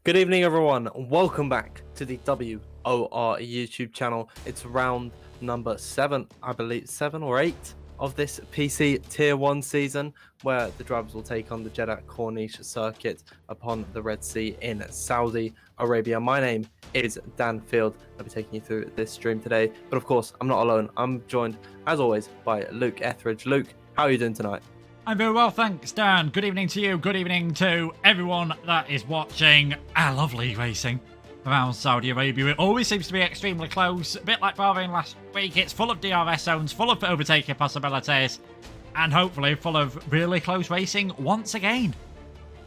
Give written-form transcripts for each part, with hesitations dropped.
Good evening, everyone. Welcome back to the WOR YouTube channel. It's round number 7, I believe, 7 or 8 of this PC Tier 1 season, where the drivers will take on the Jeddah Corniche circuit upon the Red Sea in Saudi Arabia. My name is Dan Field. I'll be taking you through this stream today. But of course, I'm not alone. I'm joined, as always, by Luke Etheridge. Luke, how are you doing tonight? I'm very well, thanks, Dan. Good evening to you. Good evening to everyone that is watching our lovely racing around Saudi Arabia. It always seems to be extremely close. A bit like Bahrain last week. It's full of DRS zones, full of overtaking possibilities, and hopefully full of really close racing once again.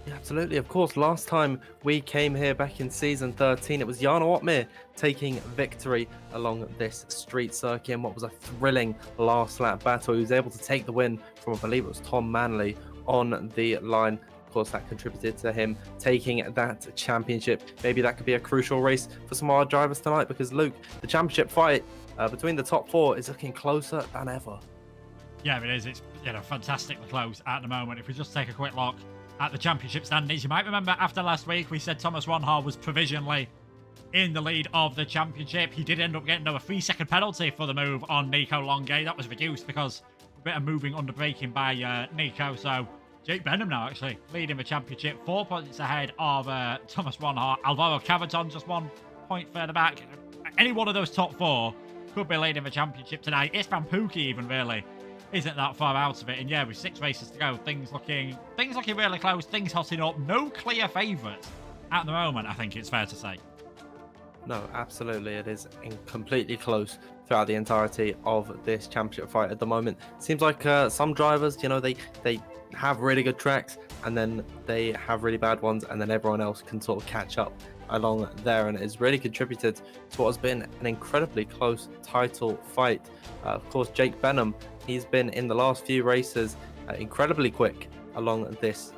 Yeah, absolutely. Of course, last time we came here back in Season 13, it was Jarno Opmeer taking victory along this street circuit in what was a thrilling last lap battle. He was able to take the win from, I believe it was Tom Manley, on the line. Of course, that contributed to him taking that championship. Maybe that could be a crucial race for some of our drivers tonight, because, Luke, the championship fight between the top 4 is looking closer than ever. Yeah, it is. It's fantastically close at the moment. If we just take a quick look at the championship standings, you might remember after last week we said Thomas Ronhaar was provisionally in the lead of the championship. He did end up getting another 3-second penalty for the move on Nico Longuet. That was reduced because a bit of moving under braking by Nico. So Jake Benham now actually leading the championship, 4 points ahead of Thomas Ronhaar. Alvaro Cavaton just 1 point further back. Any one of those top 4 could be leading the championship tonight. Istvan Pukki even really isn't that far out of it. And yeah, with 6 races to go, things looking really close, things hotting up. No clear favourites at the moment, I think it's fair to say. No, absolutely. It is completely close throughout the entirety of this championship fight at the moment. Seems like some drivers, they have really good tracks, and then they have really bad ones, and then everyone else can sort of catch up along there, and it has really contributed to what has been an incredibly close title fight. Of course, Jake Benham, he's been in the last few races incredibly quick along this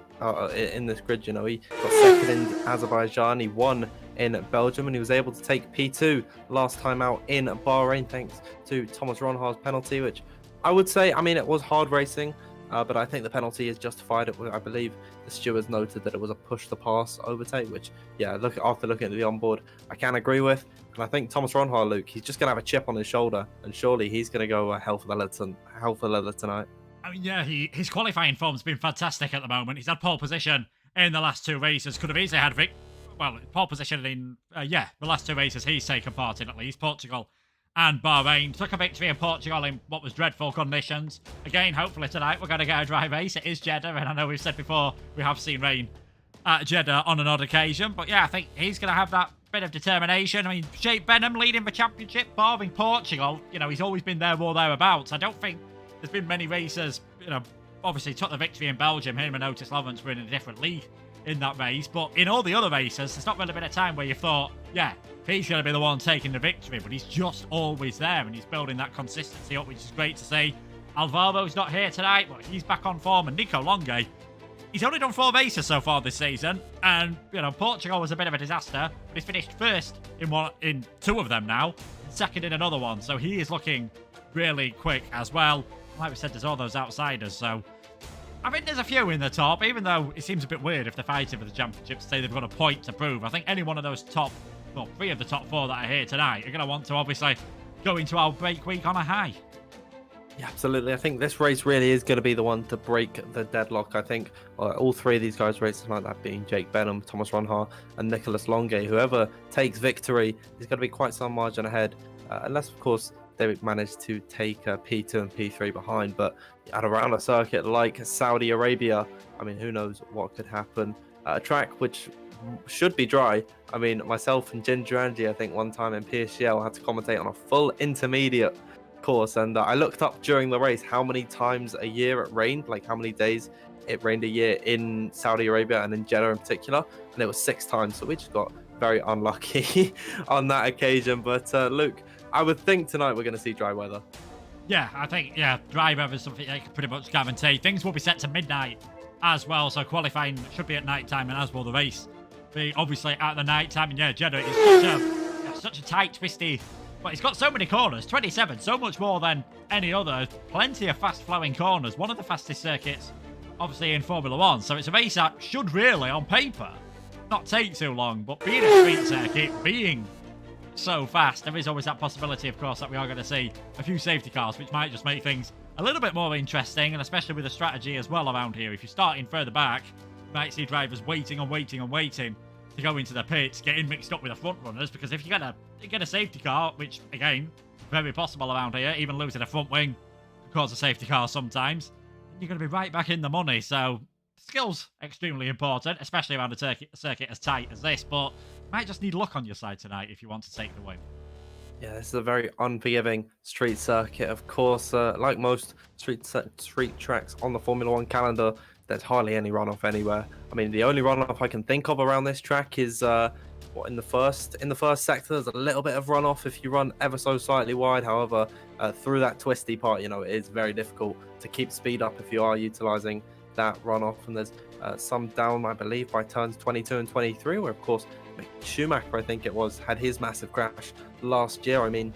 in this grid. He got second in Azerbaijan, he won in Belgium, and he was able to take P2 last time out in Bahrain thanks to Thomas Ronhaar's penalty, which I would say, it was hard racing, but I think the penalty is justified. I believe the stewards noted that it was a push the pass overtake, which, yeah, after looking at the onboard, I can agree with. And I think Thomas Ronhaar, Luke, he's just going to have a chip on his shoulder, and surely he's going to go hell for the leather tonight. Yeah, his qualifying form's been fantastic at the moment. He's had pole position in the last 2 races. Could have easily had pole position in, the last 2 races he's taken part in, at least, Portugal and Bahrain. Took a victory in Portugal in what was dreadful conditions. Again, hopefully tonight we're going to get a dry race. It is Jeddah, and I know we've said before we have seen rain at Jeddah on an odd occasion. But yeah, I think he's going to have that bit of determination. Jake Benham leading the championship, barring Portugal. He's always been there or thereabouts. I don't think there's been many races, obviously took the victory in Belgium. Him and Otis Lawrence were in a different league in that race. But in all the other races, there's not really been a time where you thought, yeah, he's going to be the one taking the victory. But he's just always there, and he's building that consistency up, which is great to see. Alvaro's not here tonight, but he's back on form. And Nico Longuet, he's only done 4 races so far this season. And, Portugal was a bit of a disaster. But he's finished first in 2 of them now, second in another one. So he is looking really quick as well. Like we said, there's all those outsiders, so I think there's a few in the top, even though it seems a bit weird if they're fighting for the championship to say they've got a point to prove. I think any one of those top, well, 3 of the top 4 that are here tonight are going to want to obviously go into our break week on a high. Yeah, absolutely. I think this race really is going to be the one to break the deadlock. I think all 3 of these guys racing like that, being Jake Benham, Thomas Ronhaar, and Nicholas Longe, whoever takes victory is going to be quite some margin ahead, unless, of course, they manage to take P2 and P3 behind. But at around a circuit like Saudi Arabia, I mean, who knows what could happen. A track which should be dry. I mean, myself and Ginger Angie, I think one time in PSGL, had to commentate on a full intermediate course, and I looked up during the race how many times a year it rained, like how many days it rained a year in Saudi Arabia and in Jeddah in particular, and it was 6 times. So we just got very unlucky on that occasion. But Luke, I would think tonight we're going to see dry weather. Yeah, I think, dry weather is something I can pretty much guarantee. Things will be set to midnight as well, so qualifying should be at night time, and as will the race be obviously at the night time. And yeah, Jeddah is such a tight, twisty, but it's got so many corners, 27, so much more than any other. Plenty of fast-flowing corners, one of the fastest circuits, obviously, in Formula 1. So it's a race that should really, on paper, not take too long, but being a street circuit, being so fast, there is always that possibility, of course, that we are going to see a few safety cars, which might just make things a little bit more interesting, and especially with the strategy as well around here. If you're starting further back, you might see drivers waiting to go into the pits, getting mixed up with the front runners, because if you get a safety car, which, again, very possible around here, even losing a front wing can cause a safety car sometimes, you're going to be right back in the money. So skills extremely important, especially around a circuit as tight as this, but might just need luck on your side tonight if you want to take the win. Yeah, this is a very unforgiving street circuit. Of course, like most street tracks on the Formula 1 calendar, there's hardly any runoff anywhere. I mean, the only runoff I can think of around this track is in the first sector. There's a little bit of runoff if you run ever so slightly wide. However, through that twisty part, it is very difficult to keep speed up if you are utilizing that runoff. And there's some down, I believe, by turns 22 and 23, where, of course, Schumacher, I think it was, had his massive crash last year. I mean,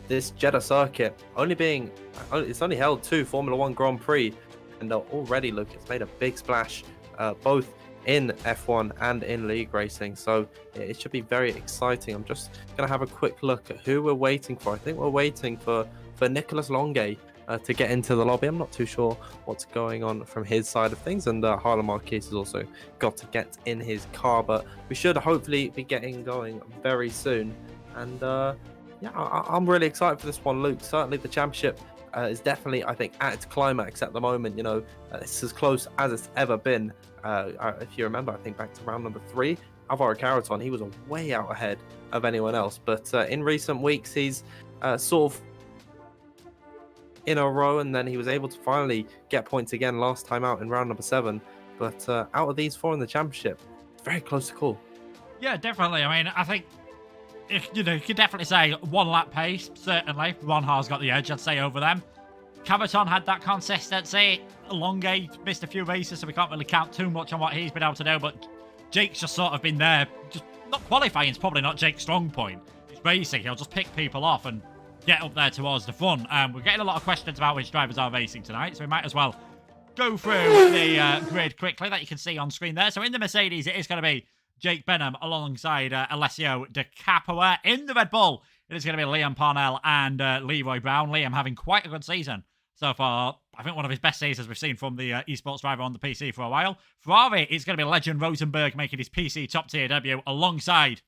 this Jeddah circuit it's only held 2 Formula 1 Grand Prix, and already, look, it's made a big splash, both in F1 and in league racing. So it should be very exciting. I'm just going to have a quick look at who we're waiting for. I think we're waiting for Nicholas Longe to get into the lobby. I'm not too sure what's going on from his side of things, and Harlan Marquez has also got to get in his car, but we should hopefully be getting going very soon. And I'm really excited for this one, Luke. Certainly the championship is definitely, I think, at its climax at the moment. It's as close as it's ever been. If you remember, I think back to round number 3, Alvaro Carreton, he was way out ahead of anyone else, but in recent weeks he's sort of in a row, and then he was able to finally get points again last time out in round number 7. But out of these 4 in the championship, it's very close to call. Yeah, definitely. I mean, I think you could definitely say 1 lap pace. Certainly, Ronhaar's got the edge, I'd say, over them. Carreton had that consistency. Longe missed a few races, so we can't really count too much on what he's been able to do. But Jake's just sort of been there. Just not qualifying is probably not Jake's strong point. It's racing. He'll just pick people off and get up there towards the front. We're getting a lot of questions about which drivers are racing tonight, so we might as well go through the grid quickly that you can see on screen there. So in the Mercedes, it is going to be Jake Benham alongside Alessio De Capua. In the Red Bull, it is going to be Liam Parnell and Leroy Brown. Liam having quite a good season so far. I think one of his best seasons we've seen from the esports driver on the PC for a while. Ferrari, it's going to be Legend Rosenberg making his PC top-tier debut alongside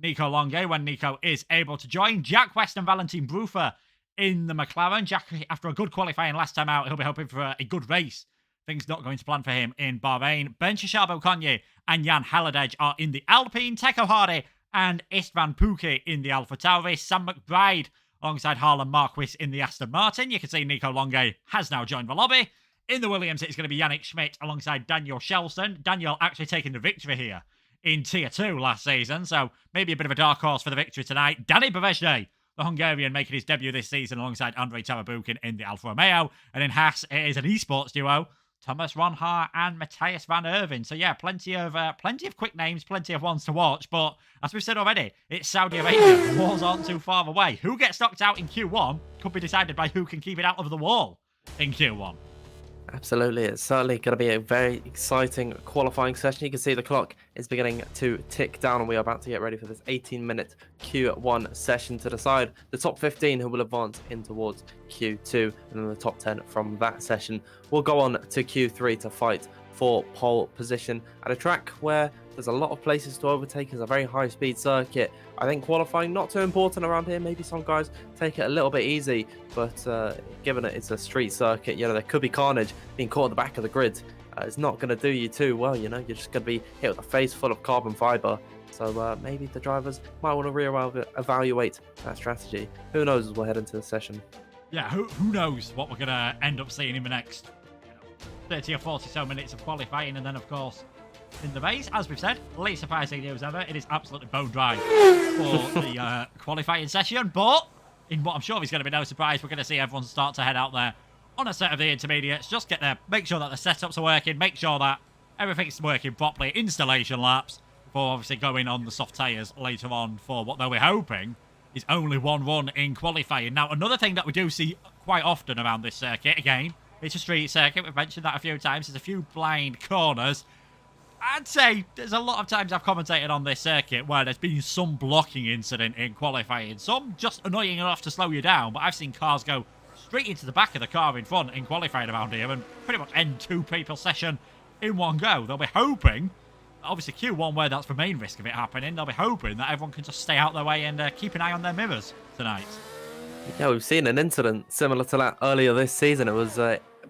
Nico Longe when Nico is able to join. Jack West and Valentin Bruffer in the McLaren. Jack, after a good qualifying last time out, he'll be hoping for a good race. Things not going to plan for him in Bahrain. Ben Shishabo-Konye and Jan Halladej are in the Alpine. Teko Hardy and Istvan Pukki in the Alfa Tauri. Sam McBride alongside Harlan Marquis in the Aston Martin. You can see Nico Longe has now joined the lobby. In the Williams, it's going to be Yannick Schmidt alongside Daniel Shelson. Daniel actually taking the victory here in Tier 2 last season, so maybe a bit of a dark horse for the victory tonight. Danny Bavejde, the Hungarian, making his debut this season alongside Andrei Tarabukin in the Alfa Romeo. And in Haas, it is an esports duo, Thomas Ronhaar and Matthias Van Erven. So yeah, plenty of quick names, plenty of ones to watch. But as we've said already, it's Saudi Arabia. Wars aren't too far away. Who gets knocked out in Q1 could be decided by who can keep it out of the wall in Q1. Absolutely, it's certainly going to be a very exciting qualifying session. You can see the clock is beginning to tick down, and we are about to get ready for this 18-minute Q1 session to decide the top 15 who will advance in towards Q2, and then the top 10 from that session will go on to Q3 to fight for pole position at a track where there's a lot of places to overtake. It's a very high-speed circuit. I think qualifying not too important around here. Maybe some guys take it a little bit easy, but given it's a street circuit, there could be carnage. Being caught at the back of the grid is not going to do you too well. You're just going to be hit with a face full of carbon fiber. So maybe the drivers might want to re-evaluate that strategy. Who knows as we'll head into the session. Yeah, who knows what we're going to end up seeing in the next 30 or 40 so minutes of qualifying, and then of course in the race, as we've said, least surprising news ever, it is absolutely bone dry for the qualifying session, but in what I'm sure is going to be no surprise, we're going to see everyone start to head out there on a set of the intermediates. Just get there, make sure that the setups are working, make sure that everything's working properly, installation laps, before obviously going on the soft tyres later on for what they'll be hoping is only one run in qualifying. Now, another thing that we do see quite often around this circuit, again, it's a street circuit, we've mentioned that a few times, there's a few blind corners. I'd say there's a lot of times I've commentated on this circuit where there's been some blocking incident in qualifying, some just annoying enough to slow you down, but I've seen cars go straight into the back of the car in front in qualifying around here and pretty much end two people's session in one go. They'll be hoping, obviously Q1 where that's the main risk of it happening, they'll be hoping that everyone can just stay out their way and keep an eye on their mirrors tonight. Yeah, we've seen an incident similar to that earlier this season. It was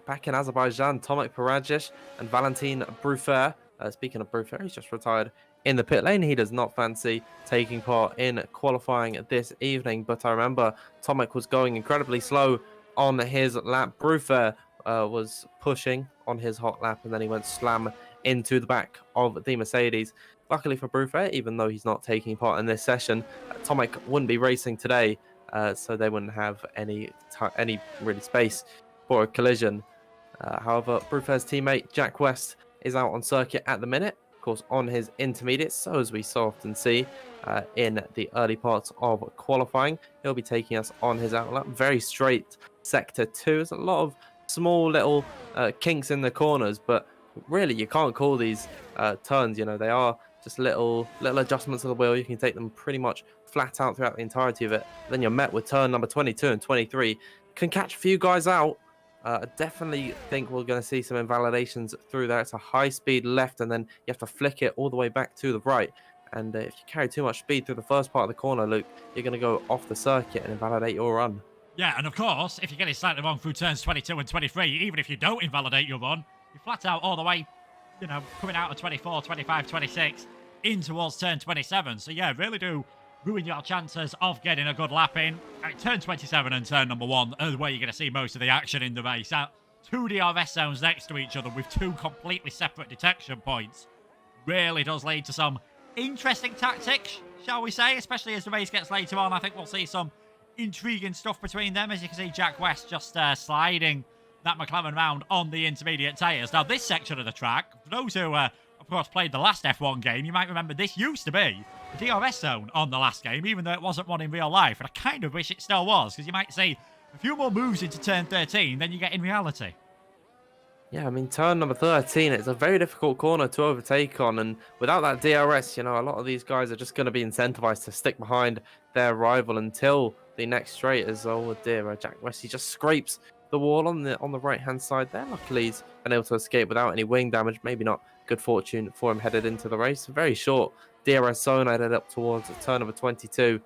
back in Azerbaijan. Tomek Parajic and Valentin Bruffer. Speaking of Bruffer, he's just retired in the pit lane. He does not fancy taking part in qualifying this evening. But I remember Tomek was going incredibly slow on his lap. Bruffer was pushing on his hot lap, and then he went slam into the back of the Mercedes. Luckily for Bruffer, even though he's not taking part in this session, Tomek wouldn't be racing today. So they wouldn't have any really space for a collision. However, Bruffer's teammate Jack West is out on circuit at the minute, of course, on his intermediate. So as we so often see in the early parts of qualifying, he'll be taking us on his outlap. Very straight sector 2. There's a lot of small little kinks in the corners, but really you can't call these turns. They are just little adjustments of the wheel. You can take them pretty much flat out throughout the entirety of it. Then you're met with turn number 22 and 23. Can catch a few guys out. I definitely think we're going to see some invalidations through there. It's a high-speed left, and then you have to flick it all the way back to the right. And if you carry too much speed through the first part of the corner, Luke, you're going to go off the circuit and invalidate your run. Yeah, and of course, if you get it slightly wrong through turns 22 and 23, even if you don't invalidate your run, you flat out all the way, coming out of 24, 25, 26, in towards turn 27. So yeah, really do ruin your chances of getting a good lap in. Turn 27 and turn number 1 are where you're going to see most of the action in the race. Two DRS zones next to each other with two completely separate detection points really does lead to some interesting tactics, shall we say, especially as the race gets later on. I think we'll see some intriguing stuff between them. As you can see, Jack West just sliding that McLaren round on the intermediate tyres. Now, this section of the track, for those who, of course, played the last F1 game, you might remember this used to be the DRS zone on the last game, even though it wasn't one in real life. And I kind of wish it still was, because you might see a few more moves into turn 13 than you get in reality. Yeah, I mean, turn number 13, it's a very difficult corner to overtake on. And without that DRS, a lot of these guys are just going to be incentivized to stick behind their rival until the next straight. As, oh dear, Jack West, he just scrapes the wall on the right-hand side there. Luckily, he's been able to escape without any wing damage. Maybe not good fortune for him headed into the race. A very short DRS zone headed up towards turn number 22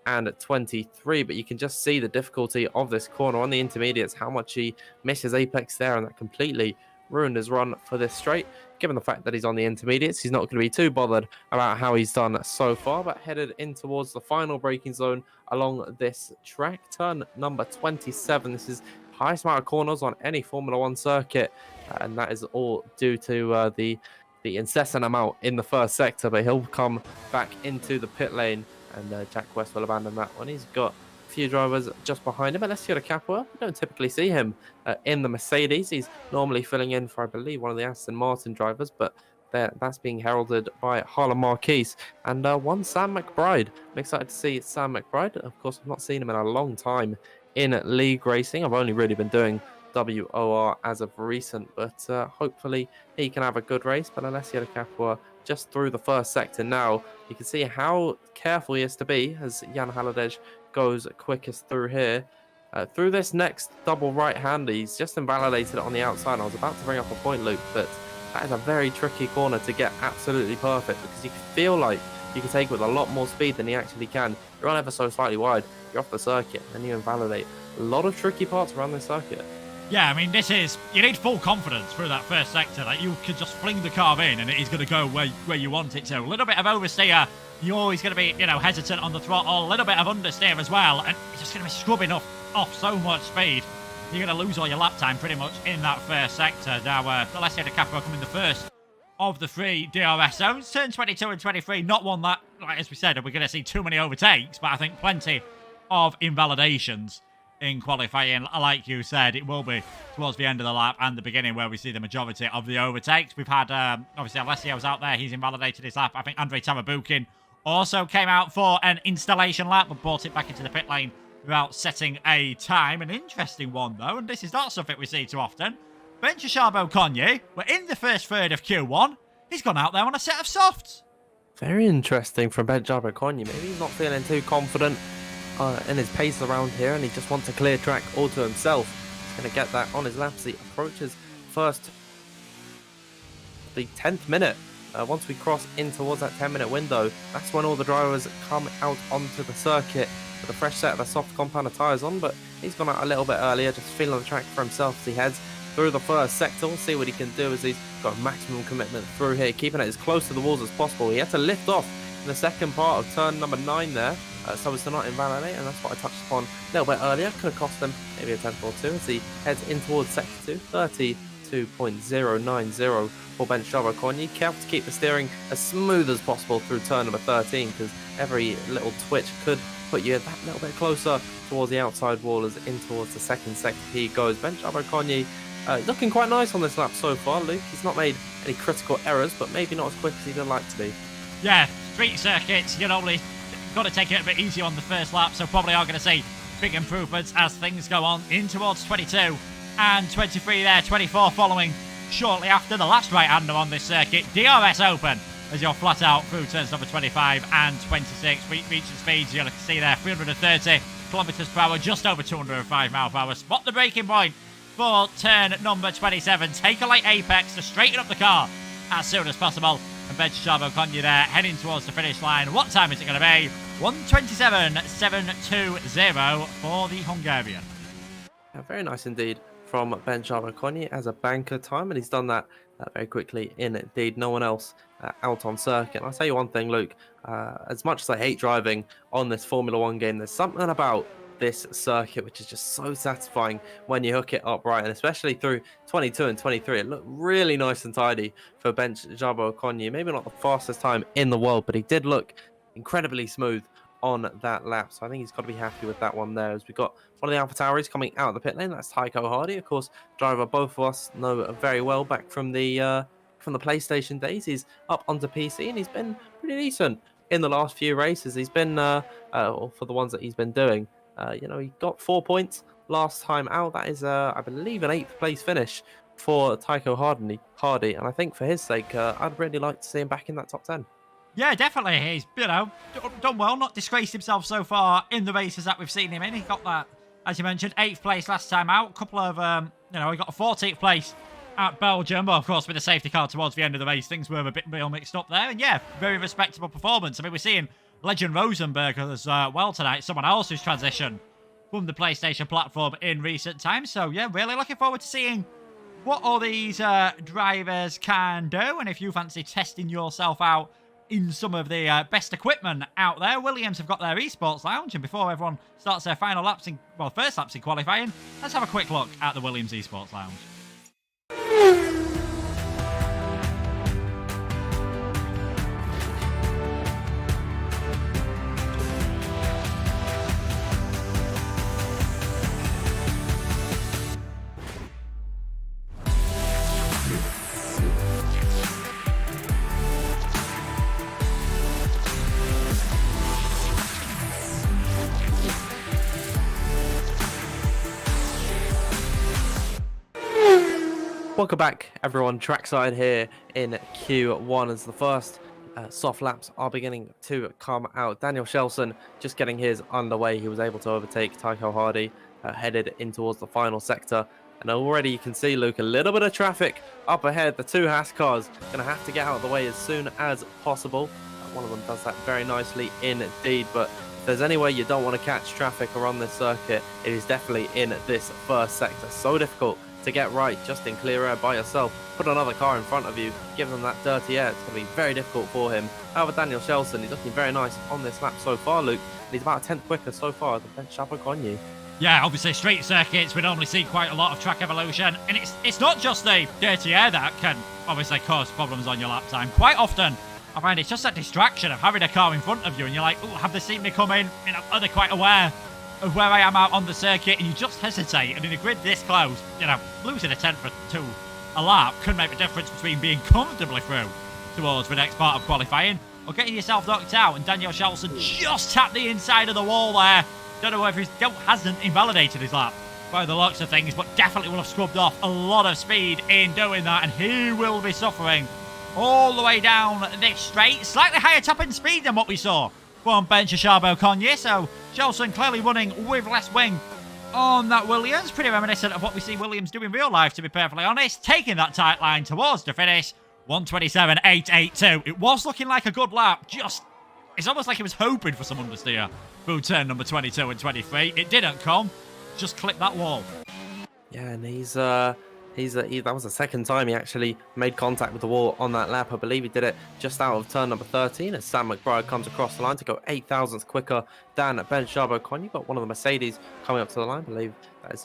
and 23, but you can just see the difficulty of this corner on the intermediates, how much he misses apex there, and that completely ruined his run for this straight. Given the fact that he's on the intermediates, he's not going to be too bothered about how he's done so far, but headed in towards the final braking zone along this track. Turn number 27. This is highest amount of corners on any Formula 1 circuit, and that is all due to the incessant amount in the first sector, but he'll come back into the pit lane, and Jack West will abandon that one. He's got a few drivers just behind him. Alessio De Capua, we don't typically see him in the Mercedes. He's normally filling in for, I believe, one of the Aston Martin drivers, but that's being heralded by Harlan Marquise and one Sam McBride. I'm excited to see Sam McBride. Of course, I've not seen him in a long time in league racing. I've only really been doing WOR as of recent, but hopefully he can have a good race. But Alessio Di Capua just through the first sector now. You can see how careful he is to be as Jan Haladej goes quickest through here. Through this next double right-hander, he's just invalidated it on the outside. I was about to bring up a point loop, but that is a very tricky corner to get absolutely perfect because you feel like you can take it with a lot more speed than he actually can. You're on ever so slightly wide, you're off the circuit, and you invalidate. A lot of tricky parts around this circuit. Yeah, I mean, you need full confidence through that first sector that you can just fling the car in and it is going to go where you want it to. A little bit of oversteer, you're always going to be, hesitant on the throttle. A little bit of understeer as well, and you're just going to be scrubbing off so much speed. You're going to lose all your lap time pretty much in that first sector. Now, Alessio Di Capua coming the first of the 3 DRS zones. Turn 22 and 23, not one that, like as we said, we're going to see too many overtakes, but I think plenty of invalidations in qualifying. Like you said, it will be towards the end of the lap and the beginning where we see the majority of the overtakes. We've had, obviously, Alessio's out there. He's invalidated his lap. I think Andrei Tamabukin also came out for an installation lap, but brought it back into the pit lane without setting a time. An interesting one, though, and this is not something we see too often. Benchashabo Konyi, we're in the first third of Q1. He's gone out there on a set of softs. Very interesting from Benchashabo Konyi. Maybe he's not feeling too confident in his pace around here, and he just wants a clear track all to himself. He's going to get that on his lap as he approaches first the 10th minute. Once we cross in towards that 10-minute window, that's when all the drivers come out onto the circuit with a fresh set of the soft compounder tyres on, but he's gone out a little bit earlier, just feeling the track for himself as he heads through the first sector. We'll see what he can do as he's got maximum commitment through here, keeping it as close to the walls as possible. He had to lift off in the second part of turn number 9 there, so as to not invalidate, and that's what I touched upon a little bit earlier. Could have cost him maybe a tenth or two as he heads in towards sector 2, 32.090 for Benchashabo Konyi. Careful to keep the steering as smooth as possible through turn number 13, because every little twitch could put you that little bit closer towards the outside wall as in towards the second sector he goes. Benchashabo Konyi looking quite nice on this lap so far, Luke. He's not made any critical errors, but maybe not as quick as he'd like to be. Yeah, street circuits, only got to take it a bit easier on the first lap, so probably are going to see big improvements as things go on in towards 22 and 23 there, 24 following shortly after the last right-hander on this circuit. DRS open as you're flat out through turns number 25 and 26. Reaching speeds, you'll see there, 330 kilometers per hour, just over 205 miles per hour. Spot the braking point for turn number 27. Take a light apex to straighten up the car as soon as possible. And Benchashabo Konyi there, heading towards the finish line. What time is it going to be? 1:27.720 for the Hungarian. Yeah, very nice indeed from Benchashabo Konyi as a banker time, and he's done that very quickly indeed. No one else out on circuit. And I'll tell you one thing, Luke, as much as I hate driving on this Formula 1 game, there's something about this circuit which is just so satisfying when you hook it up right, and especially through 22 and 23. It looked really nice and tidy for Benchashabo Konyi. Maybe not the fastest time in the world, but he did look incredibly smooth on that lap, so I think he's got to be happy with that one there. As we've got one of the AlphaTauris coming out of the pit lane, that's Tycho Hardy, of course, driver both of us know very well back from the PlayStation days. He's up onto PC and he's been pretty decent in the last few races. He's been for the ones that he's been doing. He got 4 points last time out. That is, I believe, an 8th place finish for Tycho Hardy, and I think for his sake, I'd really like to see him back in that top 10. Yeah, definitely. He's, done well, not disgraced himself so far in the races that we've seen him in. He got that, as you mentioned, 8th place last time out. A couple of, he got a 14th place at Belgium, but of course with the safety car towards the end of the race, things were a bit real mixed up there. And yeah, very respectable performance. I mean, we're seeing Legend Rosenberg as well tonight, someone else who's transitioned from the PlayStation platform in recent times. So yeah, really looking forward to seeing what all these drivers can do, and if you fancy testing yourself out in some of the best equipment out there. Williams have got their Esports Lounge, and before everyone starts their first laps in qualifying, let's have a quick look at the Williams Esports Lounge. Welcome back, everyone. Trackside here in Q1 as the first soft laps are beginning to come out. Daniel Shelson just getting his underway. He was able to overtake Tycho Hardy, headed in towards the final sector. And already you can see, Luke, a little bit of traffic up ahead. The two Haas cars going to have to get out of the way as soon as possible. One of them does that very nicely indeed. But if there's any way you don't want to catch traffic around this circuit, it is definitely in this first sector. So difficult to get right just in clear air by yourself. Put another car in front of you, give them that dirty air. It's going to be very difficult for him. However, Daniel Shelson, he's looking very nice on this lap so far, Luke. And he's about a tenth quicker so far than Ben Chapecogne. Yeah, obviously straight circuits, we normally see quite a lot of track evolution, and it's not just the dirty air that can obviously cause problems on your lap time. Quite often, I find it's just that distraction of having a car in front of you, and you're like, oh, have they seen me coming? You know, are they quite aware of where I am out on the circuit? And you just hesitate, and in a grid this close, you know, losing a tenth to a lap could make the difference between being comfortably through towards the next part of qualifying or getting yourself knocked out. And Daniel Shelson just tapped the inside of the wall there. Don't know whether he hasn't invalidated his lap by the looks of things, but definitely will have scrubbed off a lot of speed in doing that, and he will be suffering all the way down this straight. Slightly higher top-end speed than what we saw from Ben Chapecogne, so Shelson clearly running with less wing on that Williams. Pretty reminiscent of what we see Williams do in real life, to be perfectly honest. Taking that tight line towards the finish. 127.882. It was looking like a good lap. It's almost like he was hoping for some understeer through turn number 22 and 23. It didn't come. Just clipped that wall. Yeah, and that was the second time he actually made contact with the wall on that lap. I believe he did it just out of turn number 13 as Sam McBride comes across the line to go 8,000ths quicker than Ben Chapecogne. But one of the Mercedes coming up to the line. I believe that is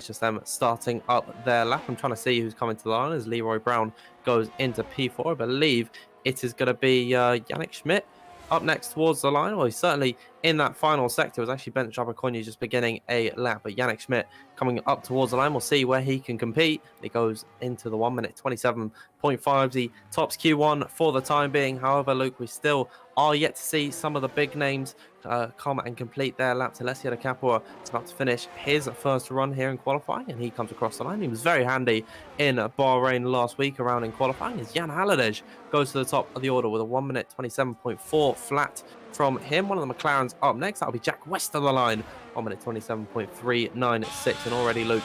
just them starting up their lap. I'm trying to see who's coming to the line as Leroy Brown goes into P4. I believe it is going to be Yannick Schmidt up next towards the line. Well, he's certainly in that final sector. It was actually Ben Chapecogne just beginning a lap, but Yannick Schmidt coming up towards the line. We'll see where he can compete. He goes into the 1 minute 27.5. He tops Q1 for the time being. However, Luke, we still are yet to see some of the big names come and complete their laps. Alessio De Capua is about to finish his first run here in qualifying, and he comes across the line. He was very handy in Bahrain last week around in qualifying as Jan Halliday goes to the top of the order with a 1 minute 27.4 flat from him. One of the McLarens up next. That'll be Jack West of the line. 1 minute 27.396. And already, Luke,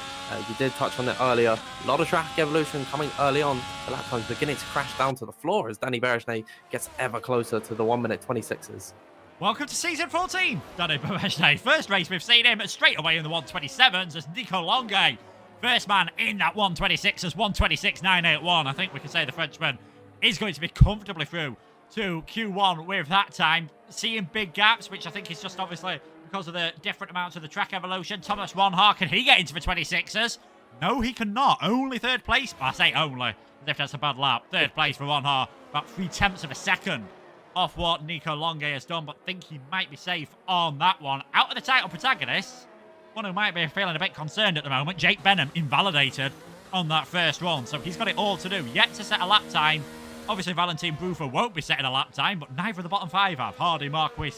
you did touch on it earlier. A lot of traffic evolution coming early on. The lap times beginning to crash down to the floor as Danny Berejnay gets ever closer to the 1 minute 26s. Welcome to season 14, Danny Berejnay. First race we've seen him straight away in the 127s as Nico Longue. First man in that 126 as 126.981. I think we can say the Frenchman is going to be comfortably through to Q1 with that time. Seeing big gaps, which I think is just obviously because of the different amounts of the track evolution. Thomas Ronhaar, can he get into the 26ers? No, he cannot. Only third place. I say only, as if that's a bad lap. Third place for Ronhaar, about 0.3 of a second off what Nico Longue has done, but think he might be safe on that one. Out of the title protagonists, one who might be feeling a bit concerned at the moment, Jake Benham, invalidated on that first run, so he's got it all to do. Yet to set a lap time. Obviously, Valentin Buffer won't be setting a lap time, but neither of the bottom five have. Hardy, Marquis,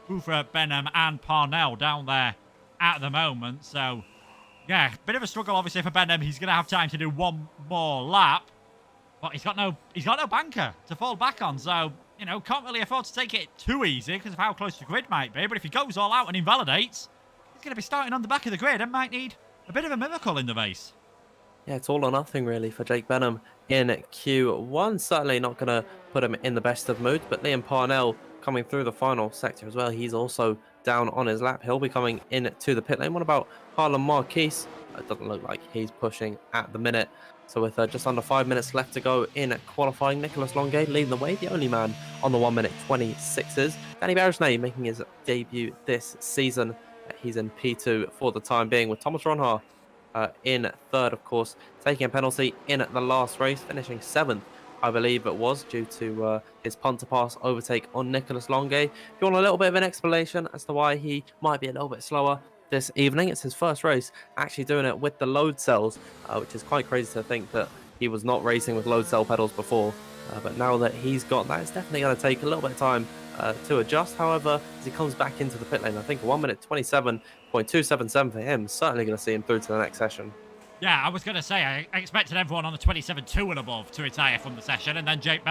Buffer, Benham, and Parnell down there at the moment. So, yeah, bit of a struggle, obviously, for Benham. He's going to have time to do one more lap, but he's got no banker to fall back on. So, you know, can't really afford to take it too easy because of how close the grid might be. But if he goes all out and invalidates, he's going to be starting on the back of the grid and might need a bit of a miracle in the race. Yeah, it's all or nothing, really, for Jake Benham in Q1. Certainly not going to put him in the best of moods, but Liam Parnell coming through the final sector as well. He's also down on his lap. He'll be coming into the pit lane. What about Harlan Marquise? It doesn't look like he's pushing at the minute. So with just under 5 minutes left to go in qualifying, Nicolas Longue leading the way, the only man on the 1 minute 26s. Danny Berejnay making his debut this season. He's in P2 for the time being, with Thomas Ronhaar in third, of course, taking a penalty in the last race, finishing 7th, I believe it was, due to his punter pass overtake on Nicolas Longue. If you want a little bit of an explanation as to why he might be a little bit slower this evening, it's his first race actually doing it with the load cells, which is quite crazy to think that he was not racing with load cell pedals before. But now that he's got that, it's definitely going to take a little bit of time to adjust. However, as he comes back into the pit lane, I think 1 minute 27.277 for him, certainly going to see him through to the next session. Yeah, I was going to say, I expected everyone on the 27.2 and above to retire from the session, and then Jack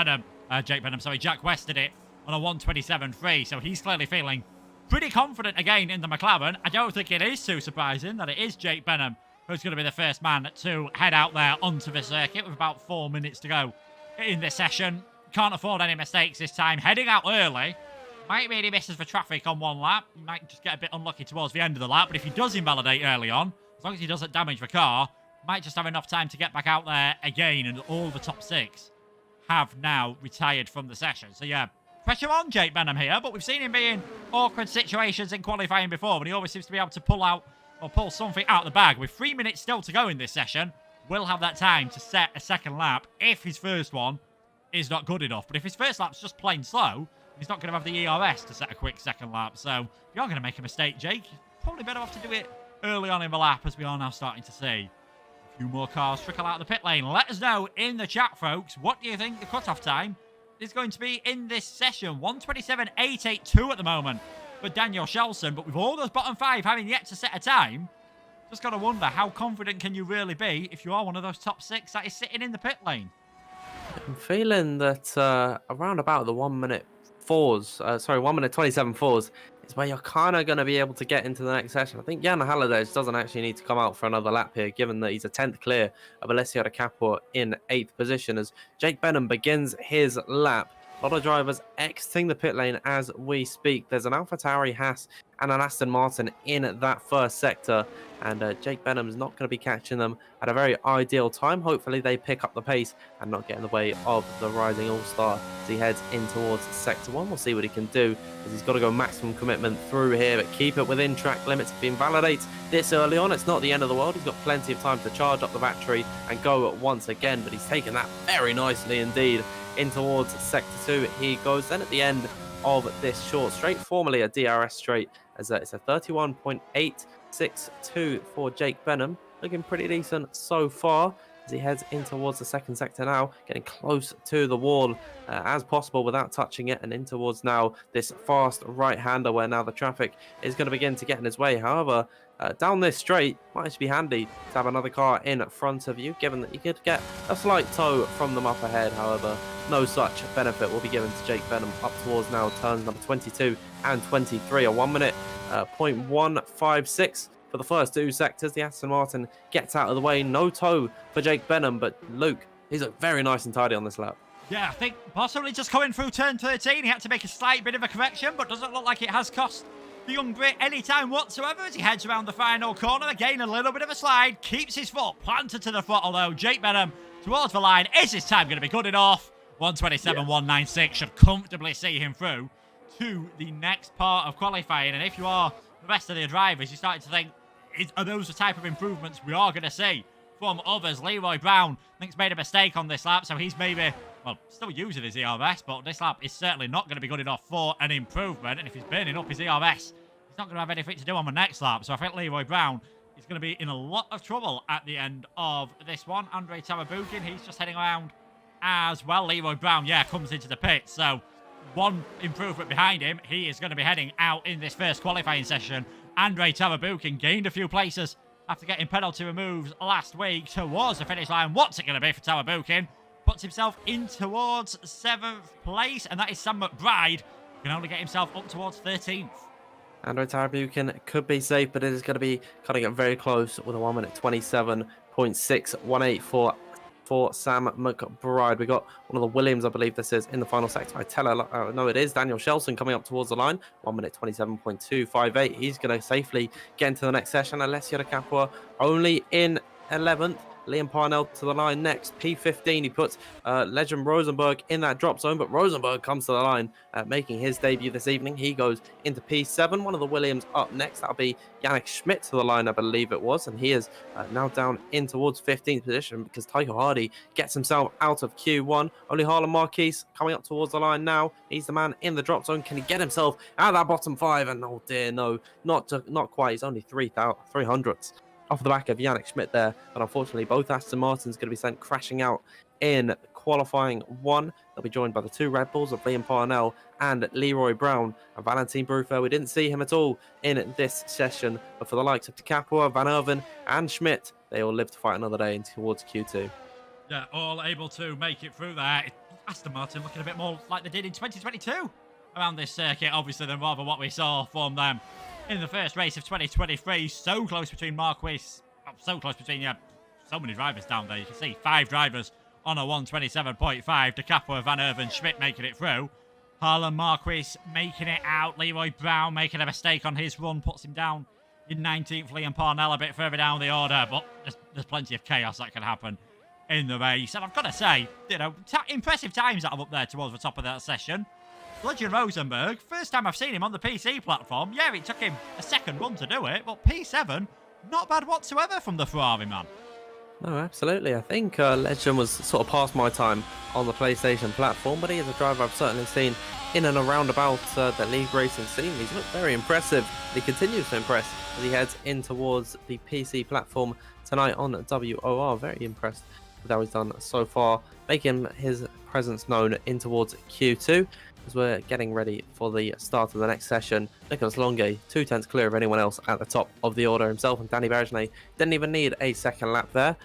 West did it on a 127.3, so he's clearly feeling pretty confident again in the McLaren. I don't think it is too surprising that it is Jake Benham who's going to be the first man to head out there onto the circuit with about 4 minutes to go in this session. Can't afford any mistakes this time. Heading out early. Might mean he misses for traffic on one lap. He might just get a bit unlucky towards the end of the lap, but if he does invalidate early on, as long as he doesn't damage the car, might just have enough time to get back out there again, and all the top 6 have now retired from the session. So yeah, pressure on Jake Benham here, but we've seen him be in awkward situations in qualifying before, but he always seems to be able to pull something out of the bag. With 3 minutes still to go in this session, will have that time to set a second lap if his first one is not good enough. But if his first lap's just plain slow, he's not going to have the ERS to set a quick second lap. So if you're going to make a mistake, Jake, you're probably better off to do it early on in the lap, as we are now starting to see a few more cars trickle out of the pit lane. Let us know in the chat, folks. What do you think the cutoff time is going to be in this session? 1:27.882 at the moment for Daniel Shelson. But with all those bottom 5 having yet to set a time, just got to wonder, how confident can you really be if you are one of those top 6 that is sitting in the pit lane? I'm feeling that around about the 1 minute 1 minute 27 fours is where you're kind of going to be able to get into the next session. I think Jan Halliday doesn't actually need to come out for another lap here, given that he's a 10th clear of Alessio De Capua in 8th position as Jake Benham begins his lap. A lot of drivers exiting the pit lane as we speak. There's an AlphaTauri, Haas, and an Aston Martin in that first sector, and Jake Benham's not going to be catching them at a very ideal time. Hopefully they pick up the pace and not get in the way of the rising all-star as he heads in towards sector 1. We'll see what he can do, as he's got to go maximum commitment through here, but keep it within track limits. If he invalidates this early on, it's not the end of the world. He's got plenty of time to charge up the battery and go once again, but he's taken that very nicely indeed. In towards sector 2 he goes. Then at the end of this short straight, formerly a DRS straight, as it's a 31.862 for Jake Benham. Looking pretty decent so far as he heads in towards the second sector now, getting close to the wall as possible without touching it, and in towards now this fast right-hander where now the traffic is going to begin to get in his way. However, down this straight might actually be handy to have another car in front of you, given that you could get a slight tow from them up ahead. However, no such benefit will be given to Jake Benham up towards now turns number 22 and 23. A 1 minute 0.156 for the first 2 sectors. The Aston Martin gets out of the way. No tow for Jake Benham, but Luke, he's looked very nice and tidy on this lap. Yeah, I think possibly just coming through turn 13, he had to make a slight bit of a correction, but doesn't look like it has cost the young Brit any time whatsoever as he heads around the final corner. Again, a little bit of a slide, keeps his foot planted to the throttle though. Jake Benham towards the line. Is his time going to be good enough? 1:27.196 should comfortably see him through to the next part of qualifying. And if you are the rest of the drivers, you're starting to think, are those the type of improvements we are going to see from others? Leroy Brown, I think, has made a mistake on this lap, so he's maybe, well, still using his ERS, but this lap is certainly not going to be good enough for an improvement. And if he's burning up his ERS, he's not going to have anything to do on the next lap. So I think Leroy Brown is going to be in a lot of trouble at the end of this one. Andrei Tarabukin, he's just heading around as well. Leroy Brown, yeah, comes into the pit, so one improvement behind him. He is going to be heading out in this first qualifying session. Andrei Tarabukin gained a few places after getting penalty removes last week towards the finish line. What's it going to be for Tarabukin? Puts himself in towards 7th place, and that is Sam McBride. Can only get himself up towards 13th. Andrei Tarabukin could be safe, but it is going to be cutting it very close with a 1 minute 27.618 for Sam McBride. We got one of the Williams, I believe this is, in the final sector. No, it is Daniel Shelson coming up towards the line. 1 minute 27.258. He's going to safely get into the next session. Alessio De Capua only in 11th. Liam Parnell to the line next. P15, he puts Legend Rosenberg in that drop zone, but Rosenberg comes to the line, making his debut this evening. He goes into P7. One of the Williams up next. That'll be Yannick Schmidt to the line, I believe it was, and he is now down in towards 15th position because Tycho Hardy gets himself out of Q1. Only Harlan Marquise coming up towards the line now. He's the man in the drop zone. Can he get himself out of that bottom 5? And oh dear, no, not quite. He's only 300ths off the back of Yannick Schmidt there, but unfortunately both Aston Martins going to be sent crashing out in qualifying 1. They'll be joined by the 2 Red Bulls of Liam Parnell and Leroy Brown. And Valentin Brufel, we didn't see him at all in this session, but for the likes of De Capua, Van Erven and Schmidt, they all live to fight another day and towards Q2. Yeah, all able to make it through there. Aston Martin looking a bit more like they did in 2022 around this circuit, obviously, than rather what we saw from them in the first race of 2023. So close between Marquis, so close between, so many drivers down there. You can see 5 drivers on a 127.5. De Capua, Van Erven, Schmidt making it through. Harlan Marquis making it out. Leroy Brown making a mistake on his run, puts him down in 19th. Liam Parnell a bit further down the order, but there's plenty of chaos that can happen in the race. And I've got to say, impressive times that are up there towards the top of that session. Bludgeon Rosenberg, first time I've seen him on the PC platform. Yeah, it took him a second run to do it, but P7, not bad whatsoever from the Ferrari man. No, absolutely. I think Legend was sort of past my time on the PlayStation platform, but he is a driver I've certainly seen in and around about the league racing scene. He's looked very impressive. He continues to impress as he heads in towards the PC platform tonight on WOR. Very impressed with how he's done so far, making his presence known in towards Q2 as we're getting ready for the start of the next session. Nicolas Longuet, 2/10 clear of anyone else at the top of the order. Himself and Danny Bergenet didn't even need a second lap there.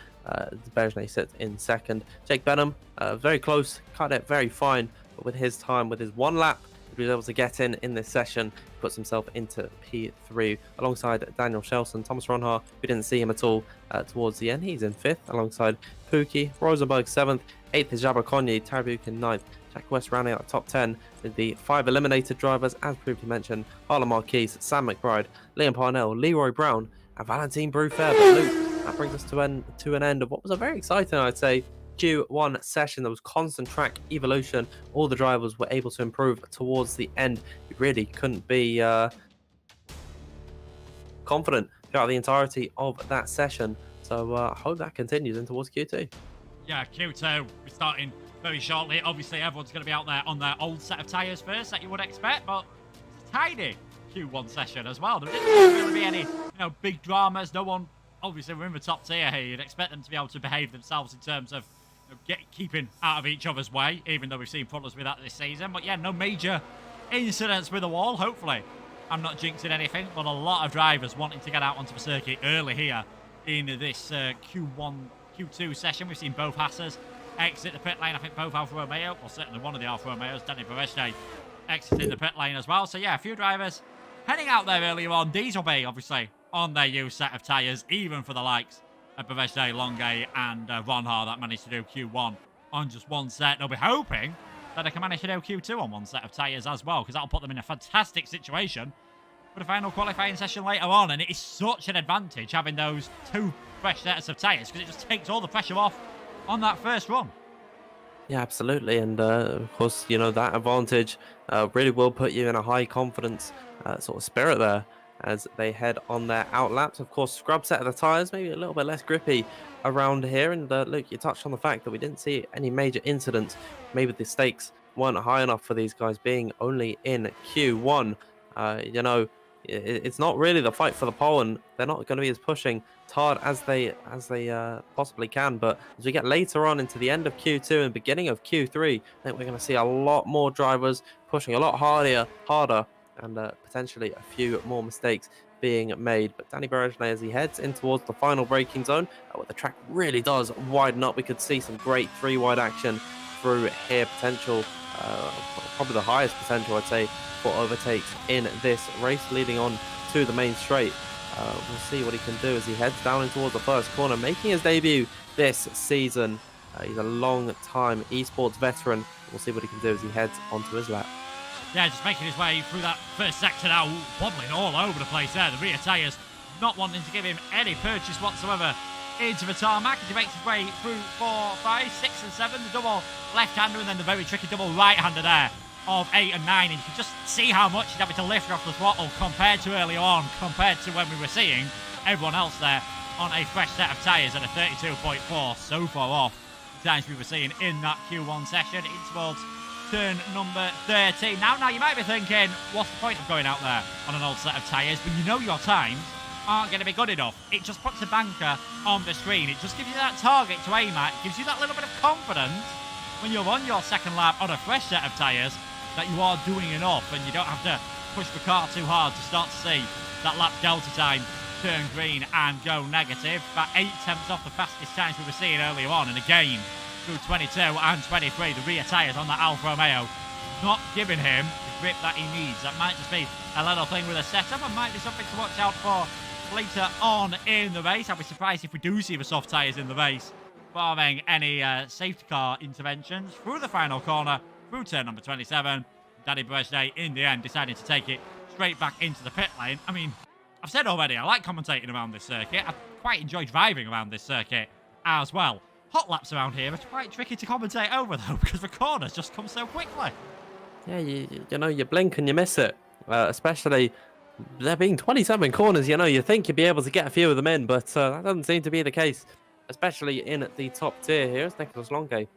Bergenet sits in second. Jake Benham, very close, cut it very fine, but with his time, with his 1 lap, he was able to get in this session. He puts himself into P3 alongside Daniel Shelson. Thomas Ronhaar, we didn't see him at all towards the end. He's in 5th alongside Pookie. Rosenberg 7th. 8th is Jabberconny. Tarabuk in 9th. Jack West rounding out the top 10 with the 5 eliminated drivers, as previously mentioned. Harlan Marquis, Sam McBride, Liam Parnell, Leroy Brown, and Valentine Brufair. But Luke, that brings us to an end of what was a very exciting, I'd say, Q1 session. There was constant track evolution. All the drivers were able to improve towards the end. You really couldn't be confident throughout the entirety of that session. So I hope that continues in towards Q2. Yeah, Q2, we're starting very shortly. Obviously, everyone's going to be out there on their old set of tyres first, that you would expect, but it's a tiny Q1 session as well. There didn't really be any, big dramas. No one, obviously, we're in the top tier here. You'd expect them to be able to behave themselves in terms of keeping out of each other's way, even though we've seen problems with that this season. But yeah, no major incidents with the wall, hopefully. I'm not jinxing anything, but a lot of drivers wanting to get out onto the circuit early here in this Q2 session. We've seen both Hassers exit the pit lane. I think both Alfa Romeo, or certainly one of the Alfa Romeos, Danny Bergenet, exiting the pit lane as well. So yeah, a few drivers heading out there earlier on. These will be, obviously, on their used set of tyres, even for the likes of Bergenet, Longuet, and Ronhaar that managed to do Q1 on just 1 set. They'll be hoping that they can manage to do Q2 on 1 set of tyres as well, because that'll put them in a fantastic situation for the final qualifying session later on. And it is such an advantage having those 2 fresh sets of tyres, because it just takes all the pressure off on that first run. Yeah, absolutely. And of course, that advantage really will put you in a high confidence sort of spirit there as they head on their out laps. Of course, scrub set of the tyres, maybe a little bit less grippy around here. And Luke, you touched on the fact that we didn't see any major incidents. Maybe the stakes weren't high enough for these guys being only in Q1. It's not really the fight for the pole, and they're not going to be as pushing as hard as they possibly can. But as we get later on into the end of Q2 and beginning of Q3, I think we're going to see a lot more drivers pushing a lot harder, and potentially a few more mistakes being made. But Danny Bergenet, as he heads in towards the final braking zone, where the track really does widen up, we could see some great 3-wide action through here. Potential, probably the highest potential, I'd say, for overtakes in this race, leading on to the main straight. We'll see what he can do as he heads down in towards the first corner, making his debut this season. He's a long-time esports veteran. We'll see what he can do as he heads onto his lap. Yeah, just making his way through that first sector now, wobbling all over the place there. The rear tyres not wanting to give him any purchase whatsoever into the tarmac. As he makes his way through 4, 5, 6 and 7, the double left-hander, and then the very tricky double right-hander there of 8 and 9. And you can just see how much he's having to lift off the throttle compared to earlier on, compared to when we were seeing everyone else there on a fresh set of tyres at a 32.4, so far off the times we were seeing in that Q1 session. In towards turn number 13. Now you might be thinking, what's the point of going out there on an old set of tyres when you know your times aren't going to be good enough? It just puts a banker on the screen. It just gives you that target to aim at. It gives you that little bit of confidence when you're on your second lap on a fresh set of tyres that you are doing enough and you don't have to push the car too hard to start to see that lap delta time turn green and go negative. About 8 tenths off the fastest times we were seeing earlier on. And again, through 22 and 23, the rear tyres on that Alfa Romeo not giving him the grip that he needs. That might just be a little thing with a setup and might be something to watch out for later on in the race. I'll be surprised if we do see the soft tyres in the race, barring any safety car interventions. Through the final corner, through turn number 27, Danny Brezhnev in the end deciding to take it straight back into the pit lane. I mean, I've said already, I like commentating around this circuit. I quite enjoy driving around this circuit as well. Hot laps around here are quite tricky to commentate over though, because the corners just come so quickly. Yeah, you know, you blink and you miss it. Especially there being 27 corners, you know, you think you'd be able to get a few of them in, but that doesn't seem to be the case. Especially in the top tier here as Nicholas Longe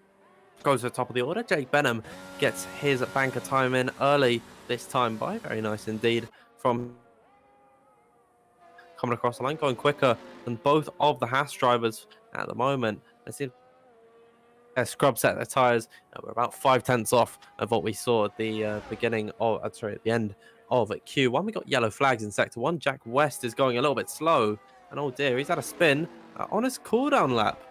goes to the top of the order. Jake Benham gets his banker time in early this time by. Very nice indeed from coming across the line, going quicker than both of the Haas drivers at the moment. It seems a scrub set their tyres. We're about 5 tenths off of what we saw at the beginning of, at the end of Q1. We got yellow flags in sector 1. Jack West is going a little bit slow, and oh dear, he's had a spin on his cooldown lap.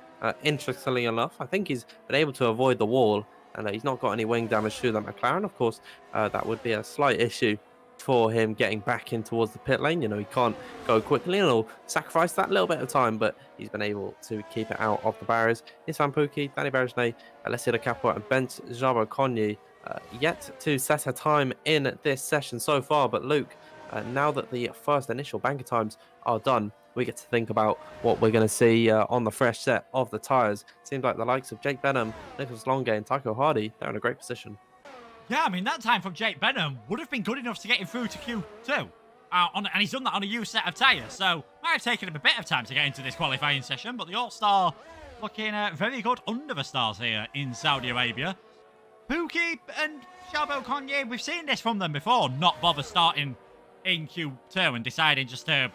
Interestingly enough, I think he's been able to avoid the wall, and he's not got any wing damage to that McLaren. Of course, that would be a slight issue for him getting back in towards the pit lane. You know, he can't go quickly and he'll sacrifice that little bit of time, but he's been able to keep it out of the barriers. Isvan Pukki, Danny Brezhnev, Alessio Capua and Bent Jabo Konyi yet to set a time in this session so far. But Luke, now that the first initial banker times are done, we get to think about what we're going to see on the fresh set of the tyres. Seems like the likes of Jake Benham, Nicholas Longe and Tycho Hardy, they're in a great position. Yeah, I mean, that time from Jake Benham would have been good enough to get him through to Q2. And he's done that on a used set of tyres, so might have taken him a bit of time to get into this qualifying session, but the All-Star looking very good under the stars here in Saudi Arabia. Pukki and Jabo Konyi, we've seen this from them before, not bother starting in Q2 and deciding just to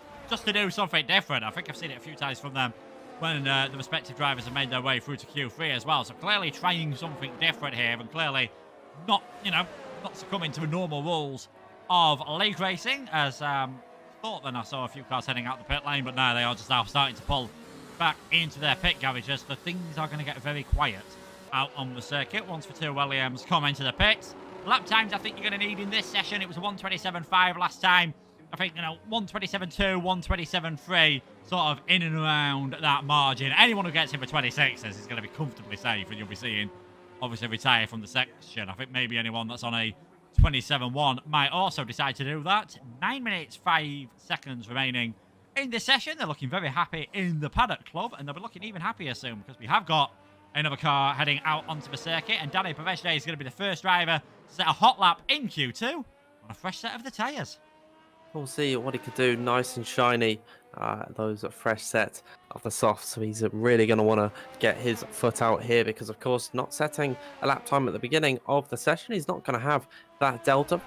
do something different. I think I've seen it a few times from them when the respective drivers have made their way through to Q3 as well. So clearly trying something different here and clearly not succumbing to the normal rules of league racing, as thought then I saw a few cars heading out the pit lane, but now they are just now starting to pull back into their pit garages. So things are going to get very quiet out on the circuit once the two Williams come into the pits. Lap times I think you're going to need in this session. It was a 1:27.5 last time. I think, 1:27.2, 1:27.3, sort of in and around that margin. Anyone who gets in for 26s is going to be comfortably safe, and you'll be seeing obviously retire from the section. I think maybe anyone that's on a 27.1 might also decide to do that. 9 minutes, 5 seconds remaining in this session. They're looking very happy in the paddock club, and they'll be looking even happier soon because we have got another car heading out onto the circuit, and Danny Brezhnev is going to be the first driver to set a hot lap in Q2 on a fresh set of the tyres. We'll see what he could do, nice and shiny, those fresh set of the softs. So he's really going to want to get his foot out here because, of course, not setting a lap time at the beginning of the session, he's not going to have that delta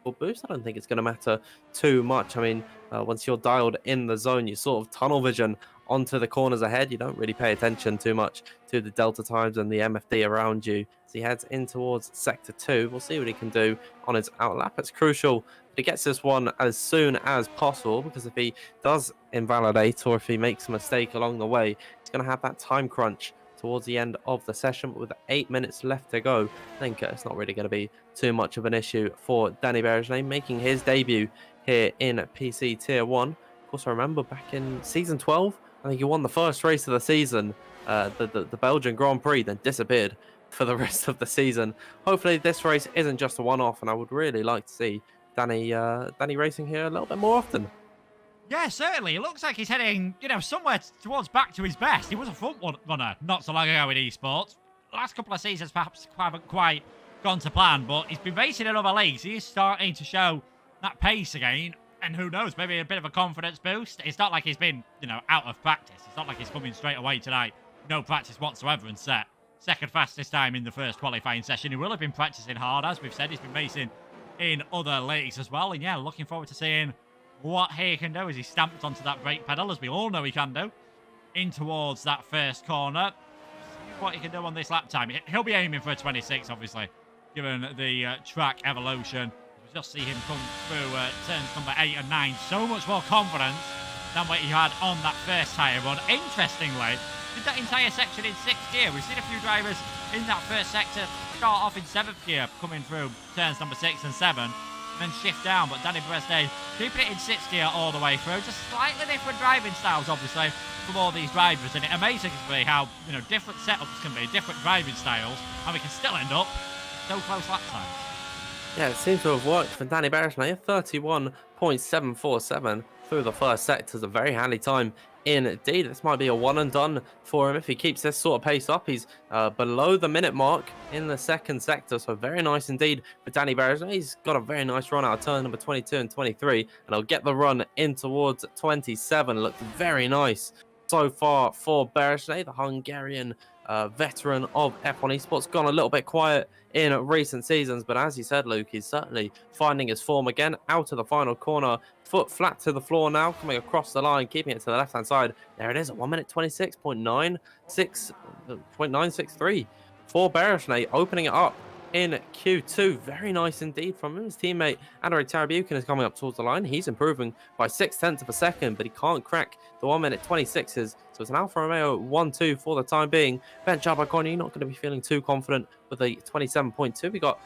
or boost. I don't think it's going to matter too much. I mean, once you're dialed in the zone, you sort of tunnel vision onto the corners ahead. You don't really pay attention too much to the delta times and the MFD around you. So he heads in towards sector 2. We'll see what he can do on his outlap. It's crucial that he gets this one as soon as possible, because if he does invalidate or if he makes a mistake along the way, he's going to have that time crunch towards the end of the session. But with 8 minutes left to go, I think it's not really going to be too much of an issue for Danny Brezhnev making his debut here in PC Tier 1. Of course, I remember back in Season 12, I think he won the first race of the season, the Belgian Grand Prix, then disappeared for the rest of the season. Hopefully this race isn't just a one-off, and I would really like to see Danny racing here a little bit more often. Yeah, certainly. It looks like he's heading, somewhere towards back to his best. He was a front runner not so long ago in esports. The last couple of seasons perhaps haven't quite gone to plan, but he's been racing in other leagues. He is starting to show that pace again. And who knows, maybe a bit of a confidence boost. It's not like he's been, out of practice. It's not like he's coming straight away tonight. No practice whatsoever and set second fastest time in the first qualifying session. He will have been practicing hard, as we've said. He's been racing in other leagues as well. And yeah, looking forward to seeing what he can do as he stamped onto that brake pedal, as we all know he can do, in towards that first corner. See what he can do on this lap time. He'll be aiming for a 26, obviously, given the track evolution. just see him come through turns number 8 and 9. So much more confidence than what he had on that first tyre run. Interestingly, did that entire section in 6th gear. We've seen a few drivers in that first sector start off in 7th gear, coming through turns number 6 and 7, and then shift down. But Danny Breste keeping it in 6th gear all the way through. Just slightly different driving styles, obviously, from all these drivers. And it's amazing to me how, different setups can be, different driving styles, and we can still end up so close lap times. Yeah, it seems to have worked for Danny Breste. 31.747 through the first sector is a very handy time. Indeed, this might be a one and done for him if he keeps this sort of pace up. He's below the minute mark in the second sector, so very nice indeed for Danny Breste. He's got a very nice run out of turn number 22 and 23, and he'll get the run in towards 27. Looked very nice so far for Breste, the Hungarian veteran of F1 Esports. Gone a little bit quiet in recent seasons, but as you said, Luke, he's certainly finding his form again. Out of the final corner, foot flat to the floor now, coming across the line, keeping it to the left-hand side. There it is, at 1 minute 26.963 for Breste, opening it up in Q2. Very nice indeed from him. His teammate Andrei Tarabukin is coming up towards the line. He's improving by 0.6 of a second, but he can't crack the 1 minute 26s. So it's an Alfa Romeo 1-2 for the time being. Ben Charbonneau not going to be feeling too confident with the 27.2. We got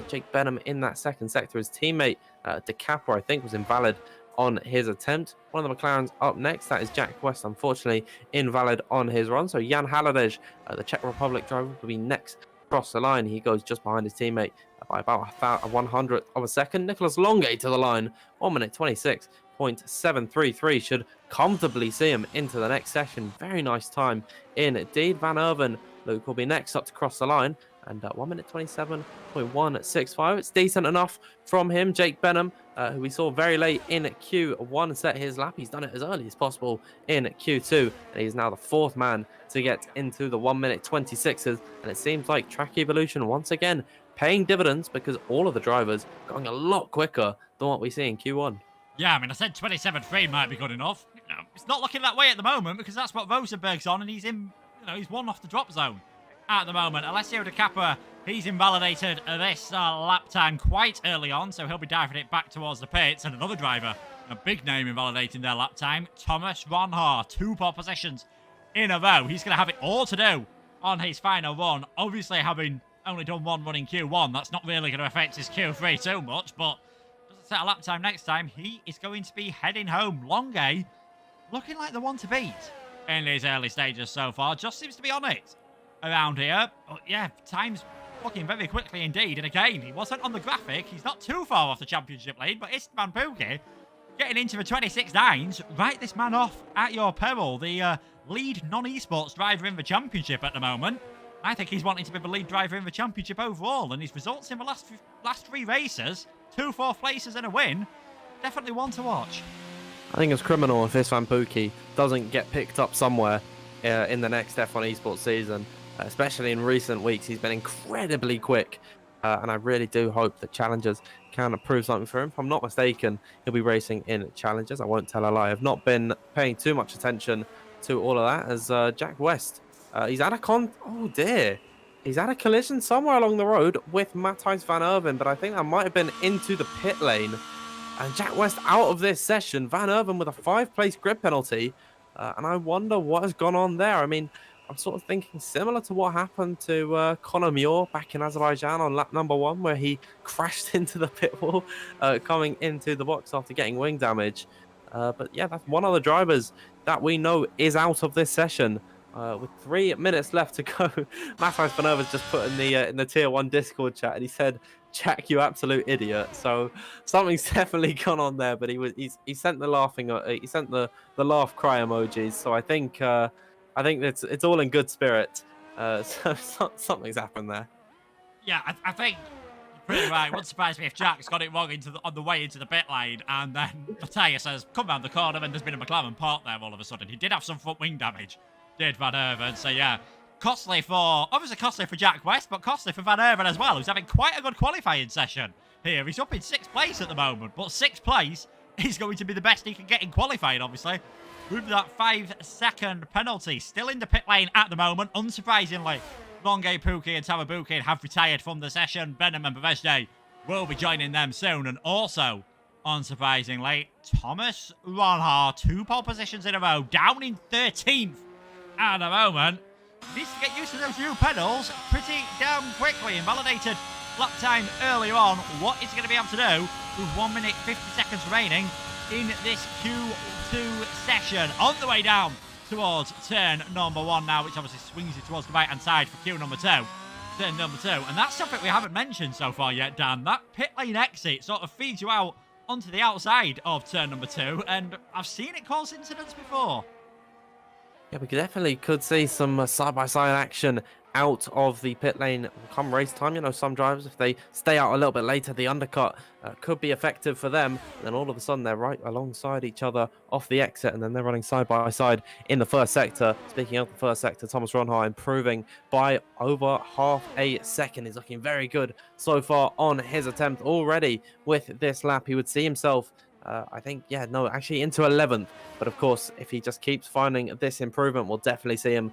Jake Benham in that second sector. His teammate De Capra, I think, was invalid on his attempt. One of the McLarens up next. That is Jack West, unfortunately invalid on his run. So Jan Haladej, the Czech Republic driver, will be next across the line. He goes just behind his teammate by about a 100th of a second. Nicholas Longay to the line, 1 minute 26.733. Should comfortably see him into the next session. Very nice time indeed. Van Erven, Luke, will be next up to cross the line, and 1 minute 27.165. It's decent enough from him. Jake Benham, who we saw very late in Q1, set his lap. He's done it as early as possible in Q2, and he's now the 4th man to get into the 1 minute 26s. And it seems like Track Evolution once again paying dividends, because all of the drivers going a lot quicker than what we see in Q1. Yeah, I mean, I said 27.3 might be good enough. It's not looking that way at the moment, because that's what Rosenberg's on, and he's in, he's one off the drop zone at the moment. Alessio De Capra, he's invalidated this lap time quite early on, so he'll be diving it back towards the pits. And another driver, a big name, invalidating their lap time, Thomas Ronhaar, 2 pole positions in a row. He's going to have it all to do on his final run. Obviously, having only done 1 run in Q1, that's not really going to affect his Q3 too much, but doesn't set a lap time next time. He is going to be heading home. Longay looking like the one to beat in these early stages so far. Just seems to be on it around here. But yeah, time's looking very quickly indeed. And again, he wasn't on the graphic. He's not too far off the championship lead, but Esteban Pookie getting into the 26.9s. Write this man off at your peril. The lead non-esports driver in the championship at the moment. I think he's wanting to be the lead driver in the championship overall, and his results in the last 3 races, 2 4th places and a win, definitely one to watch. I think it's criminal if Istvan Pukki doesn't get picked up somewhere in the next F1 Esports season, especially in recent weeks. He's been incredibly quick, and I really do hope that Challengers can prove something for him. If I'm not mistaken, he'll be racing in Challengers. I won't tell a lie. I've not been paying too much attention to all of that, as Jack West, he's had a oh dear. He's had a collision somewhere along the road with Matthijs van Erven, but I think that might have been into the pit lane. And Jack West out of this session. Van Erven with a 5-place grid penalty. And I wonder what has gone on there. I mean, I'm sort of thinking similar to what happened to Conor Muir back in Azerbaijan on lap number 1, where he crashed into the pit wall coming into the box after getting wing damage. But yeah, that's one of the drivers that we know is out of this session. With 3 minutes left to go, Matthijs van Erven's just put in the Tier 1 Discord chat, and he said, "Jack, you absolute idiot." So something's definitely gone on there. But he sent the laughing, he sent the laugh cry emojis. So I think it's all in good spirit. So something's happened there. Yeah, I think you're pretty right. Wouldn't surprise me if Jack's got it wrong on the way into the pit lane, and then Matthias says, "Come round the corner," and there's been a McLaren part there all of a sudden. He did have some front wing damage, did Van Erven. So yeah, costly for Jack West, but costly for Van Erven as well, who's having quite a good qualifying session here. He's up in 6th place at the moment, but 6th place is going to be the best he can get in qualifying, obviously. With that 5-second penalty, still in the pit lane at the moment, unsurprisingly. Longay, Pookie and Tarabukin have retired from the session. Benham and Breste will be joining them soon. And also, unsurprisingly, Thomas Ronhaar, 2 pole positions in a row, down in 13th at the moment. Needs to get used to those new pedals pretty damn quickly. Invalidated lap time earlier on. What is he going to be able to do with 1 minute 50 seconds remaining in this Q2 session? On the way down towards turn number 1 now, which obviously swings you towards the right-hand side for Q number 2. Turn number 2. And that's something we haven't mentioned so far yet, Dan. That pit lane exit sort of feeds you out onto the outside of turn number 2, and I've seen it cause incidents before. Yeah, we definitely could see some side-by-side action out of the pit lane come race time. You know, some drivers, if they stay out a little bit later, the undercut could be effective for them. And then all of a sudden, they're right alongside each other off the exit, and then they're running side-by-side in the first sector. Speaking of the first sector, Thomas Ronhaar improving by over half a second. He's looking very good so far on his attempt already with this lap. He would see himself I think, yeah, no, actually into 11th. But of course, if he just keeps finding this improvement, we'll definitely see him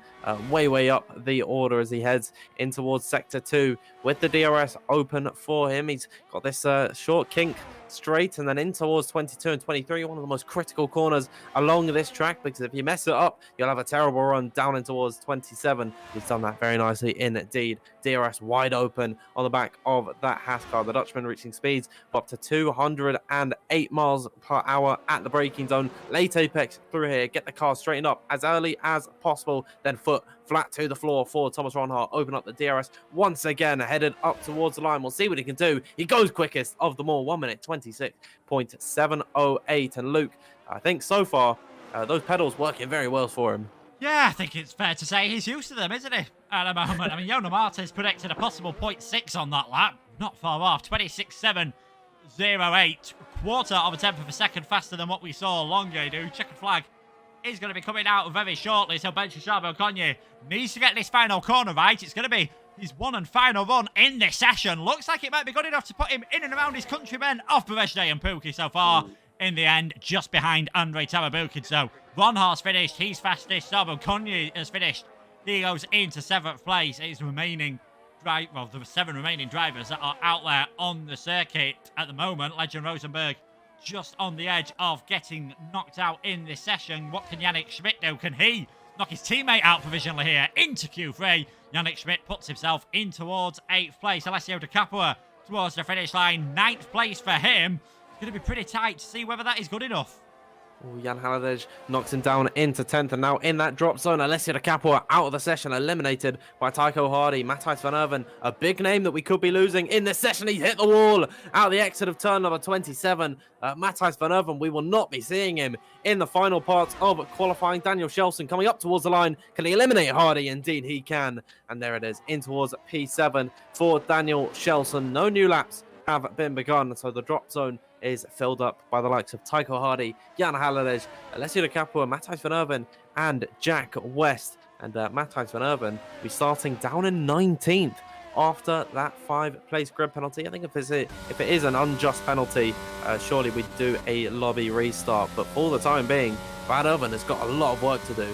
way up the order as he heads in towards Sector 2 with the DRS open for him. He's got this short kink straight and then in towards 22 and 23, one of the most critical corners along this track, because if you mess it up, you'll have a terrible run down in towards 27. He's done that very nicely indeed. DRS wide open on the back of that Haas car. The Dutchman reaching speeds up to 208 miles per hour at the braking zone. Late apex through here, get the car straightened up as early as possible, then foot flat to the floor for Thomas Ronhaar. Open up the DRS once again, headed up towards the line. We'll see what he can do. He goes quickest of them all, 1 minute 26.708. And Luke, I think so far, those pedals working very well for him. Yeah, I think it's fair to say he's used to them, isn't he, at the moment? I mean, Jonas Martins predicted a possible 0.6 on that lap. Not far off. 26.708. Quarter of a tenth of a second faster than what we saw Longue do. Checkered flag is going to be coming out very shortly, so Ben Charbel-Cogne needs to get this final corner right. It's going to be his one and final run in this session. Looks like it might be good enough to put him in and around his countrymen of Baveshde and Pookie so far. In the end, just behind Andrei Tarabukin. So Ronhaar's finished, he's fastest. Charbel-Cogne has finished. He goes into 7th place. It's remaining the 7 remaining drivers that are out there on the circuit at the moment. Legend Rosenberg just on the edge of getting knocked out in this session. What can Yannick Schmidt do? Can he knock his teammate out provisionally here into Q3? Yannick Schmidt puts himself in towards 8th place. Alessio De Capua towards the finish line. 9th place for him. It's going to be pretty tight to see whether that is good enough. Jan Haladej knocks him down into 10th, and now in that drop zone, Alessio De Capua out of the session, eliminated by Tycho Hardy. Matthijs van Erven, a big name that we could be losing in this session. He's hit the wall out the exit of turn number 27. Matthijs van Erven, we will not be seeing him in the final part of qualifying. Daniel Shelson coming up towards the line. Can he eliminate Hardy? Indeed he can. And there it is, in towards P7 for Daniel Shelson. No new laps have been begun, so the drop zone is filled up by the likes of Tycho Hardy, Jan Haladej, Alessio De Capua, Matthijs van Erven, and Jack West. And Matthijs van Erven will be starting down in 19th after that 5-place grid penalty. I think if it is an unjust penalty, surely we'd do a lobby restart. But for the time being, Van Erven has got a lot of work to do.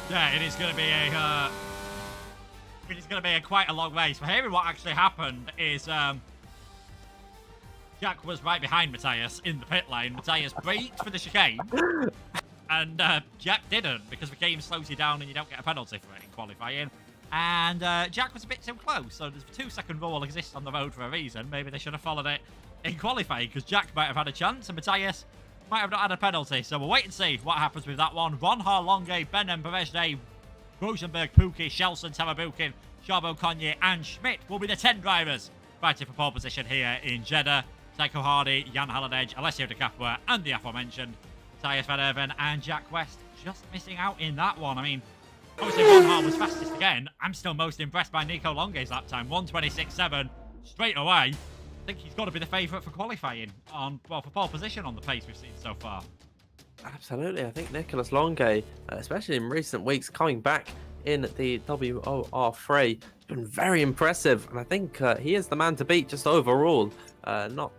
Yeah, it is going to be quite a long race. But hearing what actually happened is Jack was right behind Matthias in the pit lane. Matthias braked for the chicane, and Jack didn't, because the game slows you down and you don't get a penalty for it in qualifying. And Jack was a bit too close, so there's a 2-second rule exists on the road for a reason. Maybe they should have followed it in qualifying, because Jack might have had a chance and Matthias might have not had a penalty. So we'll wait and see what happens with that one. Ronhaar, Longue, Benem, Baveshde, Rosenberg, Pookie, Shelson, Tarabukin, Charbel-Cogne, and Schmidt will be the 10 drivers fighting for pole position here in Jeddah. Tycho Hardy, Jan Haladej, Alessio De Capua, and the aforementioned Matthijs van Erven and Jack West just missing out in that one. I mean, obviously Ronhaar was fastest again. I'm still most impressed by Nico Longue's lap time, 1:26.7 straight away. I think he's got to be the favourite for qualifying for pole position on the pace we've seen so far. Absolutely, I think Nicolas Longue, especially in recent weeks, coming back in the WOR fray, has been very impressive, and I think he is the man to beat just overall. Not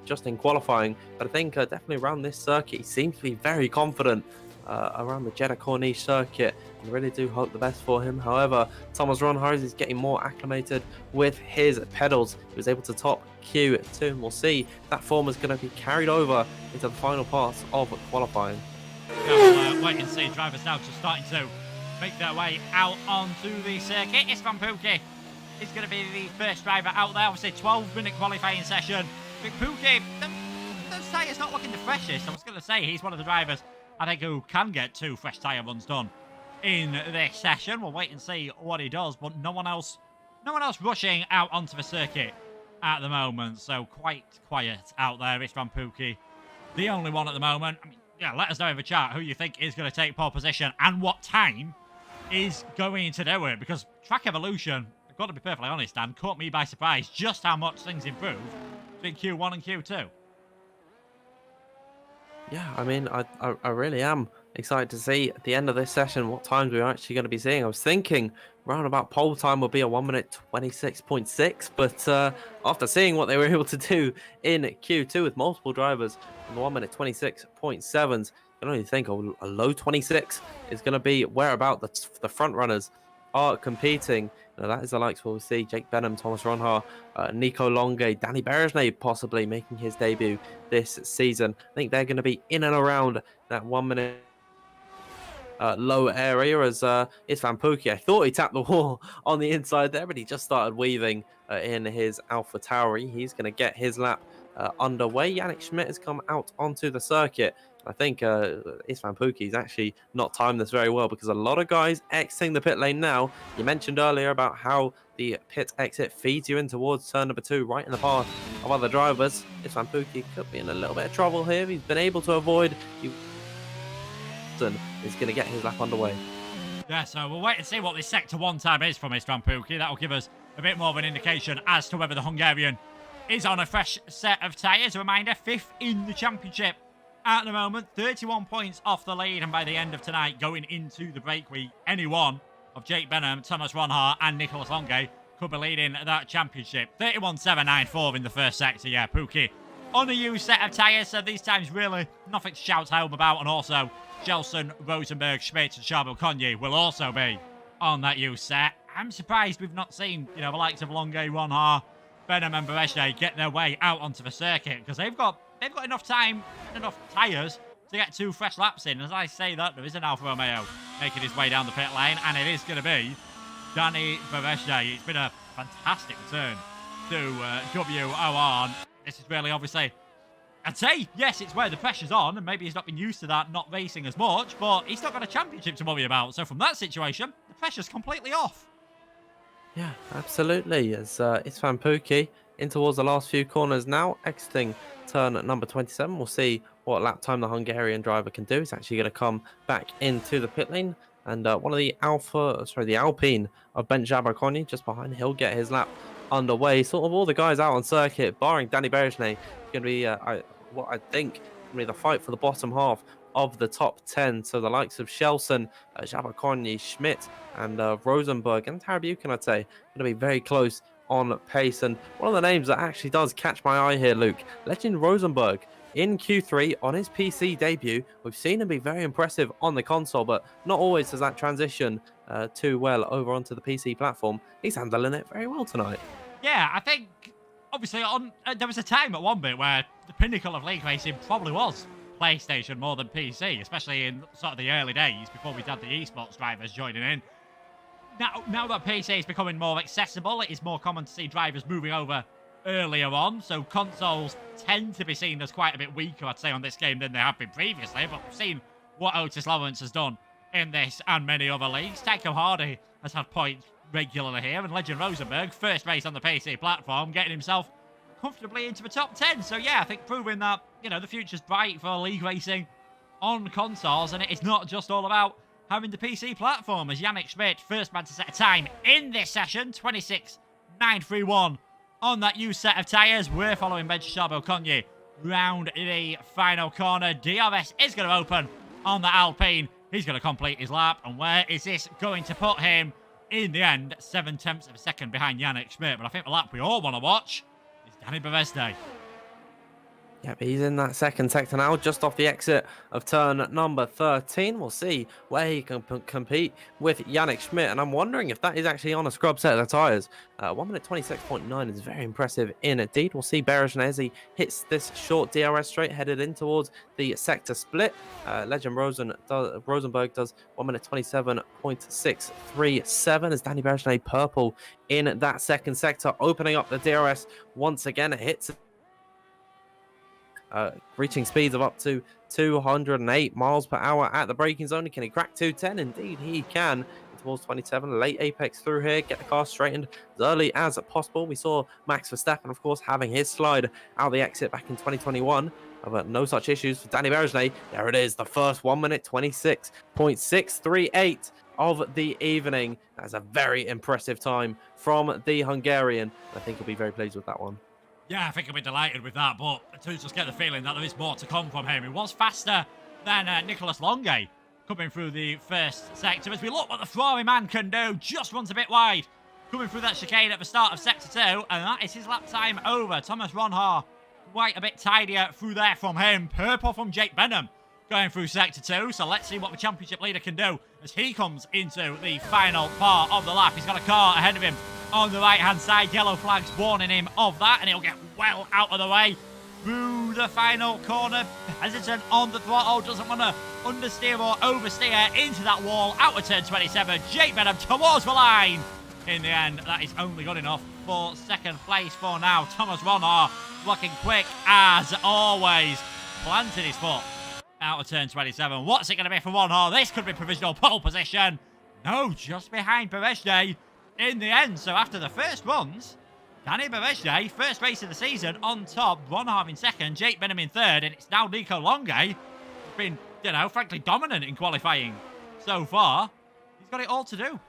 just in qualifying, but I think definitely around this circuit, he seems to be very confident. around the Jeddah Corniche circuit. I really do hope the best for him. However, Thomas Ronhaar is getting more acclimated with his pedals. He was able to top Q2, and we'll see if that form is going to be carried over into the final parts of qualifying. Yeah, we'll wait and see. Drivers now just starting to make their way out onto the circuit. Istvan Pukki is going to be the first driver out there. Obviously, 12-minute qualifying session. Big Pukki, those tyres not looking the freshest. I was going to say he's one of the drivers I think who can get 2 fresh tyre runs done in this session. We'll wait and see what he does, but no one else rushing out onto the circuit at the moment. So quite quiet out there. Istvan Pukki, the only one at the moment. I mean, yeah, let us know in the chat who you think is going to take pole position and what time is going to do it, because track evolution, I've got to be perfectly honest, Dan, caught me by surprise just how much things improved between Q1 and Q2. Yeah, I mean, I really am excited to see at the end of this session what times we're actually going to be seeing. I was thinking round about pole time will be a 1 minute 26.6, but after seeing what they were able to do in Q2 with multiple drivers in the 1 minute 26.7s, I can only think a low 26 is going to be where about the front runners are competing. Now, that is the likes we'll see Jake Benham, Thomas Ronhaar, Nico Longe, Danny Berejnay possibly making his debut this season. I think they're going to be in and around that 1 minute low area as Istvan Pukki. I thought he tapped the wall on the inside there, but he just started weaving in his Alpha Tauri. He's going to get his lap underway. Yannick Schmidt has come out onto the circuit. I think Istvan Pukki's actually not timed this very well, because a lot of guys exiting the pit lane now. You mentioned earlier about how the pit exit feeds you in towards turn number 2, right in the path of other drivers. Istvan Pukki could be in a little bit of trouble here. He's been able to avoid. He's going to get his lap underway. Yeah, so we'll wait and see what this Sector 1 time is from Istvan Pukki. That will give us a bit more of an indication as to whether the Hungarian is on a fresh set of tyres. A reminder, 5th in the championship at the moment, 31 points off the lead, and by the end of tonight, going into the break week, any one of Jake Benham, Thomas Ronhaar and Nicolas Longe could be leading that championship. 31.794 in the first sector. Yeah, Pukki on a used set of tyres, so these times really nothing to shout home about, and also Gelson, Rosenberg, Schmidt and Charbel Conye will also be on that used set. I'm surprised we've not seen, the likes of Longe, Ronhaar, Benham and Berejnay get their way out onto the circuit, because they've got enough time and enough tyres to get 2 fresh laps in. As I say that, there is an Alfa Romeo making his way down the pit lane, and it is going to be Danny Berejnay. It's been a fantastic return to WOR. This is really, obviously, I'd say, yes, it's where the pressure's on, and maybe he's not been used to that, not racing as much, but he's not got a championship to worry about. So from that situation, the pressure's completely off. Yeah, absolutely. As Istvan Pukki in towards the last few corners now, exiting turn at number 27. We'll see what lap time the Hungarian driver can do. He's actually going to come back into the pit lane, and one of the Alpine of Ben Jabbar just behind. He'll get his lap underway. Sort of all the guys out on circuit, barring Danny Berejnay, going to be what I think going to be the fight for the bottom half of the top 10. So the likes of Shelson, Jabbar, Schmidt, and Rosenberg and Tarabukin, I'd say, going to be very close on pace. And one of the names that actually does catch my eye here, Luke, Legend Rosenberg in Q3 on his PC debut. We've seen him be very impressive on the console, but not always does that transition too well over onto the PC platform. He's handling it very well tonight. Yeah, I think obviously there was a time at one bit where the pinnacle of league racing probably was PlayStation more than PC, especially in sort of the early days before we'd had the esports drivers joining in. Now that PC is becoming more accessible, it is more common to see drivers moving over earlier on, so consoles tend to be seen as quite a bit weaker, I'd say, on this game than they have been previously, but we've seen what Otis Lawrence has done in this and many other leagues. Tycho Hardy has had points regularly here, and Legend Rosenberg, first race on the PC platform, getting himself comfortably into the top 10. So yeah, I think proving that, the future's bright for league racing on consoles, and it is not just all about having the PC platform, as Yannick Schmidt, first man to set a time in this session, 26.931 on that used set of tyres. We're following Ben Charbel Conye round the final corner. DRS is going to open on the Alpine. He's going to complete his lap, and where is this going to put him? In the end, 7/10 of a second behind Yannick Schmidt, but I think the lap we all want to watch is Danny Berejnay. Yep, he's in that second sector now, just off the exit of turn number 13. We'll see where he can compete with Yannick Schmidt, and I'm wondering if that is actually on a scrub set of tyres. 1 minute 26.9 is very impressive indeed. We'll see Bereshne as he hits this short DRS straight, headed in towards the sector split. Legend Rosenberg does 1 minute 27.637 as Danny Bereshne purple in that second sector, opening up the DRS once again. It hits reaching speeds of up to 208 miles per hour at the braking zone. Can he crack 210? Indeed, he can. Towards 27, late apex through here, get the car straightened as early as possible. We saw Max Verstappen, of course, having his slide out the exit back in 2021. But no such issues for Danny Bereshne. There it is, the first 1 minute 26.638 of the evening. That's a very impressive time from the Hungarian. I think he'll be very pleased with that one. Yeah, I think he'll be delighted with that, but I do just get the feeling that there is more to come from him. He was faster than Nicolas Longue coming through the first sector. As we look what the Ferrari man can do, just runs a bit wide. Coming through that chicane at the start of sector 2, and that is his lap time over. Thomas Ronhaar, quite a bit tidier through there from him. Purple from Jake Benham going through sector 2, so let's see what the championship leader can do as he comes into the final part of the lap. He's got a car ahead of him on the right-hand side. Yellow flags warning him of that, and he'll get well out of the way through the final corner. Hesitant on the throttle, doesn't want to understeer or oversteer into that wall. Out of turn 27, Jake Benham towards the line. In the end, that is only good enough for second place for now. Thomas Ronhaar looking quick as always. Planted his foot out of turn 27. What's it going to be for Ronhaar? This could be provisional pole position. No, just behind Bereshne in the end. So after the first runs, Danny Bereshne, first race of the season, on top. Ronhaar in second, Jake Benham in third, and it's now Nico Longue. He's been, frankly dominant in qualifying so far. He's got it all to do.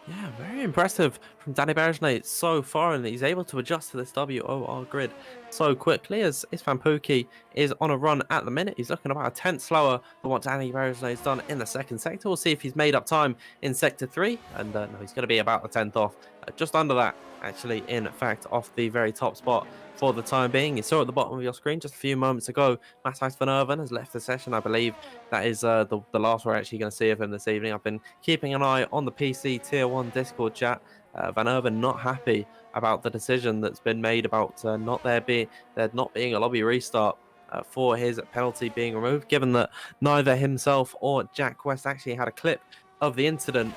Yeah, very impressive from Danny Bereshne so far, and he's able to adjust to this WOR grid so quickly as Istvan Pukki is on a run at the minute. He's looking about a tenth slower than what Danny Bereshne has done in the second sector. We'll see if he's made up time in sector 3, and no, he's going to be about a tenth off, just under that, actually, in fact, off the very top spot for the time being. You saw at the bottom of your screen just a few moments ago, Matthijs van Erven has left the session. I believe that is the last we're actually going to see of him this evening. I've been keeping an eye on the PC Tier 1 Discord chat. Van Erven not happy about the decision that's been made about there not being a lobby restart for his penalty being removed, given that neither himself or Jack West actually had a clip of the incident.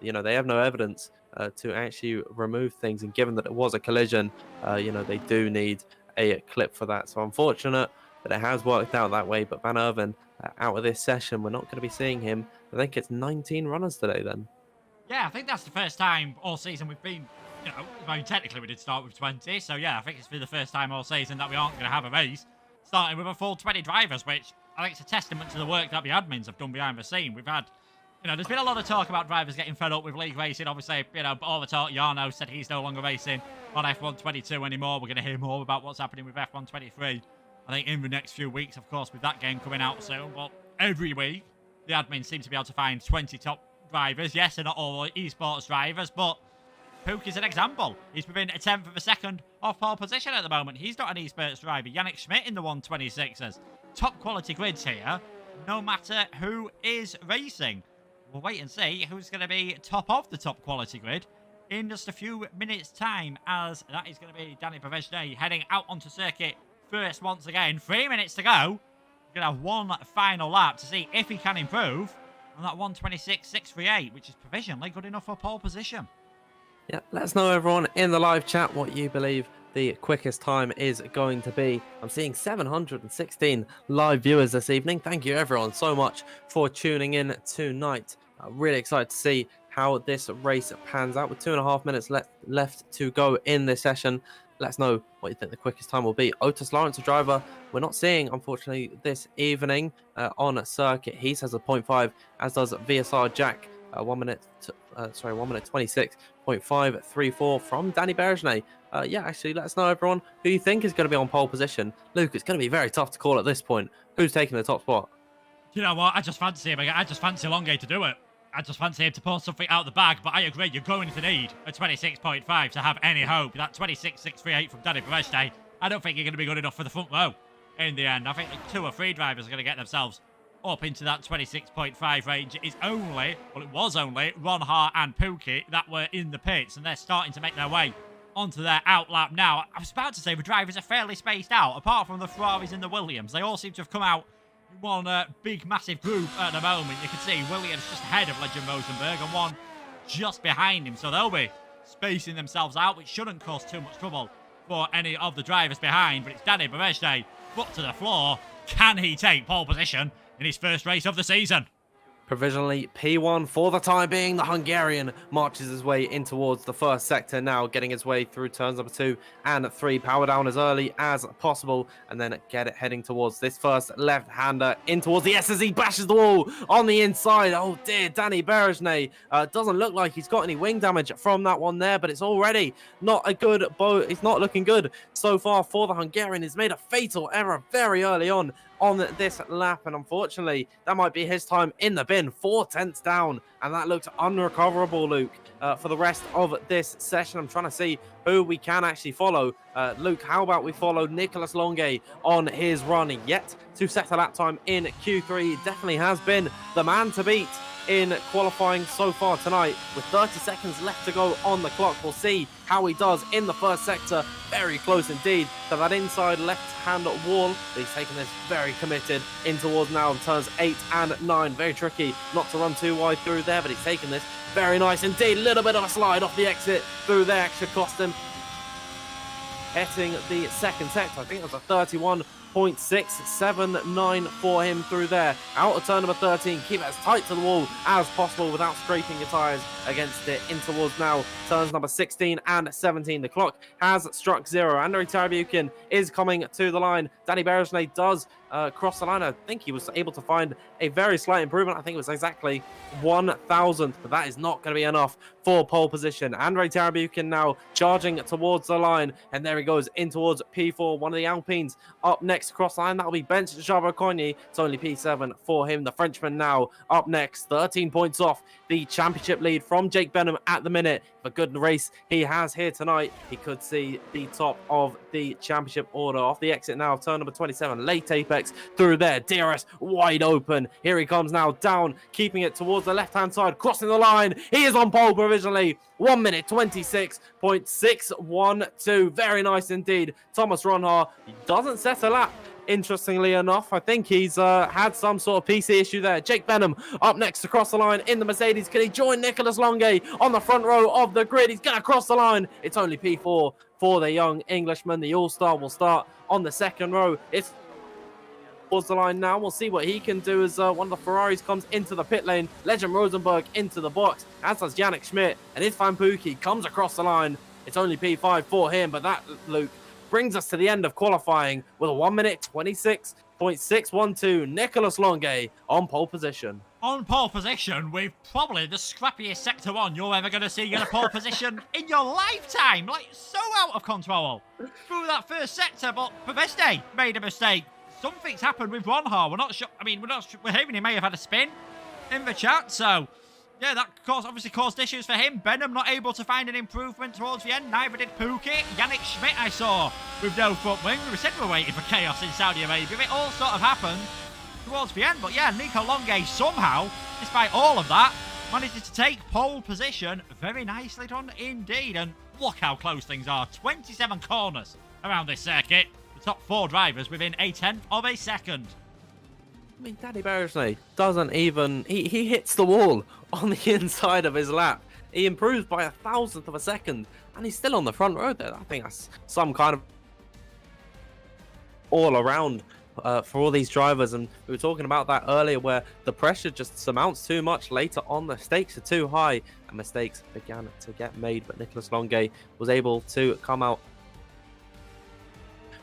They have no evidence to actually remove things, and given that it was a collision, they do need a clip for that. So unfortunate that it has worked out that way, but Van Erven out of this session. We're not going to be seeing him. I think it's 19 runners today then. Yeah, I think that's the first time all season we've been, technically we did start with 20, so yeah, I think it's for the first time all season that we aren't going to have a race starting with a full 20 drivers, which I think it's a testament to the work that the admins have done behind the scene. We've had there's been a lot of talk about drivers getting fed up with league racing. Obviously, all the talk, Jarno said he's no longer racing on F1 22 anymore. We're going to hear more about what's happening with F1 23, I think, in the next few weeks, of course, with that game coming out soon. But every week, the admins seem to be able to find 20 top drivers. Yes, they're not all esports drivers, but Pook is an example. He's within a tenth of a second off pole position at the moment. He's not an esports driver. Yannick Schmidt in the 126ers. Top quality grids here, no matter who is racing. We'll wait and see who's going to be top of the top quality grid in just a few minutes' time, as that is going to be Danny Bereshne heading out onto circuit first once again. 3 minutes to go. We're going to have one final lap to see if he can improve on that 126.638, which is provisionally good enough for pole position. Yeah, let us know, everyone, in the live chat what you believe the quickest time is going to be. I'm seeing 716 live viewers this evening. Thank you, everyone, so much for tuning in tonight. Really excited to see how this race pans out with 2.5 minutes left to go in this session. Let us know what you think the quickest time will be. Otis Lawrence, a driver we're not seeing, unfortunately, this evening on a circuit. He says a 0.5, as does VSR Jack. 1 minute 26.534 from Danny Bereshne. Actually, let us know, everyone, who you think is going to be on pole position. Luke, it's going to be very tough to call at this point. Who's taking the top spot? You know what? I just fancy him. I just fancy Longue to do it. I just fancy him to pull something out of the bag, but I agree, you're going to need a 26.5 to have any hope. That 26.638 from Danny Bereshne, I don't think you're going to be good enough for the front row. in the end. I think 2 or 3 drivers are going to get themselves up into that 26.5 range. It was only Ron Hart and Pookie that were in the pits, and they're starting to make their way onto their outlap now. I was about to say the drivers are fairly spaced out, apart from the Ferraris and the Williams. They all seem to have come out in one big, massive group at the moment. You can see Williams just ahead of Legend Rosenberg and one just behind him, so they'll be spacing themselves out, which shouldn't cause too much trouble for any of the drivers behind. But it's Danny Berejne, foot to the floor. Can he take pole position in his first race of the season? Provisionally P1 for the time being. The Hungarian marches his way in towards the first sector now, getting his way through turns number 2 and 3. Power down as early as possible, and then heading towards this first left-hander in towards the S as he bashes the wall on the inside. Oh dear, Danny Berejne doesn't look like he's got any wing damage from that one there, but it's already not a good it's not looking good so far for the Hungarian. He's made a fatal error very early on this lap, and unfortunately that might be his time in the bin. 4 tenths down, and that looks unrecoverable, Luke, for the rest of this session. I'm trying to see who we can actually follow. Luke, how about we follow Nicolas Longuet on his run? Yet to set a lap time in Q3. Definitely has been the man to beat in qualifying so far tonight. With 30 seconds left to go on the clock, we'll see how he does in the first sector. Very close indeed to that inside left-hand wall. He's taking this very committed in towards now turns 8 and 9. Very tricky not to run too wide through there, but he's taking this very nice indeed. Little bit of a slide off the exit through there, actually cost him hitting the second sector. I think it was a 31.679 for him through there. Out of turn number 13, keep it as tight to the wall as possible without scraping your tyres against it. In towards now turns number 16 and 17. The clock has struck 0. Andrei Tarabukin is coming to the line. Danny Berejne does cross the line. I think he was able to find a very slight improvement. I think it was exactly 1,000th, but that is not going to be enough for pole position. Andrei Tarabukin now charging towards the line, and there he goes in towards P4. One of the Alpines up next across the line. That'll be Bench Jabra-Cogny. It's only P7 for him. The Frenchman now up next, 13 points off the championship lead from Jake Benham at the minute. A good race he has here tonight. He could see the top of the championship order. Off the exit now, turn number 27, late apex through there. DRS wide open. Here he comes now down, keeping it towards the left-hand side, crossing the line. He is on pole provisionally. 1 minute 26.612. Very nice indeed. Thomas Ronhaar doesn't set a lap. Interestingly enough, I think he's had some sort of PC issue there. Jake Benham up next across the line in the Mercedes. Can he join Nicolas Longuet on the front row of the grid? He's going to cross the line. It's only P4 for the young Englishman. The All-Star will start on the second row. It's towards the line now. We'll see what he can do as one of the Ferraris comes into the pit lane. Legend Rosenberg into the box, as does Yannick Schmidt. And Isfan Pookie comes across the line. It's only P5 for him, but that, Luke, brings us to the end of qualifying with a 1 minute 26.612. Nicolas Longuet on pole position. On pole position with probably the scrappiest sector one you're ever going to see in a pole position in your lifetime. Like, so out of control through that first sector, but Berejne made a mistake. Something's happened with Ronhaar. We're not sure. I mean, we're hearing he may have had a spin in the chat, so yeah, that obviously caused issues for him. Benham not able to find an improvement towards the end. Neither did Pookie. Yannick Schmidt I saw with no front wing. We said we were waiting for chaos in Saudi Arabia. It all sort of happened towards the end. But yeah, Nico Longuet somehow, despite all of that, managed to take pole position. Very nicely done indeed. And look how close things are. 27 corners around this circuit. The top 4 drivers within a tenth of a second. I mean, Danny Berejne doesn't even... He hits the wall on the inside of his lap. He improves by 1,000th of a second, and he's still on the front row there. I think that's some kind of all around for all these drivers. And we were talking about that earlier, where the pressure just surmounts too much later on. The stakes are too high, and mistakes began to get made. But Nicolas Longuet was able to come out.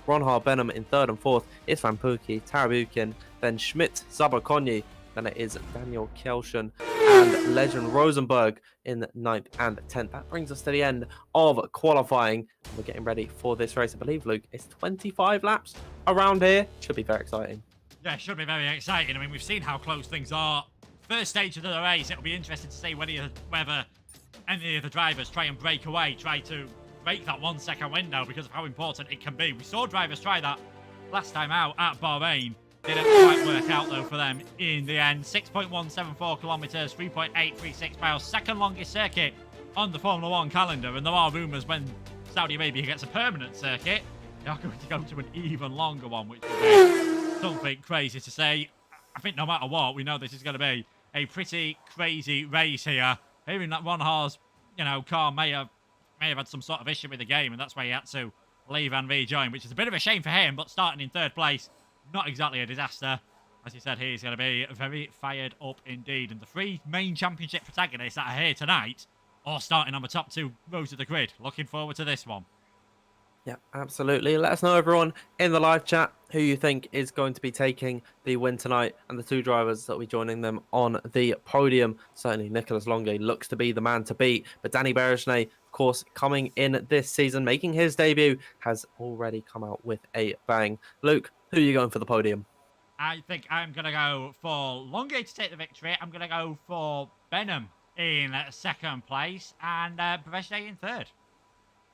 Ronhaar, Benham in 3rd and 4th, Isfan Pookie, Tarabukin, then Schmidt, Jabra-Cogny, then it is Daniel Kjellchen and Legend Rosenberg in 9th and 10th. That brings us to the end of qualifying. We're getting ready for this race. I believe, Luke, it's 25 laps around here. Should be very exciting. Yeah, it should be very exciting. I mean, we've seen how close things are. First stage of the race, it'll be interesting to see whether any of the drivers try and break away, try to break that 1 second window because of how important it can be. We saw drivers try that last time out at Bahrain. Didn't quite work out, though, for them in the end. 6.174 kilometres, 3.836 miles. Second longest circuit on the Formula 1 calendar. And there are rumours when Saudi Arabia gets a permanent circuit, they are going to go to an even longer one, which would be something crazy to say. I think no matter what, we know this is going to be a pretty crazy race here. Hearing that Ron Haar's, car may have had some sort of issue with the game, and that's why he had to leave and rejoin, which is a bit of a shame for him, but starting in third place, not exactly a disaster. As he said, he's going to be very fired up indeed. And the three main championship protagonists that are here tonight are starting on the top two rows of the grid. Looking forward to this one. Yeah, absolutely. Let us know, everyone, in the live chat who you think is going to be taking the win tonight and the two drivers that will be joining them on the podium. Certainly, Nicolas Longuet looks to be the man to beat. But Danny Berejnay, of course, coming in this season, making his debut, has already come out with a bang. Luke, who are you going for the podium? I think I'm going to go for Longuet to take the victory. I'm going to go for Benham in second place and Berejnay in third.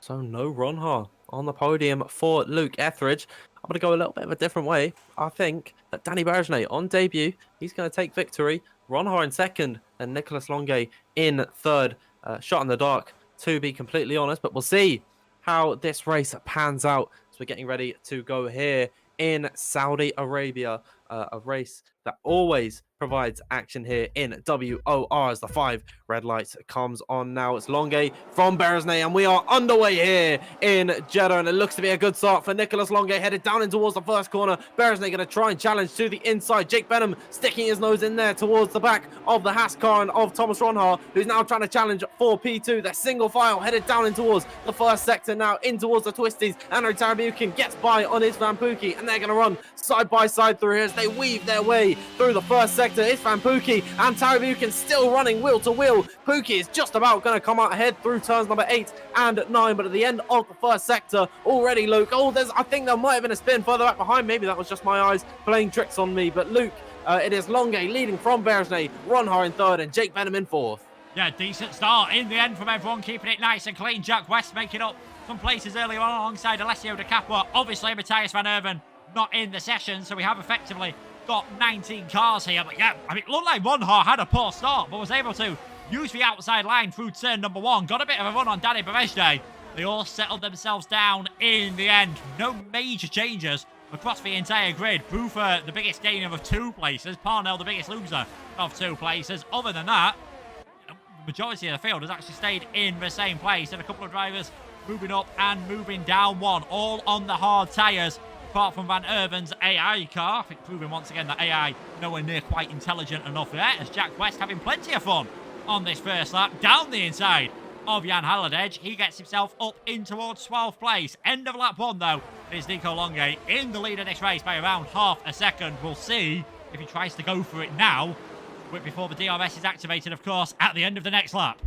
So no Ron Haar on the podium for Luke Etheridge. I'm going to go a little bit of a different way. I think that Danny Berejnay on debut, he's going to take victory. Ron Haar in second and Nicolas Longuet in third. Shot in the dark, to be completely honest. But we'll see how this race pans out. So we're getting ready to go here in Saudi Arabia. A race that always provides action here in WOR as the 5 red lights comes on now. It's Longuet from Berejnay, and we are underway here in Jeddah, and it looks to be a good start for Nicolas Longuet, headed down in towards the first corner. Berejnay going to try and challenge to the inside. Jake Benham sticking his nose in there towards the back of the Haas car and of Thomas Ron Haar, who's now trying to challenge for P2. They're single file headed down in towards the first sector now, in towards the twisties. Andrew Tarabukin gets by on his Van Pookie, and they're going to run side by side through here as they weave their way through the first sector. It's Van Pookie and Tarabukin still running wheel to wheel. Pookie is just about going to come out ahead through turns number 8 and 9, but at the end of the first sector already, Luke, I think there might have been a spin further back behind. Maybe that was just my eyes playing tricks on me, but Luke, it is Longuet leading from Berejnay, Ron Haar in third and Jake Benham in fourth. Yeah, decent start in the end from everyone, keeping it nice and clean. Jack West making up some places early on alongside Alessio De Capua. Obviously, Matthias Van Erven not in the session, so we have effectively got 19 cars here. But yeah, it looked like Ron Haar had a poor start, but was able to use the outside line through turn number 1. Got a bit of a run on Danny Berejnay. They all settled themselves down in the end. No major changes across the entire grid. Buffer, the biggest gainer of 2 places. Parnell, the biggest loser of 2 places. Other than that, the majority of the field has actually stayed in the same place, and a couple of drivers moving up and moving down one, all on the hard tyres. Apart from Van Erven's AI car, I think proving once again that AI nowhere near quite intelligent enough there, as Jack West having plenty of fun on this first lap. Down the inside of Jan Halliday, he gets himself up in towards 12th place. End of lap 1 though, is Nico Longuet in the lead of this race by around half a second. We'll see if he tries to go for it now, but before the DRS is activated, of course, at the end of the next lap.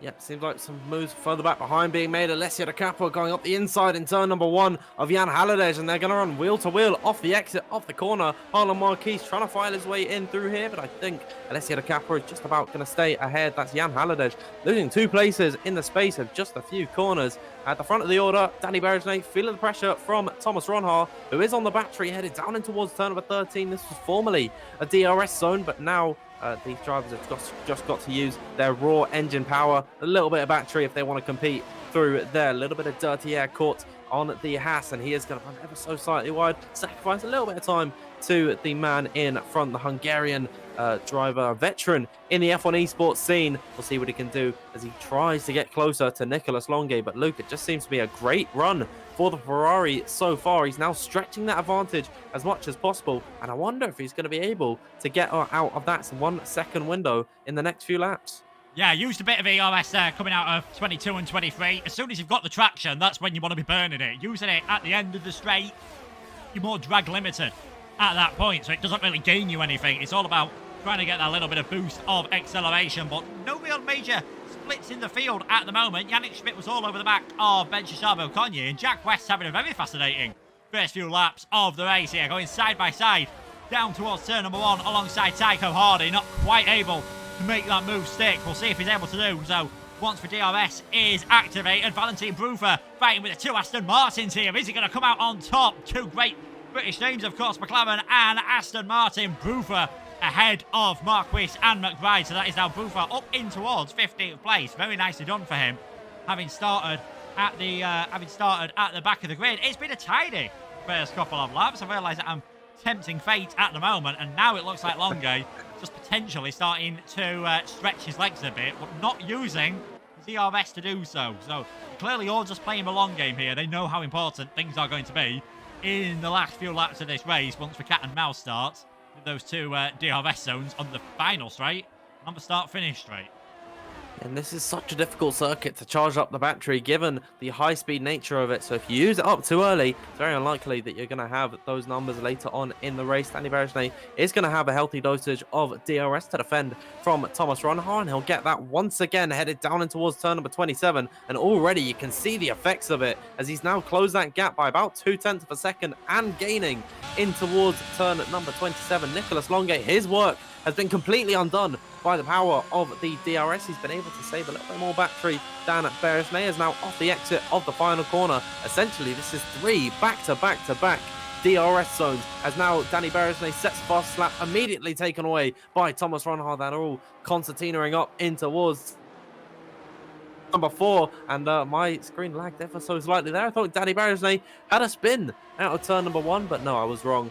Yep, seems like some moves further back behind being made. Alessio De Capua going up the inside in turn number 1 of Jan Halliday, and they're going to run wheel to wheel off the exit, off the corner. Harlan Marquis trying to file his way in through here, but I think Alessio De Capua is just about going to stay ahead. That's Jan Halliday losing 2 places in the space of just a few corners. At the front of the order, Danny Berejnay feeling the pressure from Thomas Ron Haar, who is on the battery, headed down in towards turn number 13. This was formerly a DRS zone, but now these drivers have just got to use their raw engine power, a little bit of battery if they want to compete through there. A little bit of dirty air caught on the Haas, and he is going to run ever so slightly wide, sacrifice a little bit of time to the man in front, the Hungarian driver, veteran in the F1 esports scene. We'll see what he can do as he tries to get closer to Nicolas Longuet. But Luke, it just seems to be a great run for the Ferrari so far. He's now stretching that advantage as much as possible, and I wonder if he's going to be able to get out of that 1 second window in the next few laps. Yeah, used a bit of ERS there coming out of 22 and 23. As soon as you've got the traction, that's when you want to be burning it. Using it at the end of the straight, you're more drag limited at that point, so it doesn't really gain you anything. It's all about trying to get that little bit of boost of acceleration, but no real major splits in the field at the moment. Yannick Schmidt was all over the back of Ben Shashabo Konyi, and Jack West having a very fascinating first few laps of the race here, going side by side down towards turn number 1 alongside Tycho Hardy, not quite able to make that move stick. We'll see if he's able to do so once the DRS is activated. Valentin Bruffer fighting with the 2 Aston Martins here. Is he going to come out on top? 2 great British names, of course, McLaren and Aston Martin. Bruford ahead of Marquis and McBride. So that is now Bruford up in towards 15th place. Very nicely done for him, having started at the back of the grid. It's been a tidy first couple of laps. I realise that I'm tempting fate at the moment, and now it looks like Longuet just potentially starting to stretch his legs a bit, but not using DRS to do so. So clearly all just playing a long game here. They know how important things are going to be in the last few laps of this race once the cat and mouse starts with those two DRS zones on the final straight and on the start-finish straight. And this is such a difficult circuit to charge up the battery given the high-speed nature of it. So if you use it up too early, it's very unlikely that you're going to have those numbers later on in the race. Danny Berejnay is going to have a healthy dosage of DRS to defend from Thomas Ronhaar, and he'll get that once again headed down in towards turn number 27. And already you can see the effects of it as he's now closed that gap by about 0.2 of a second and gaining in towards turn number 27. Nicolas Longuet, his work has been completely undone by the power of the DRS. He's been able to save a little bit more battery than Berejnay is now off the exit of the final corner. Essentially, this is 3 back-to-back-to-back DRS zones, as now Danny Berejnay sets fast lap immediately taken away by Thomas Ronhaar. They're all concertinaing up in towards number 4, and my screen lagged ever so slightly there. I thought Danny Berejnay had a spin out of turn number 1, but no, I was wrong.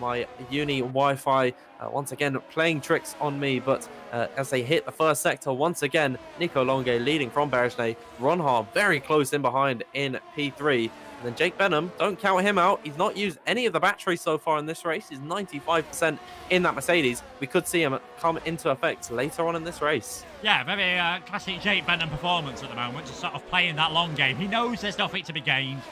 My uni Wi-Fi once again playing tricks on me, but as they hit the first sector once again, Nico Longuet leading from Berejnay. Ronhaar very close in behind in P3. And then Jake Benham, don't count him out. He's not used any of the battery so far in this race. He's 95% in that Mercedes. We could see him come into effect later on in this race. Yeah, very classic Jake Benham performance at the moment, just sort of playing that long game. He knows there's nothing to be gained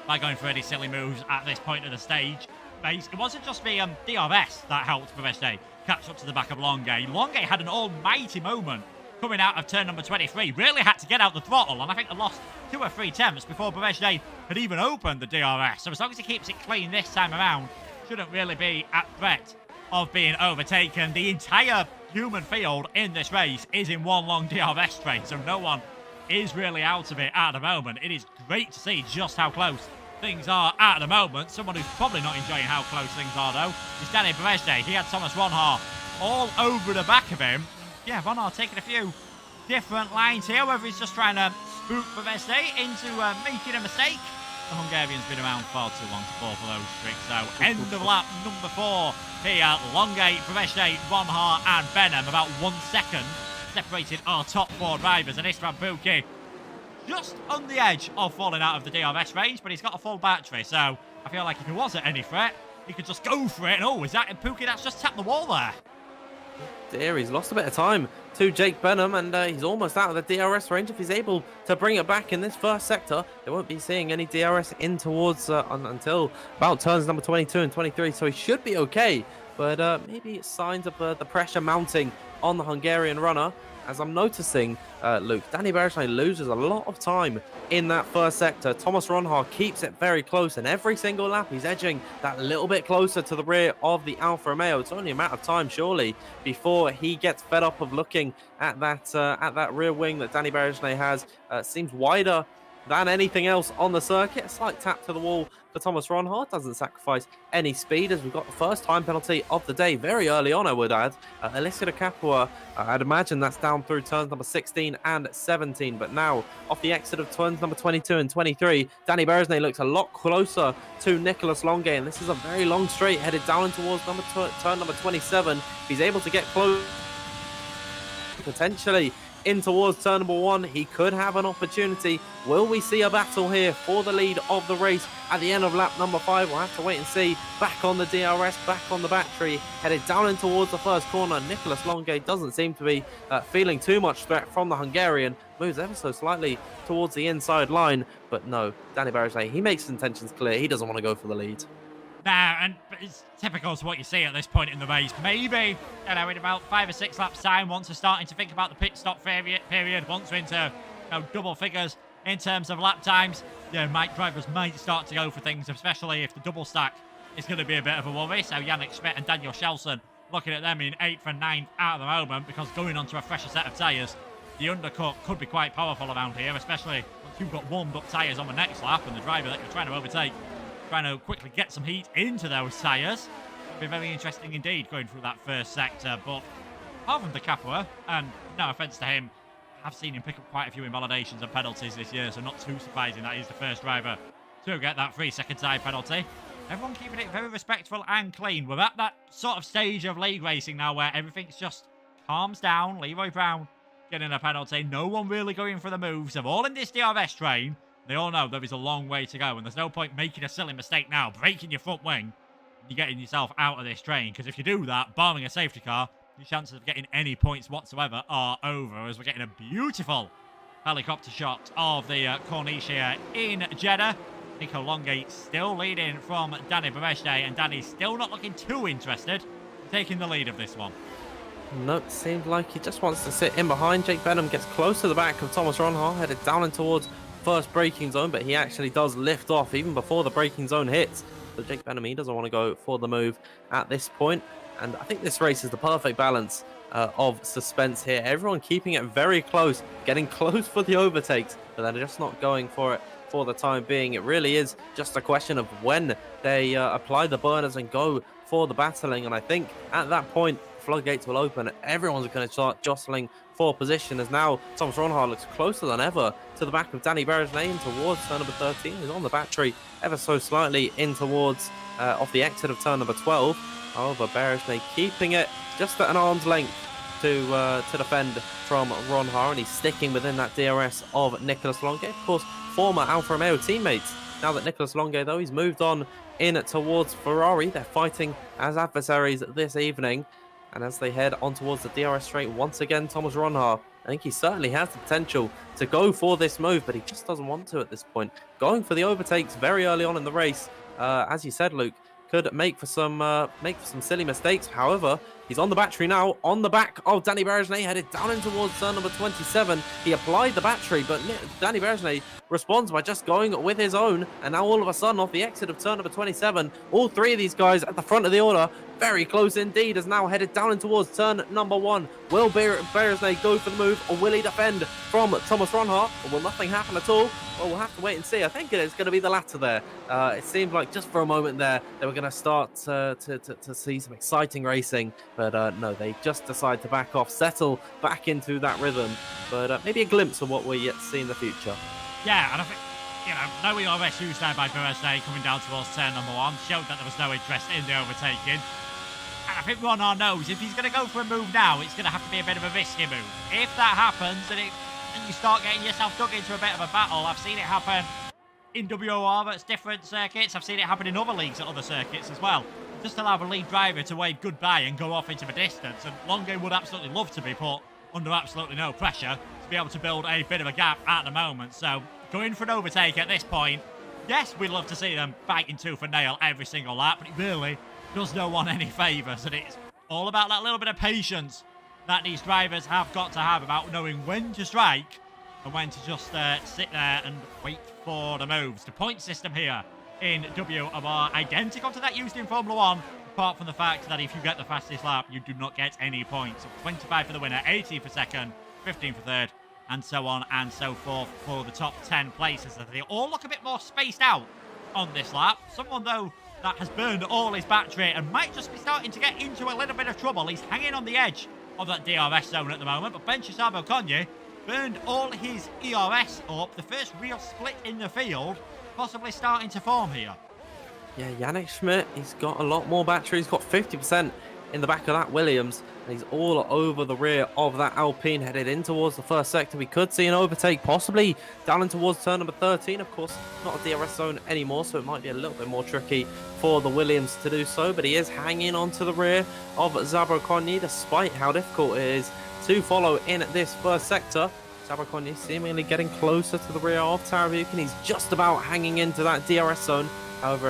by going for any silly moves at this point of the stage. It wasn't just the DRS that helped Berejnay catch up to the back of Longuet. Longuet had an almighty moment coming out of turn number 23. Really had to get out the throttle, and I think they lost 2 or 3 attempts before Berejnay had even opened the DRS. So as long as he keeps it clean this time around, shouldn't really be at threat of being overtaken. The entire human field in this race is in one long DRS train, so no one is really out of it at the moment. It is great to see just how close things are at the moment. Someone who's probably not enjoying how close things are, though, is Danny Berejnay. He had Thomas Ronhaar all over the back of him. Yeah, Ronhaar taking a few different lines here, whether he's just trying to spook Berejnay into making a mistake. The Hungarian's been around far too long to fall for those tricks, so end of lap number 4 here. Longuet, Berejnay, Ronhaar and Benham, about 1 second separated our top 4 drivers, and Istvan Pukki just on the edge of falling out of the DRS range, but he's got a full battery, so I feel like if he was at any threat, he could just go for it. And oh, is that Pukki that's just tapped the wall there? Dear, he's lost a bit of time to Jake Benham, and he's almost out of the DRS range. If he's able to bring it back in this first sector, they won't be seeing any DRS in towards until about turns number 22 and 23, so he should be okay. But maybe it's signs of the pressure mounting on the Hungarian runner. As I'm noticing, Luke, Danny Berejnay loses a lot of time in that first sector. Thomas Ronhaar keeps it very close, and every single lap he's edging that little bit closer to the rear of the Alfa Romeo. It's only a matter of time, surely, before he gets fed up of looking at that rear wing that Danny Berejnay has. Seems wider than anything else on the circuit. A slight tap to the wall for Thomas Ronhaar. Doesn't sacrifice any speed, as we've got the first time penalty of the day very early on, I would add. Alessia de Capua, I'd imagine that's down through turns number 16 and 17, but now off the exit of turns number 22 and 23, Danny Berejnay looks a lot closer to Nicolas Longuet, and this is a very long straight headed down towards turn number 27. If he's able to get close, potentially in towards turn number 1, he could have an opportunity. Will we see a battle here for the lead of the race at the end of lap number 5? We'll have to wait and see. Back on the DRS, back on the battery, headed down in towards the first corner. Nicolas Longuet doesn't seem to be feeling too much threat from the Hungarian. Moves ever so slightly towards the inside line, but no, Danny Berejnay, he makes his intentions clear. He doesn't want to go for the lead. Now, and it's typical to what you see at this point in the race. Maybe, you know, in about 5 or 6 laps time, once we're starting to think about the pit stop period, once we're into double figures in terms of lap times, drivers might start to go for things, especially if the double stack is going to be a bit of a worry. So Yannick Schmidt and Daniel Shelson, looking at them in 8th and 9th at the moment, because going onto a fresher set of tyres, the undercut could be quite powerful around here, especially once you've got warmed up tyres on the next lap and the driver that you're trying to overtake trying to quickly get some heat into those tyres. It'll be very interesting indeed going through that first sector. But apart from the Capua, and no offence to him, I've seen him pick up quite a few invalidations and penalties this year, so not too surprising that he's the first driver to get that 3-second side penalty. Everyone keeping it very respectful and clean. We're at that sort of stage of league racing now where everything's just calms down. Leroy Brown getting a penalty. No one really going for the moves. They're all in this DRS train. They all know there is a long way to go, and there's no point making a silly mistake now, breaking your front wing. You're getting yourself out of this train, because if you do that, barring a safety car, your chances of getting any points whatsoever are over, as we're getting a beautiful helicopter shot of the Corniche here in Jeddah. Nico Longate still leading from Danny Bereshte, and Danny's still not looking too interested in taking the lead of this one. Nope, seems like he just wants to sit in behind. Jake Benham gets close to the back of Thomas Ronhaar, headed down in towards first braking zone, but he actually does lift off even before the braking zone hits. But Jake Benham, he doesn't want to go for the move at this point. And I think this race is the perfect balance of suspense here. Everyone keeping it very close, getting close for the overtakes, but they're just not going for it for the time being. It really is just a question of when they apply the burners and go for the battling. And I think at that point, floodgates will open. Everyone's going to start jostling for position, as now Thomas Ronhaar looks closer than ever to the back of Danny Berejnay towards turn number 13. He's on the battery ever so slightly in towards off the exit of turn number 12. However, Berejnay keeping it just at an arm's length to defend from Ronhaar, and he's sticking within that DRS of Nicolas Longate. Of course, former Alfa Romeo teammates. Now that Nicolas Longate, though, he's moved on in towards Ferrari. They're fighting as adversaries this evening. And as they head on towards the DRS straight, once again, Thomas Ronhaar, I think he certainly has the potential to go for this move, but he just doesn't want to at this point. Going for the overtakes very early on in the race, as you said, Luke, could make for some silly mistakes. However, he's on the battery now, on the back of Danny Berejnay, headed down in towards turn number 27. He applied the battery, but Danny Berejnay responds by just going with his own. And now all of a sudden, off the exit of turn number 27, all three of these guys at the front of the order, very close indeed, is now headed down in towards turn number 1. Will Berejnay go for the move, or will he defend from Thomas Ronhaar? Or will nothing happen at all? Well, we'll have to wait and see. I think it is going to be the latter there. It seemed like just for a moment there, they were going to start to see some exciting racing. But no, they just decide to back off, settle back into that rhythm. But maybe a glimpse of what we're yet to see in the future. Yeah, and I think, no ERS used there by Berejnay coming down towards turn number 1 showed that there was no interest in the overtaking. And I think Ronhaar knows if he's going to go for a move now, it's going to have to be a bit of a risky move. If that happens and you start getting yourself dug into a bit of a battle, I've seen it happen in WOR at different circuits. I've seen it happen in other leagues at other circuits as well. Just allow the lead driver to wave goodbye and go off into the distance. And Longate would absolutely love to be put under absolutely no pressure to be able to build a bit of a gap at the moment. So going for an overtake at this point, yes, we'd love to see them fighting tooth and nail every single lap, but it really does no one any favours. And it's all about that little bit of patience that these drivers have got to have about knowing when to strike and when to just sit there and wait for the moves. The point system here in WOR identical to that used in Formula 1, apart from the fact that if you get the fastest lap, you do not get any points. So 25 for the winner, 18 for second, 15 for third, and so on and so forth for the top 10 places. They all look a bit more spaced out on this lap. Someone, though, that has burned all his battery and might just be starting to get into a little bit of trouble. He's hanging on the edge of that DRS zone at the moment, but Benchesar Belcogne burned all his ERS up. The first real split in the field possibly starting to form here. Yeah, Yannick Schmidt, he's got a lot more battery. He's got 50% in the back of that Williams, and he's all over the rear of that Alpine, headed in towards the first sector. We could see an overtake, possibly down in towards turn number 13. Of course, not a DRS zone anymore, so it might be a little bit more tricky for the Williams to do so, but he is hanging onto the rear of Zabroconi, despite how difficult it is to follow in this first sector. Zabroconi seemingly getting closer to the rear of Tarabuke, and he's just about hanging into that DRS zone. However,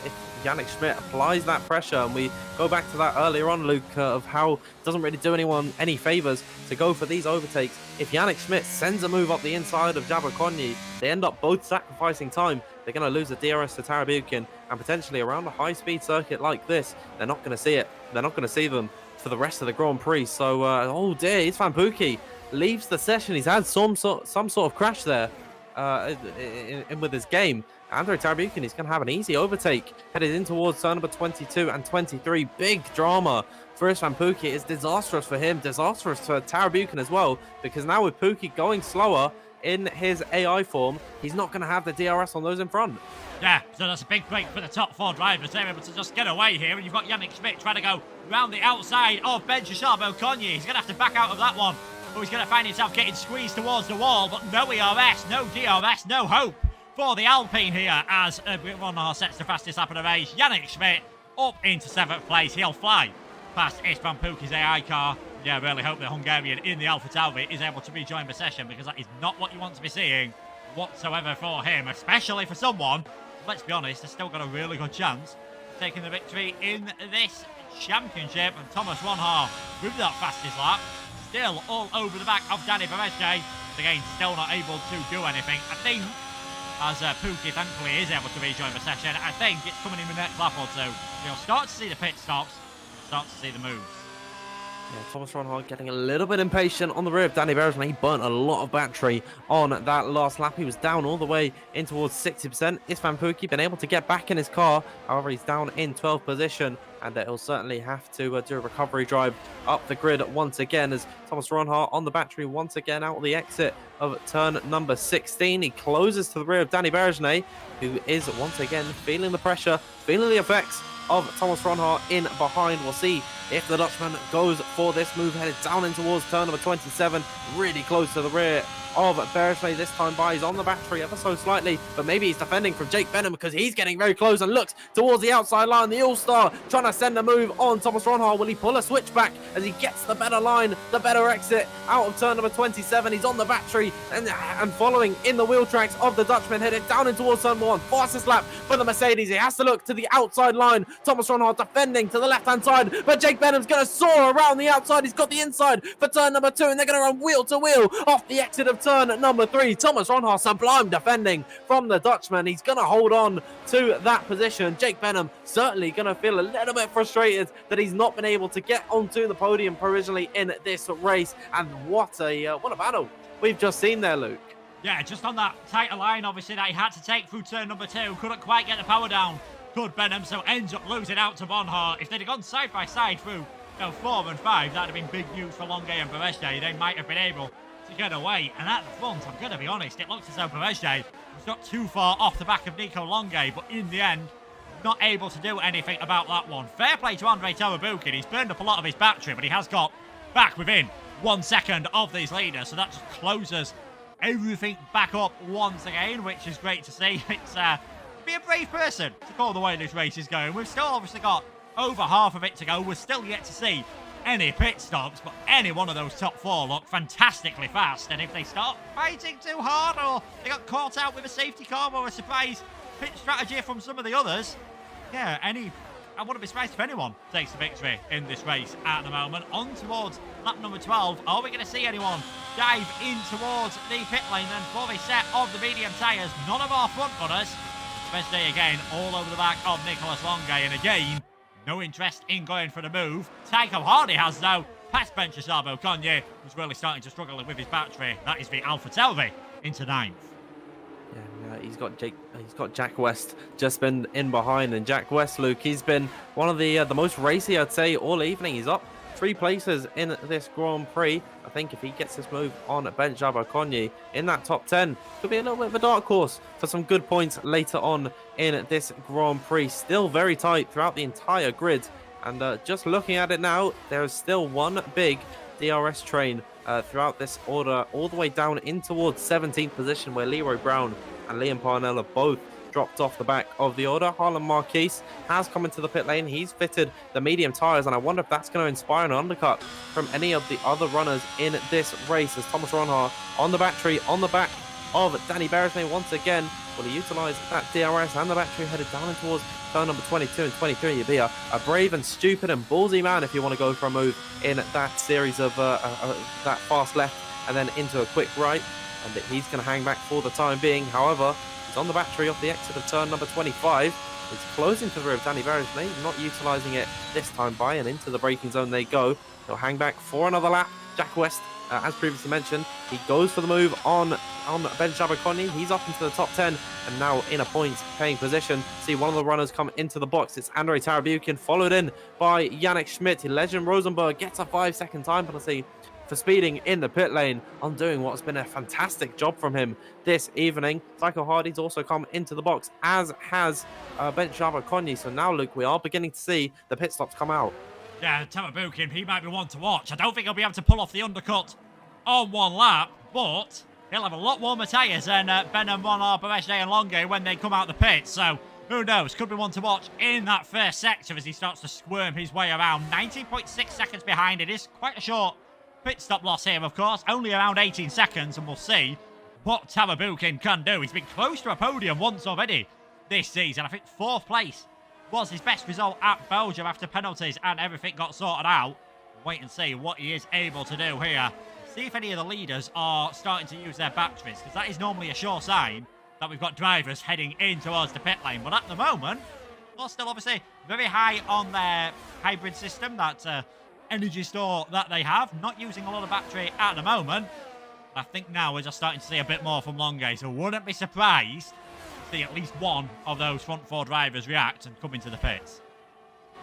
if Yannick Schmidt applies that pressure, and we go back to that earlier on, Luke, of how it doesn't really do anyone any favours to go for these overtakes. If Yannick Schmidt sends a move up the inside of Zabroconi, they end up both sacrificing time. They're going to lose the DRS to Tarabukin, and potentially around a high-speed circuit like this, they're not going to see it. They're not going to see them for the rest of the Grand Prix. So, oh dear, Istvan Pukki leaves the session. He's had some sort of crash there. in with his game. Andrei Tarabukin is going to have an easy overtake headed in towards turn number 22 and 23. Big drama for Istvan Pukki. It's disastrous for him, disastrous for Tarabukin as well, because now with Pukki going slower in his AI form, he's not going to have the DRS on those in front. Yeah, so that's a big break for the top 4 drivers. They're able to just get away here, and you've got Yannick Schmidt trying to go round the outside of Ben Shashab-Okonye. He's going to have to back out of that one, but he's going to find himself getting squeezed towards the wall, but no ERS, no DRS, no hope for the Alpine here as Ronhar sets the fastest lap of the race. Yannick Schmidt up into 7th place. He'll fly past Istvan Pukki's AI car. Yeah, I really hope the Hungarian in the Alpha Tauri is able to rejoin the session, because that is not what you want to be seeing whatsoever for him, especially for someone, let's be honest, has still got a really good chance of taking the victory in this championship. And Thomas Ronhar with that fastest lap, still all over the back of Danny Berezhny. Again, still not able to do anything. I think, as Pukki thankfully is able to rejoin the session, I think it's coming in the next lap or two. You'll start to see the pit stops, start to see the moves. Yeah, Thomas Ronhard getting a little bit impatient on the rear of Danny Berezhny. He burnt a lot of battery on that last lap. He was down all the way in towards 60%. Istvan Pukki been able to get back in his car. However, he's down in 12th position, and he'll certainly have to do a recovery drive up the grid once again, as Thomas Ronhard on the battery once again out of the exit of turn number 16. He closes to the rear of Danny Berezhny, who is once again feeling the pressure, feeling the effects of Thomas Ronhard in behind. We'll see if the Dutchman goes for this move, headed down in towards turn number 27, really close to the rear of Berezhny this time by. He's on the battery ever so slightly, but maybe he's defending from Jake Benham, because he's getting very close and looks towards the outside line. The All-Star trying to send a move on Thomas Ronhard. Will he pull a switchback as he gets the better line, the better exit out of turn number 27? He's on the battery and following in the wheel tracks of the Dutchman, headed down in towards turn 1. Fastest lap for the Mercedes. He has to look to the outside line. Thomas Ronhard defending to the left-hand side, but Jake Benham's going to soar around the outside. He's got the inside for turn number 2, and they're going to run wheel to wheel off the exit of turn number 3. Thomas Ronhard sublime defending from the Dutchman. He's going to hold on to that position. Jake Benham certainly going to feel a little bit frustrated that he's not been able to get onto the podium provisionally in this race. And what a battle we've just seen there, Luke. Yeah, just on that tighter line, obviously, that he had to take through turn number 2. Couldn't quite get the power down. Good Benham, so ends up losing out to Ronhard. If they'd have gone side by side through 4 and 5, that'd have been big news for Longue and Berezhny. They might have been able to get away. And at the front, I'm going to be honest, it looks as though Berezhny was not too far off the back of Nico Longue, but in the end, not able to do anything about that one. Fair play to Andrei Tarabukin. He's burned up a lot of his battery, but he has got back within 1 second of these leaders, so that just closes everything back up once again, which is great to see. It's be a brave person to call the way this race is going. We've still obviously got over half of it to go. We're still yet to see any pit stops, but any one of those top 4 look fantastically fast. And if they start fighting too hard, or they got caught out with a safety car or a surprise pit strategy from some of the others, yeah, I wouldn't be surprised if anyone takes the victory in this race at the moment. On towards lap number 12. Are we going to see anyone dive in towards the pit lane then for the set of the medium tyres? None of our front runners. Best day again, all over the back of Nicolas Longue, and again, no interest in going for the move. Tycho Hardy has though past Ben Shashab-Okonye, who's really starting to struggle with his battery. That is the Alpha Tauri into 9th. Yeah, he's got Jack West just been in behind, and Jack West, Luke, he's been one of the most racy, I'd say, all evening. He's up 3 places in this Grand Prix. I think if he gets this move on Ben Shashab-Okonye in that top 10, could be a little bit of a dark horse for some good points later on in this Grand Prix. Still very tight throughout the entire grid, and just looking at it now, there is still one big DRS train throughout this order, all the way down in towards 17th position, where Leroy Brown and Liam Parnell are both dropped off the back of the order. Harlan Marquise has come into the pit lane. He's fitted the medium tyres, and I wonder if that's going to inspire an undercut from any of the other runners in this race, as Thomas Ronhard on the battery, on the back of Danny Berezhny once again. Will he utilise that DRS and the battery headed down towards turn number 22 and 23? You'd be a brave and stupid and ballsy man if you want to go for a move in that series of that fast left and then into a quick right. And he's going to hang back for the time being. However, he's on the battery off the exit of turn number 25. He's closing to the rear of Danny Berezhny, not utilising it this time by, and into the braking zone they go. He'll hang back for another lap. Jack West, as previously mentioned, he goes for the move on on Ben Shabakoni. He's up into the top 10 and now in a points-paying position. See one of the runners come into the box. It's Andrei Tarabukin, followed in by Yannick Schmidt. Legend Rosenberg gets a 5-second time penalty for speeding in the pit lane, undoing what's been a fantastic job from him this evening. Psycho Hardy's also come into the box, as has Ben Shabakoni. So now, Luke, we are beginning to see the pit stops come out. Yeah, Tarabukin, he might be one to watch. I don't think he'll be able to pull off the undercut on one lap, but he'll have a lot warmer tyres than Benham, Ronhard, Bareshde and Longe when they come out the pit. So who knows? Could be one to watch in that first sector as he starts to squirm his way around. 19.6 seconds behind. It is quite a short pit stop loss here, of course. Only around 18 seconds, and we'll see what Tarabukin can do. He's been close to a podium once already this season. I think 4th place was his best result at Belgium after penalties and everything got sorted out. Wait and see what he is able to do here. See if any of the leaders are starting to use their batteries, because that is normally a sure sign that we've got drivers heading in towards the pit lane. But at the moment, they're still obviously very high on their hybrid system, that energy store that they have. Not using a lot of battery at the moment. I think now we're just starting to see a bit more from Longe, so wouldn't be surprised to see at least one of those front 4 drivers react and come into the pits.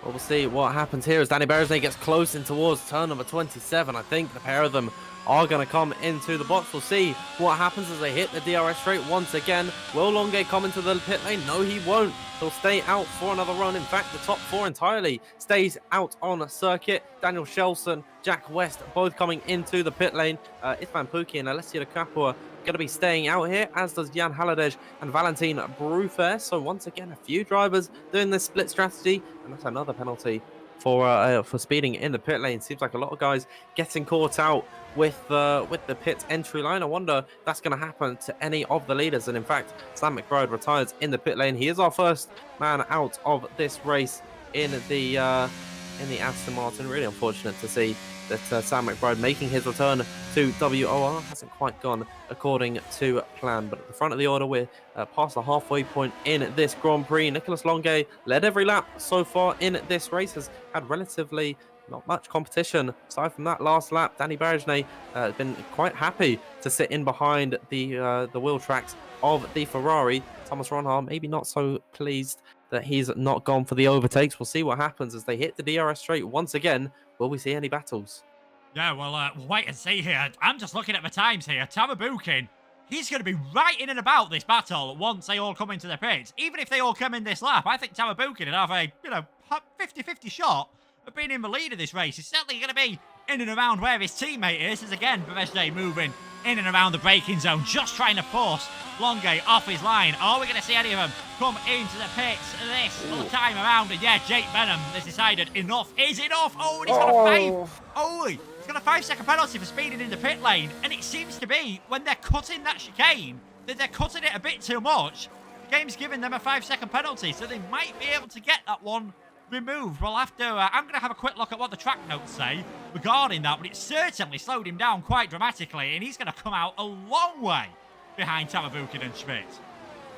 Well, we'll see what happens here as Danny Berezne gets close in towards turn number 27. I think the pair of them are going to come into the box. We'll see what happens as they hit the DRS straight once again. Will Longe come into the pit lane? No, he won't. He'll stay out for another run. In fact, the top 4 entirely stays out on a circuit. Daniel Shelson, Jack West, both coming into the pit lane. Isvan Pukki and Alessio De Capua going to be staying out here, as does Jan Haladej and Valentin Brufer. So once again, a few drivers doing this split strategy, and that's another penalty for speeding in the pit lane. Seems like a lot of guys getting caught out with the pit entry line. I wonder if that's going to happen to any of the leaders. And in fact, Sam McBride retires in the pit lane. He is our first man out of this race in the Aston Martin. Really unfortunate to see that Sam McBride making his return to WOR hasn't quite gone according to plan. But at the front of the order, we're past the halfway point in this Grand Prix. Nicolas Longe led every lap so far in this race, has had relatively not much competition. Aside from that last lap, Danny Berezne has been quite happy to sit in behind the wheel tracks of the Ferrari. Thomas Ronhard maybe not so pleased that he's not gone for the overtakes. We'll see what happens as they hit the DRS straight once again. Will we see any battles? Yeah, well, we'll wait and see here. I'm just looking at the times here. Tarabukin, he's going to be right in and about this battle once they all come into the pits. Even if they all come in this lap, I think Tarabukin would have a, 50-50 shot of being in the lead of this race. He's certainly going to be in and around where his teammate is. As again, Bareshde moving in and around the braking zone, just trying to force Longe off his line. Are we going to see any of them come into the pits this time around? And yeah, Jake Benham has decided enough is enough. Oh, and he's got a 5. Oh, he's got a 5-second penalty for speeding in the pit lane. And it seems to be when they're cutting that chicane, that they're cutting it a bit too much. The game's giving them a 5-second penalty, so they might be able to get that one removed. We'll have to I'm going to have a quick look at what the track notes say regarding that, but it certainly slowed him down quite dramatically, and he's going to come out a long way behind Tarabukin and Schmidt.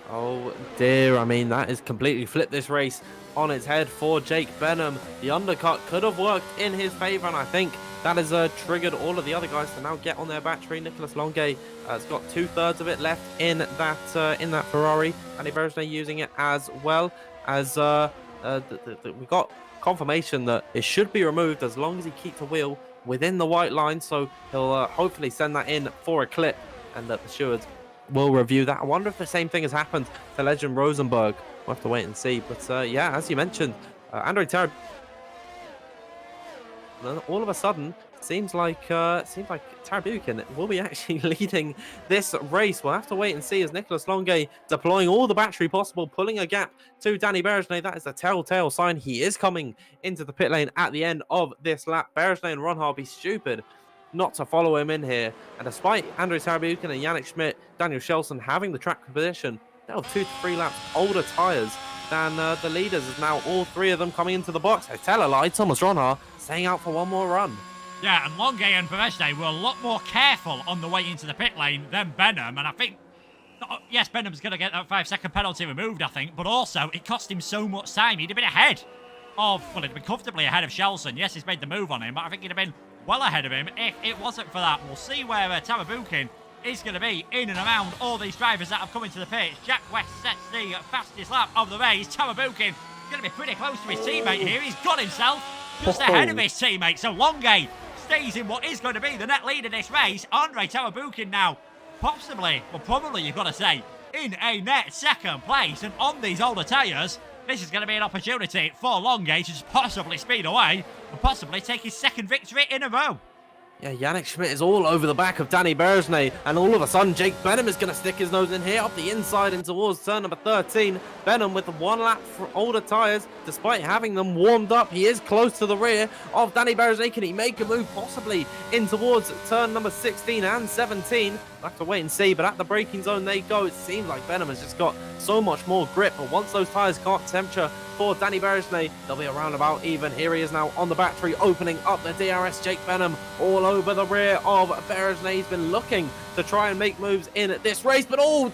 Oh dear, I mean, that has completely flipped this race on its head for Jake Benham. The undercut could have worked in his favour, and I think that has triggered all of the other guys to now get on their battery. Nicolas Longe has got 2/3 of it left in that Ferrari, and Berezne using it as well. As we got confirmation that it should be removed as long as he keeps the wheel within the white line, so he'll hopefully send that in for a clip, and that the stewards will review that. I wonder if the same thing has happened to Legend Rosenberg. We'll have to wait and see. But yeah, as you mentioned, Andrei Tarab, all of a sudden seems like Tarabukin will be actually leading this race. We'll have to wait and see as Nicolas Longe deploying all the battery possible, pulling a gap to Danny Berezne. That is a telltale sign he is coming into the pit lane at the end of this lap. Berezne and Ronhard be stupid not to follow him in here. And despite Andrei Tarabukin and Yannick Schmidt, Daniel Shelson having the track position, they'll 2 to 3 laps older tyres than the leaders, as now all 3 of them coming into the box. I tell a lie, Thomas Ronhard staying out for one more run. Yeah, and Longe and Bareshde were a lot more careful on the way into the pit lane than Benham, and I think, yes, Benham's going to get that 5-second penalty removed, I think, but also it cost him so much time. He'd have been ahead of, well, he'd have been comfortably ahead of Shelson. Yes, he's made the move on him, but I think he'd have been well ahead of him if it wasn't for that. We'll see where Tarabukin is going to be in and around all these drivers that have come into the pitch. Jack West sets the fastest lap of the race. Tarabukin is going to be pretty close to his teammate here. He's got himself just ahead of his teammate. So Longe stays in what is going to be the net lead of this race. Andre Tarabukin now possibly, well probably you've got to say, in a net second place. And on these older tyres, this is going to be an opportunity for Longe to just possibly speed away and possibly take his second victory in a row. Yeah, Yannick Schmidt is all over the back of Danny Bergesnay, and all of a sudden Jake Benham is going to stick his nose in here up the inside and towards turn number 13. Benham with 1 lap for older tyres, despite having them warmed up, he is close to the rear of Danny Bergesnay. Can he make a move possibly in towards turn number 16 and 17? We'll have to wait and see, but at the braking zone they go. It seems like Benham has just got so much more grip, but once those tyres can't temperature for Danny Bergesnay, they'll be around about even. Here he is now on the battery, opening up the DRS. Jake Benham all over the rear of Bergesnay. He's been looking to try and make moves in this race, but all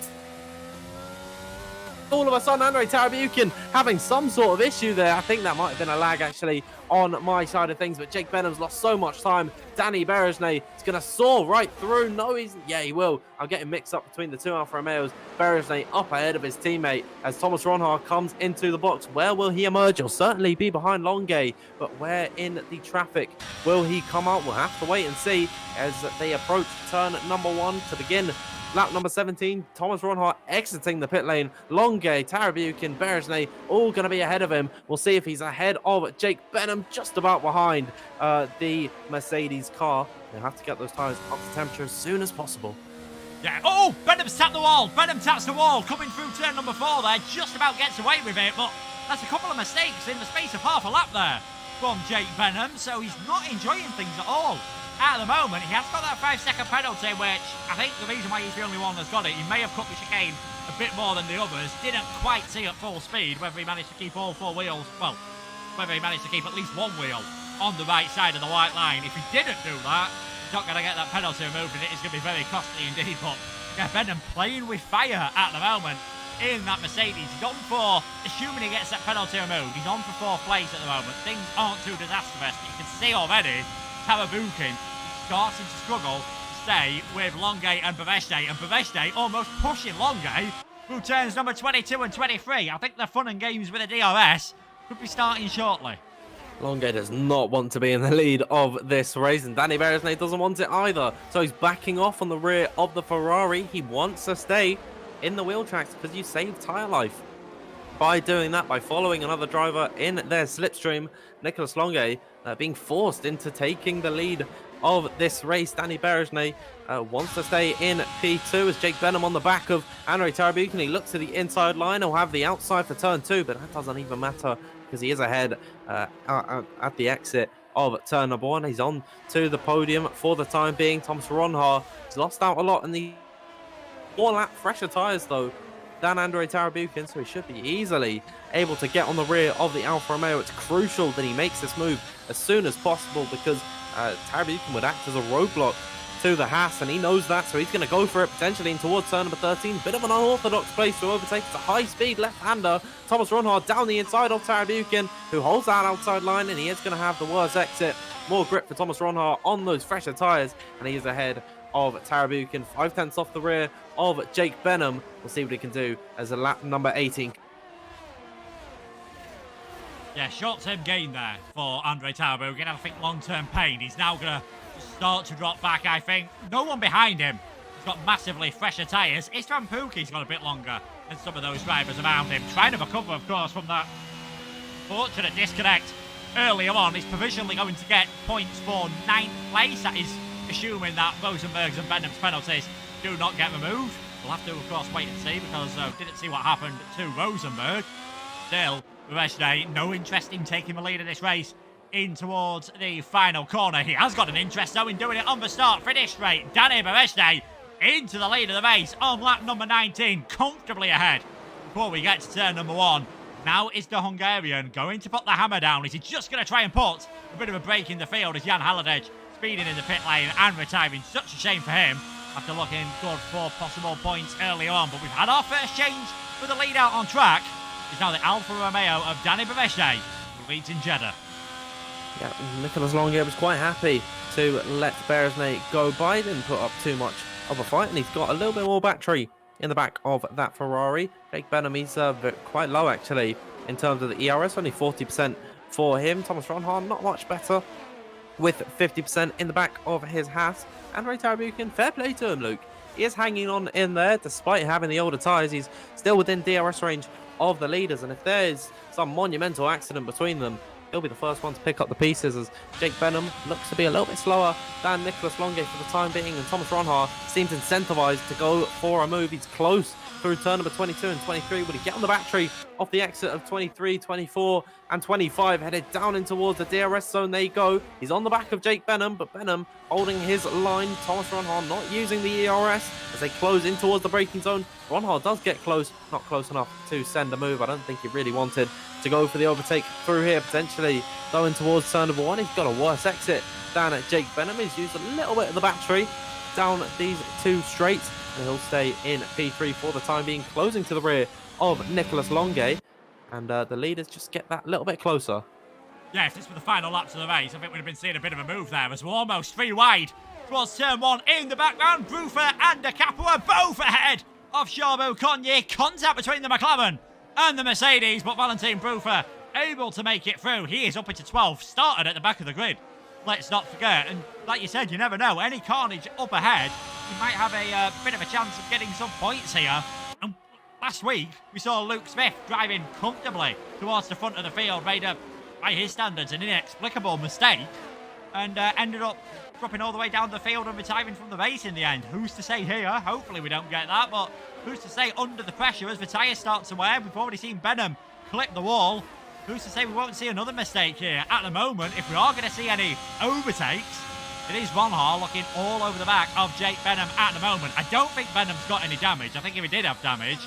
of a sudden Andre Tarabukin having some sort of issue there. I think that might have been a lag actually on my side of things, but Jake Benham's lost so much time. Danny Bergesnay is going to soar right through. No, yeah, he will. I'm getting mixed up between the two Alfa Romeos. Bergesnay up ahead of his teammate as Thomas Ronhaar comes into the box. Where will he emerge? He'll certainly be behind Longe, but where in the traffic will he come out? We'll have to wait and see as they approach turn number 1 to begin lap number 17. Thomas Ronhaar exiting the pit lane. Longe, Tarabukin, Bergesnay all going to be ahead of him. We'll see if he's ahead of Jake Benham, just about behind the Mercedes car. They'll have to get those tyres up to temperature as soon as possible. Yeah. Oh, Benham's tapped the wall. Benham taps the wall. Coming through turn number 4 there. Just about gets away with it, but that's a couple of mistakes in the space of half a lap there from Jake Benham. So he's not enjoying things at all. At the moment, he has got that 5-second penalty, which I think the reason why he's the only one that's got it, he may have cut the chicane a bit more than the others. Didn't quite see at full speed whether he managed to keep all 4 wheels, well, whether he managed to keep at least 1 wheel on the right side of the white line. If he didn't do that, he's not going to get that penalty removed, and it is going to be very costly indeed. But yeah, Benham playing with fire at the moment in that Mercedes. He's on for, assuming he gets that penalty removed, he's on for 4th place at the moment. Things aren't too disastrous. You can see already Tarabukin starting to struggle to stay with Longe and Bergesnay almost pushing Longe through turns number 22 and 23. I think the fun and games with the DRS could be starting shortly. Longe does not want to be in the lead of this race, and Danny Bergesnay doesn't want it either. So he's backing off on the rear of the Ferrari. He wants to stay in the wheel tracks because you save tyre life by doing that, by following another driver in their slipstream. Nicolas Longe being forced into taking the lead of this race. Danny Bergesnay wants to stay in P2 as Jake Benham on the back of Andre Tarabukin. He looks to the inside line. He'll have the outside for turn 2, but that doesn't even matter because he is ahead at the exit of turn number 1. He's on to the podium for the time being. Thomas Ronhaar has lost out a lot in the 4-lap fresher tyres though than Andre Tarabukin, so he should be easily able to get on the rear of the Alfa Romeo. It's crucial that he makes this move as soon as possible because Tarabukin would act as a roadblock to the Haas, and he knows that, so he's going to go for it potentially in towards turn number 13. Bit of an unorthodox place to overtake. It's a high-speed left-hander. Thomas Ronhaar down the inside of Tarabukin, who holds that outside line, and he is going to have the worst exit. More grip for Thomas Ronhaar on those fresher tyres, and he is ahead of Tarabukin, 5/10 off the rear of Jake Benham. We'll see what he can do as a lap number 18. Yeah, short-term gain there for Andre Tarabukin. I think long-term pain. He's now going to start to drop back, I think. No one behind him. He's got massively fresher tyres. Istvan Puki's got a bit longer than some of those drivers around him. Trying to recover, of course, from that fortunate disconnect earlier on. He's provisionally going to get points for 9th place. That is assuming that Rosenberg's and Benham's penalties do not get removed. We'll have to, of course, wait and see because didn't see what happened to Rosenberg. Still, Bergesnay, no interest in taking the lead of this race in towards the final corner. He has got an interest, though, in doing it on the start-finish straight. Danny Bergesnay into the lead of the race on lap number 19, comfortably ahead before we get to turn number 1. Now is the Hungarian going to put the hammer down? Is he just going to try and put a bit of a break in the field as Jan Haladej speeding in the pit lane and retiring? Such a shame for him after looking good for possible points earlier on. But we've had our first change for the lead out on track. It's now the Alfa Romeo of Danny Bergesnay who leads in Jeddah. Yeah, Nicolas Longe was quite happy to let Bergesnay go by. Didn't put up too much of a fight, and he's got a little bit more battery in the back of that Ferrari. Jake Benham, he's quite low actually in terms of the ERS, only 40% for him. Thomas Ronhard, not much better with 50% in the back of his Haas. And Ray Tarabukin, fair play to him, Luke. He is hanging on in there despite having the older tyres. He's still within DRS range of the leaders, and if there's some monumental accident between them, he'll be the first one to pick up the pieces, as Jake Benham looks to be a little bit slower than Nicholas Longe for the time being, and Thomas Ronhard seems incentivized to go for a move. He's close through turn number 22 and 23. Will he get on the battery off the exit of 23, 24 and 25, headed down in towards the DRS zone? There you go. He's on the back of Jake Benham, but Benham holding his line. Thomas Ronhard not using the ERS as they close in towards the braking zone. Ronhard does get close, not close enough to send a move. I don't think he really wanted to go for the overtake through here, potentially going towards turn number 1. He's got a worse exit than Jake Benham. He's used a little bit of the battery down these two straights, and he'll stay in P3 for the time being, closing to the rear of Nicholas Longe, and the leaders just get that little bit closer. Yeah, if this were the final laps of the race, I think we'd have been seeing a bit of a move there, as we're almost 3 wide towards turn 1. In the background, Bruffer and De Capua both ahead of Charbo Conye. Contact between the McLaren and the Mercedes, but Valentin Bruffer able to make it through. He is up into 12, started at the back of the grid. Let's not forget, and like you said, you never know. Any carnage up ahead, you might have a bit of a chance of getting some points here. And last week, we saw Luke Smith driving comfortably towards the front of the field, made a, by his standards, an inexplicable mistake, and ended up dropping all the way down the field and retiring from the race in the end. Who's to say here? Hopefully we don't get that, but who's to say under the pressure as the tyres start to wear? We've already seen Benham clip the wall. Who's to say we won't see another mistake here? At the moment, if we are going to see any overtakes, it is Ronhard looking all over the back of Jake Benham at the moment. I don't think Benham's got any damage. I think if he did have damage,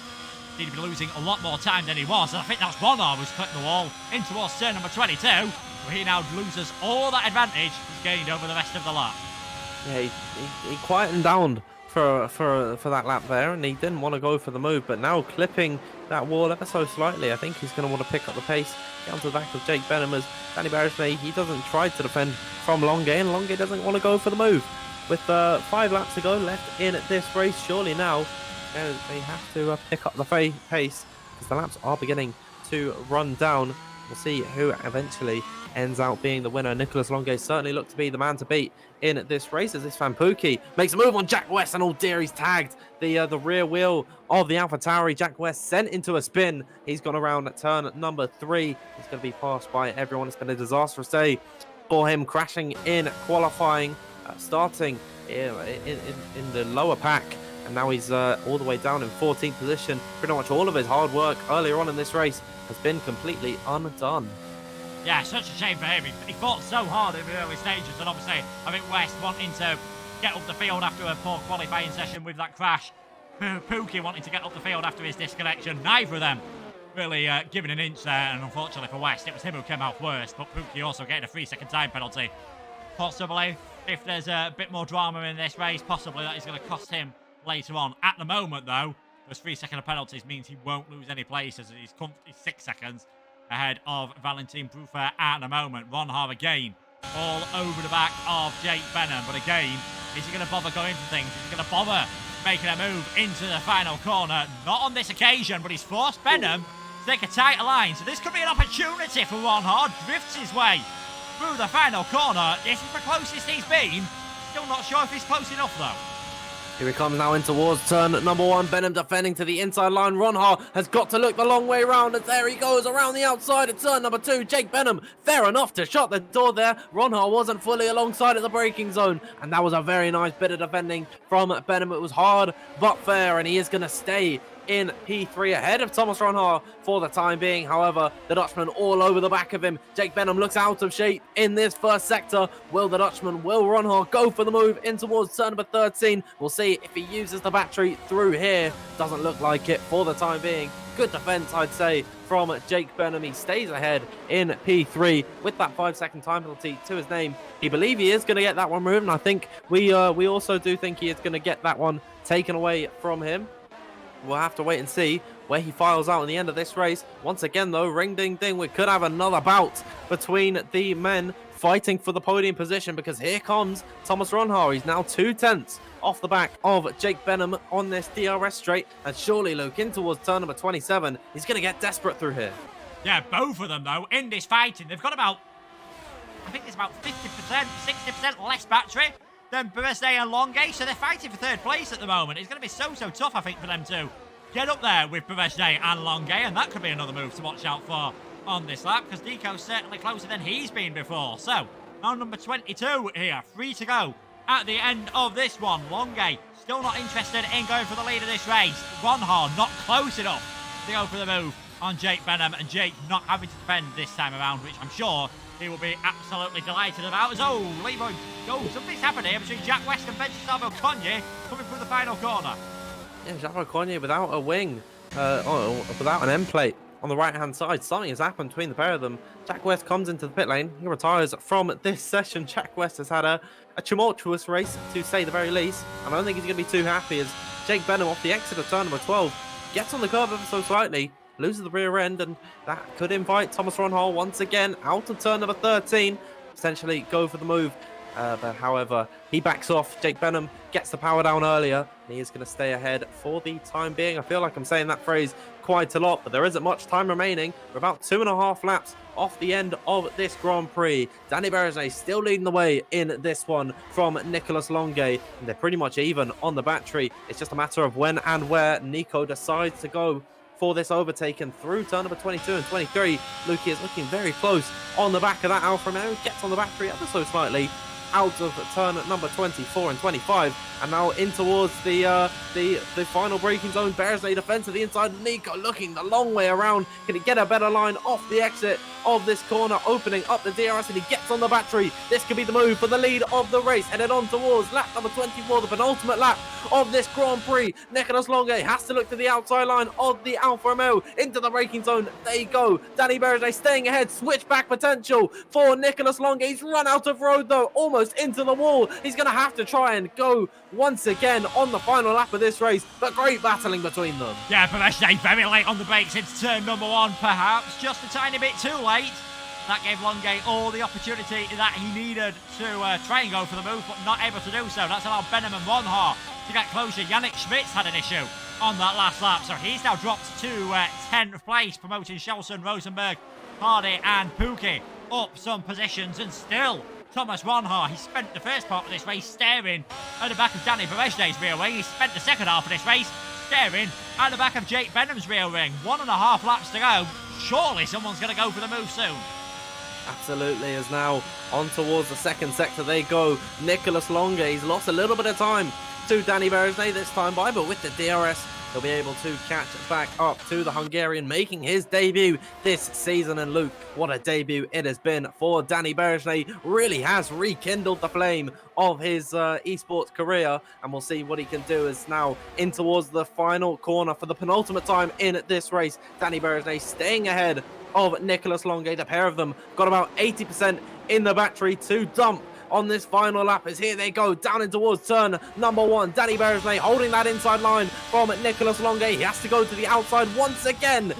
he'd be losing a lot more time than he was. And I think that's Ronhard who's clipped the wall in towards turn number 22. So he now loses all that advantage he's gained over the rest of the lap. Yeah, he quietened down for that lap there, and he didn't want to go for the move, but now clipping that wall ever so slightly, I think he's going to want to pick up the pace, get onto the back of Jake Benham, as Danny Barrismay, he doesn't try to defend from Longe, and Longe doesn't want to go for the move. With 5 laps to go left in this race, surely now they have to pick up the pace, because the laps are beginning to run down. We'll see who eventually ends out being the winner. Nicholas Longe certainly looked to be the man to beat in this race, as this Fampuki makes a move on Jack West, and oh dear, he's tagged the rear wheel of the AlphaTauri. Jack West sent into a spin. He's gone around at turn number 3. He's going to be passed by everyone. It's been a disastrous day for him, crashing in qualifying, starting in the lower pack, and now he's all the way down in 14th position. Pretty much all of his hard work earlier on in this race has been completely undone. Yeah, such a shame for him. He fought so hard in the early stages, and obviously I think West wanting to get up the field after a poor qualifying session with that crash. Pookie wanting to get up the field after his disconnection. Neither of them really giving an inch there, and unfortunately for West, it was him who came out worst, but Pookie also getting a 3-second time penalty. Possibly, if there's a bit more drama in this race, possibly that is going to cost him later on. At the moment, though, those 3-second penalties means he won't lose any places, as he's 6 seconds ahead of Valentin Bruffer at the moment. Ronhard again, all over the back of Jake Benham. But again, is he going to bother going for things? Is he going to bother making a move into the final corner? Not on this occasion, but he's forced Benham to take a tighter line. So this could be an opportunity for Ronhard. Drifts his way through the final corner. This is the closest he's been. Still not sure if he's close enough, though. Here he comes now in towards turn number 1. Benham defending to the inside line. Ronhard has got to look the long way round, and there he goes around the outside of turn number 2. Jake Benham, fair enough to shut the door there. Ronhard wasn't fully alongside at the braking zone, and that was a very nice bit of defending from Benham. It was hard but fair, and he is going to stay in P3 ahead of Thomas Ronhard for the time being. However, the Dutchman all over the back of him. Jake Benham looks out of shape in this first sector. Will Ronhard go for the move in towards turn number 13? We'll see if he uses the battery through here. Doesn't look like it for the time being. Good defense, I'd say, from Jake Benham. He stays ahead in P3 with that 5-second time penalty to his name. He believes he is going to get that one removed, and I think we also do think he is going to get that one taken away from him. We'll have to wait and see where he files out at the end of this race. Once again, though, ring ding ding, we could have another bout between the men fighting for the podium position because here comes Thomas Ronhar. He's now 2/10 off the back of Jake Benham on this DRS straight. And surely, Luke, in towards turn number 27, he's going to get desperate through here. Yeah, both of them, though, in this fighting, they've got about, I think it's about 50%, 60% less battery than Beresde and Longuet, so they're fighting for third place at the moment. It's going to be so tough, I think, for them to get up there with Beresde and Longuet, and that could be another move to watch out for on this lap, because Nico's certainly closer than he's been before. So, on number 22 here, 3 to go at the end of this one. Longuet still not interested in going for the lead of this race. Ronhar not close enough to go for the move on Jake Benham, and Jake not having to defend this time around, which I'm sure he will be absolutely delighted about. As Levo, something's happened here between Jack West and Benjamin Conye coming through the final corner. Yeah, Jacques Conye without a wing, without an end plate on the right-hand side. Something has happened between the pair of them. Jack West comes into the pit lane. He retires from this session. Jack West has had a tumultuous race, to say the very least. And I don't think he's going to be too happy as Jake Benham off the exit of turn number 12 gets on the curb ever so slightly, loses the rear end, and that could invite Thomas Ronhal once again out of turn number 13, potentially go for the move. But however, he backs off. Jake Benham gets the power down earlier, and he is going to stay ahead for the time being. I feel like I'm saying that phrase quite a lot, but there isn't much time remaining. We're about 2.5 laps off the end of this Grand Prix. Danny Beresde still leading the way in this one from Nicolas Longuet, and they're pretty much even on the battery. It's just a matter of when and where Nico decides to go for this overtaken through turn number 22 and 23. Lukey is looking very close on the back of that Alfa Romeo. Gets on the battery ever so slightly out of turn number 24 and 25, and now in towards the final braking zone. Beresde defends to the inside. Nico looking the long way around. Can he get a better line off the exit of this corner, opening up the DRS, and he gets on the battery. This could be the move for the lead of the race, headed on towards lap number 24, the penultimate lap of this Grand Prix. Nicolas Longuet has to look to the outside line of the Alfa Romeo into the braking zone. There you go. Danny Beresde staying ahead. Switchback potential for Nicolas Longuet. He's run out of road though, almost into the wall. He's going to have to try and go once again on the final lap of this race, but great battling between them. Yeah, Beresde very late on the brakes into turn number 1, perhaps just a tiny bit too late. That gave Longuet all the opportunity that he needed to try and go for the move, but not able to do so. That's allowed Benham and Ronhar to get closer. Yannick Schmitz had an issue on that last lap, so he's now dropped to 10th place, promoting Shelson, Rosenberg, Hardy and Pookie up some positions, and still Thomas Ronhar, he spent the first part of this race staring at the back of Danny Beresde's rear wing. He spent the second half of this race staring at the back of Jake Benham's rear wing. 1.5 laps to go. Surely someone's going to go for the move soon. Absolutely, as now on towards the second sector they go. Nicolas Longuet, he's lost a little bit of time to Danny Beresde this time by, but with the DRS, he'll be able to catch back up to the Hungarian, making his debut this season. And Luke, what a debut it has been for Danny Beresde. Really has rekindled the flame of his esports career, and we'll see what he can do as now in towards the final corner for the penultimate time in this race. Danny Beresde staying ahead of Nicolas Longuet. The pair of them got about 80% in the battery to dump on this final lap, as here they go down in towards turn number 1. Danny Beresde holding that inside line from Nicolas Longuet. He has to go to the outside once again.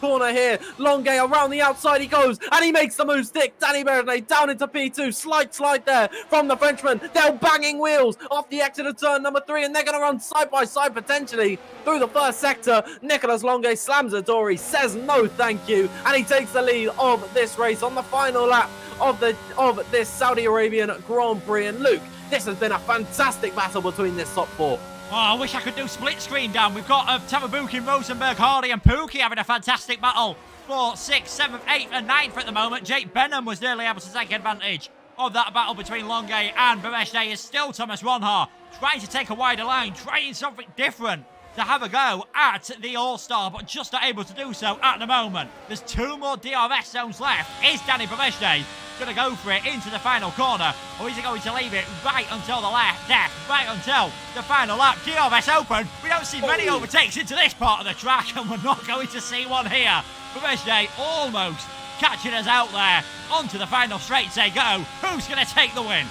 Corner here, Longuet around the outside he goes, and he makes the move stick. Danny Beresde down into P2, slide there from the Frenchman. They're banging wheels off the exit of turn number 3, and they're going to run side by side potentially through the first sector. Nicolas Longuet slams the door, he says no thank you, and he takes the lead of this race on the final lap of this Saudi Arabian Grand Prix. And Luke, this has been a fantastic battle between this top 4. Oh, I wish I could do split screen, Dan. We've got Tamabukin, Rosenberg, Hardy and Pookie having a fantastic battle for 6th, 7th, 8th and 9th at the moment. Jake Benham was nearly able to take advantage of that battle between Longuet and Beresde. Is still Thomas Ronhar trying to take a wider line, trying something different to have a go at the All-Star, but just not able to do so at the moment. There's 2 more DRS zones left. Is Danny Beresde going to go for it into the final corner, or is he going to leave it right until the death, right until the final lap? DRS open. We don't see many overtakes into this part of the track, and we're not going to see one here. Beresde almost catching us out there. Onto the final straights they go. Who's going to take the win?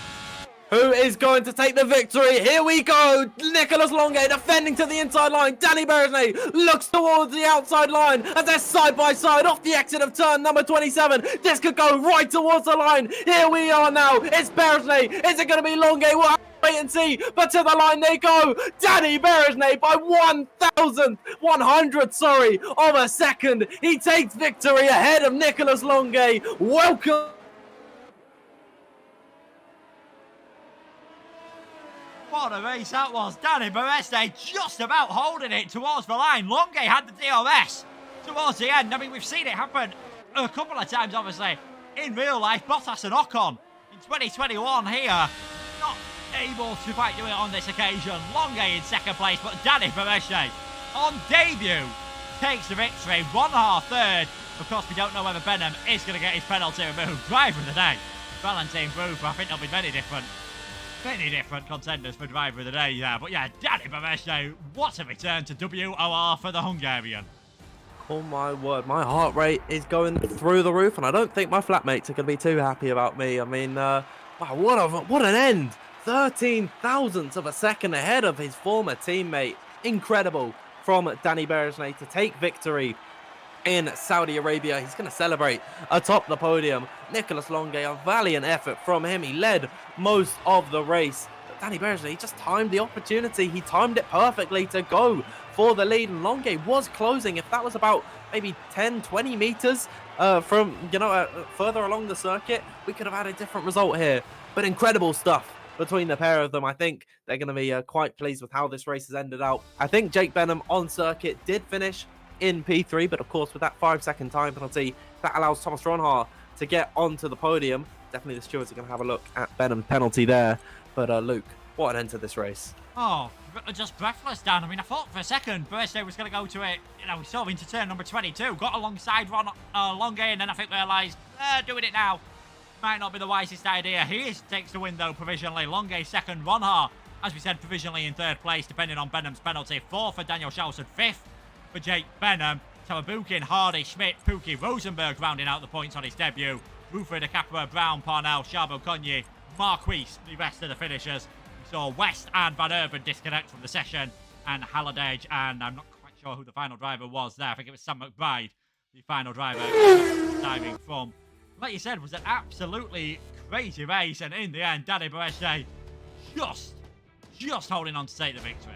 Who is going to take the victory? Here we go. Nicholas Longe defending to the inside line. Danny Berger looks towards the outside line as they're side by side off the exit of turn number 27. This could go right towards the line. Here we are now. It's Berger. Is it going to be Longe? We'll have to wait and see. But to the line they go. Danny Berger by 1,100 of a second. He takes victory ahead of Nicholas Longe. Welcome. What a race that was. Danny Berger just about holding it towards the line. Longe had the DRS towards the end. I mean, we've seen it happen a couple of times, obviously, in real life. Bottas and Ocon in 2021 here, not able to quite do it on this occasion. Longe in second place, but Danny Berger on debut takes the victory. Wanhar third. Of course, we don't know whether Benham is going to get his penalty removed. Driver of the day, Valentin Broof. I think there'll be many different contenders for driver of the day there. But yeah, Danny Berger, what a return to WOR for the Hungarian. Oh my word, my heart rate is going through the roof, and I don't think my flatmates are going to be too happy about me. I mean, wow, what an end. 13 thousandths of a second ahead of his former teammate. Incredible from Danny Berger to take victory in Saudi Arabia. He's going to celebrate atop the podium. Nicholas Longe, a valiant effort from him. He led most of the race. But Danny Berger, he just timed the opportunity. He timed it perfectly to go for the lead. And Longe was closing. If that was about maybe 10, 20 meters from, further along the circuit, we could have had a different result here. But incredible stuff between the pair of them. I think they're going to be quite pleased with how this race has ended out. I think Jake Benham on circuit did finish in P3, but of course with that 5-second time penalty, that allows Thomas Ronhaar to get onto the podium. Definitely the stewards are going to have a look at Benham's penalty there. But Luke, what an end to this race. Oh, just breathless, Dan. I mean, I thought for a second Berger was going to go to it, we saw him into turn number 22, got alongside Longe, and then I think realised, doing it now might not be the wisest idea. He takes the win though, provisionally. Longe second, Ronhaar, as we said, provisionally in third place, depending on Benham's penalty. Fourth for Daniel Schausson, fifth for Jake Benham. Tawabukin, Hardy, Schmidt, Pookie, Rosenberg rounding out the points on his debut. Ruford, Acapra, Brown, Parnell, Charbot, Cognier, Marquis, the rest of the finishers. We saw West and Van Urban disconnect from the session, and Halliday, and I'm not quite sure who the final driver was there. I think it was Sam McBride, the final driver, diving from. Like you said, was an absolutely crazy race, and in the end, Danny Berger just holding on to take the victory.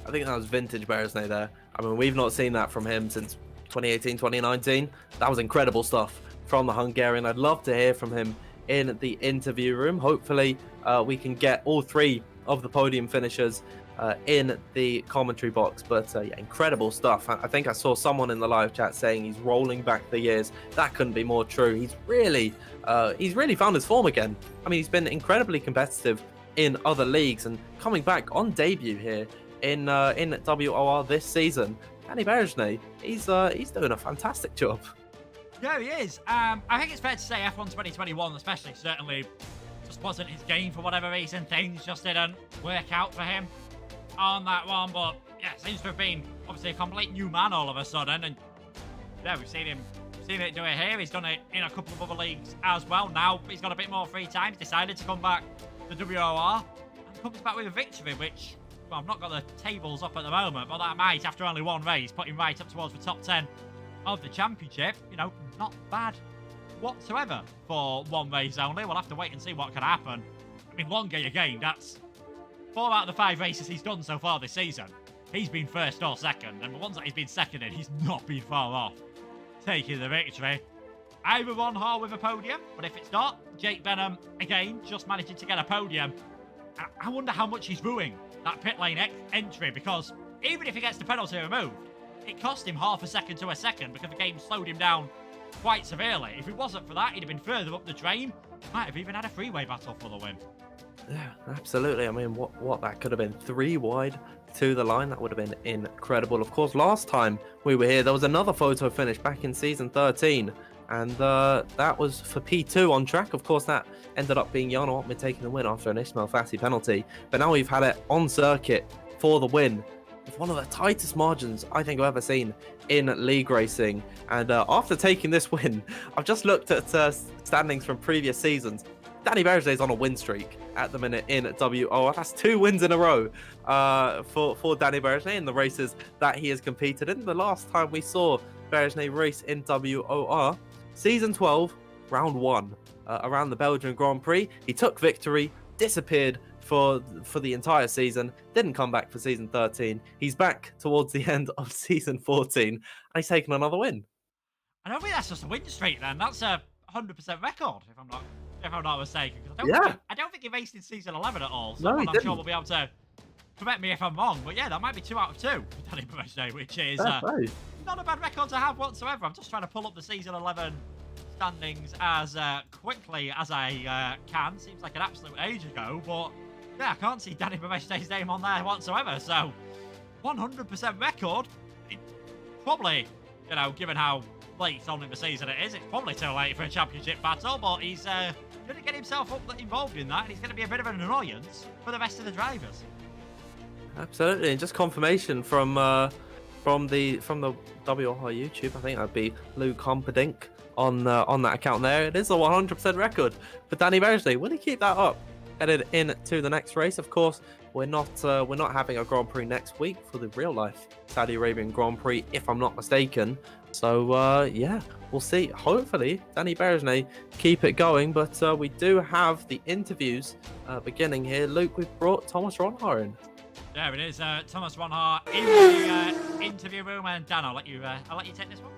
I think that was vintage Berger there. I mean, we've not seen that from him since 2018, 2019. That was incredible stuff from the Hungarian. I'd love to hear from him in the interview room. Hopefully, we can get all three of the podium finishers in the commentary box. But yeah, incredible stuff. I think I saw someone in the live chat saying he's rolling back the years. That couldn't be more true. He's really found his form again. I mean, he's been incredibly competitive in other leagues, and coming back on debut here in WOR this season. Danny Berger, he's doing a fantastic job. Yeah, he is. I think it's fair to say F1 2021 especially certainly just wasn't his game for whatever reason. Things just didn't work out for him on that one. But yeah, seems to have been obviously a complete new man all of a sudden. And yeah, we've seen it do it here. He's done it in a couple of other leagues as well. Now he's got a bit more free time. He's decided to come back to WOR and comes back with a victory, which, well, I've not got the tables up at the moment, but that might, after only one race, put him right up towards the top 10 of the championship. Not bad whatsoever for one race only. We'll have to wait and see what can happen. I mean, Longe again, that's 4 out of the 5 races he's done so far this season. He's been first or second, and the ones that he's been second in, he's not been far off taking the victory. Either Ronhaar with a podium, but if it's not, Jake Benham, again, just managing to get a podium. I wonder how much he's ruining that pit lane entry, because even if he gets the penalty removed, it cost him half a second to a second because the game slowed him down quite severely. If it wasn't for that, he'd have been further up the train. Might have even had a freeway battle for the win. Yeah, absolutely. I mean, what that could have been 3 wide to the line. That would have been incredible. Of course, last time we were here, there was another photo finish back in season 13. And that was for P2 on track. Of course, that ended up being Jan Ottman taking the win after an Ismail Fassi penalty. But now we've had it on circuit for the win. With one of the tightest margins I think I've ever seen in league racing. And after taking this win, I've just looked at standings from previous seasons. Danny Berger's on a win streak at the minute in WOR. That's 2 wins in a row for Danny Berger in the races that he has competed in. The last time we saw Berger race in WOR, season 12, round 1, around the Belgian Grand Prix. He took victory, disappeared for the entire season, didn't come back for season 13. He's back towards the end of season 14, and he's taken another win. I don't think that's just a win streak then. That's a 100% record, if I'm not mistaken. I don't think he raced in season 11 at all. So No, he I'm didn't. sure we'll be able to correct me if I'm wrong. But yeah, that might be 2 out of 2 for Danny Berger, which is Fair play. not a bad record to have whatsoever. I'm just trying to pull up the season 11 standings as quickly as I can. Seems like an absolute age ago, but yeah, I can't see Danny Berger's name on there whatsoever. So 100% record. Probably, you know, given how late on in the season it is, it's probably too late for a championship battle, but he's going to get himself involved in that, and he's going to be a bit of an annoyance for the rest of the drivers. Absolutely, and just confirmation from the WOR YouTube, I think that'd be Luke Humperdinck on that account there. It is a 100% record for Danny Berger. Will he keep that up headed into the next race? Of course, we're not having a Grand Prix next week for the real life Saudi Arabian Grand Prix, if I'm not mistaken. So yeah, we'll see. Hopefully, Danny Berger keep it going, but we do have the interviews beginning here. Luke, we've brought Thomas Ronhaar in. There it is, Thomas Ronhaar in the interview room, and Dan, I'll let you take this one.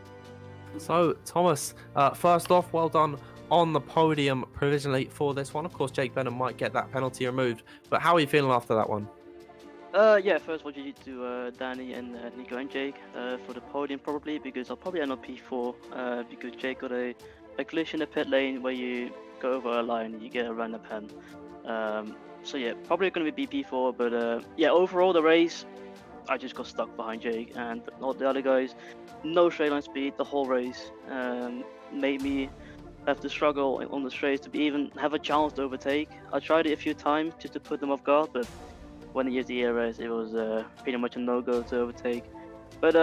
So Thomas, first off, well done on the podium provisionally for this one. Of course, Jake Benham might get that penalty removed, but how are you feeling after that one? Yeah, first of all, GG to Danny and Nico and Jake for the podium, probably, because I'll probably end up P4 because Jake got a glitch in the pit lane where you go over a line and you get a random pen. So yeah, probably going to be P4, but yeah, overall the race, I just got stuck behind Jake and all the other guys. No straight line speed the whole race, made me have to struggle on the straights to even have a chance to overtake. I tried it a few times just to put them off guard, but when they used the air race, it was pretty much a no-go to overtake. But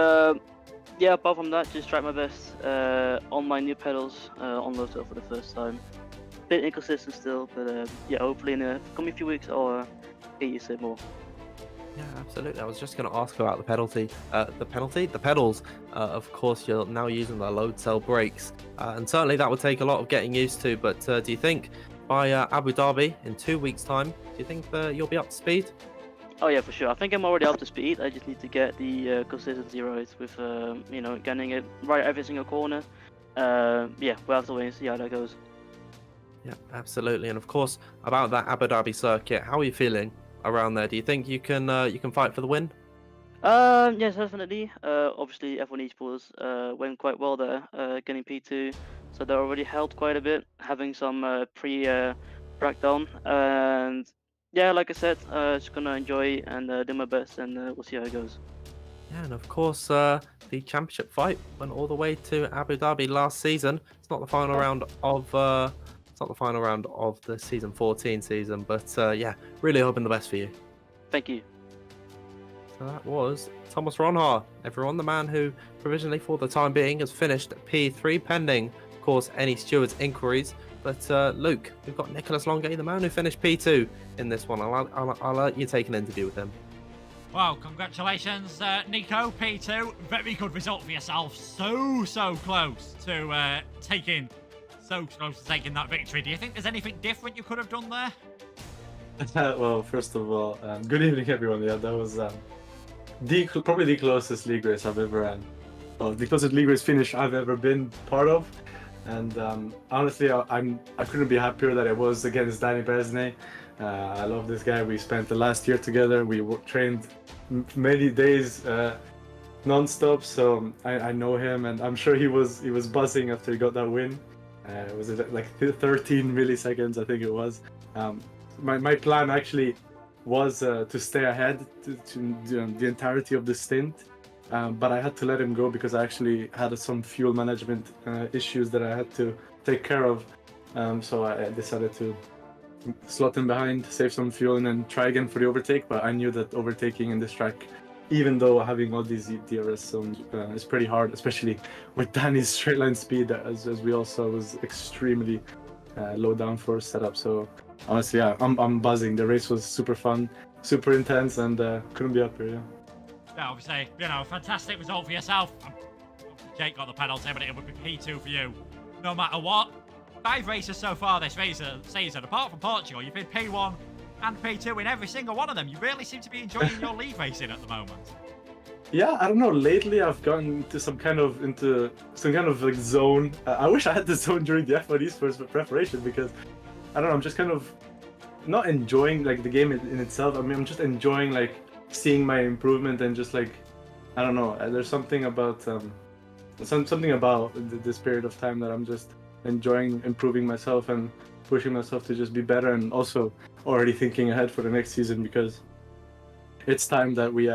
yeah, apart from that, just tried my best on my new pedals on Lotto for the first time. Bit inconsistent still, but yeah, hopefully in the coming few weeks I'll get used to it more. Yeah, absolutely. I was just going to ask about the pedals. Of course, you're now using the load cell brakes, and certainly that would take a lot of getting used to. But do you think by Abu Dhabi in 2 weeks' time, do you think you'll be up to speed? Oh yeah, for sure. I think I'm already up to speed. I just need to get the consistency right with you know, getting it right every single corner. Yeah, we'll have to wait and see how that goes. Yeah, absolutely. And of course, about that Abu Dhabi circuit, how are you feeling around there? Do you think you can fight for the win? Yes, definitely. Obviously, F1 Esports went quite well there, getting P2, so that already helped quite a bit, having some pre-breakdown. And yeah, like I said, just gonna enjoy and do my best, and we'll see how it goes. Yeah, and of course, the championship fight went all the way to Abu Dhabi last season. It's not the final round of the season 14 season, but yeah, really hoping the best for you. Thank you. So that was Thomas Ronhaar, everyone, the man who provisionally for the time being has finished P3, pending, of course, any stewards' inquiries. But Luke, we've got Nicholas Longay, the man who finished P2 in this one. I'll let you take an interview with him. Wow, congratulations, Nico, P2. Very good result for yourself. So close to taking that victory. Do you think there's anything different you could have done there? Well, first of all, good evening, everyone. Yeah, that was probably the closest league race I've ever the closest league race finish I've ever been part of. And honestly, I couldn't be happier that it was against Danny Berger. I love this guy. We spent the last year together. We trained many days non-stop, so I know him, and I'm sure he was buzzing after he got that win. It was like 13 milliseconds, I think it was. My plan actually was to stay ahead to the entirety of the stint, but I had to let him go because I actually had some fuel management issues that I had to take care of. So I decided to slot him behind, save some fuel, and then try again for the overtake. But I knew that overtaking in this track, even though having all these DRS zones is pretty hard, especially with Danny's straight line speed, as we all saw, was extremely low downforce setup. So honestly, yeah, I'm buzzing. The race was super fun, super intense, and couldn't be happier. Yeah. Yeah, obviously, fantastic result for yourself. Jake got the penalty, but it would be P2 for you, no matter what. 5 races so far this season. Apart from Portugal, you've been P1 and P2 in every single one of them. You really seem to be enjoying your league racing at the moment. Yeah, I don't know. Lately, I've gotten into some kind of like zone. I wish I had the zone during the F1 Esports preparation, because I don't know. I'm just kind of not enjoying like the game in itself. I mean, I'm just enjoying like seeing my improvement, and just like, I don't know. There's something about something about this period of time that I'm just enjoying improving myself and pushing myself to just be better, and also already thinking ahead for the next season, because it's time that we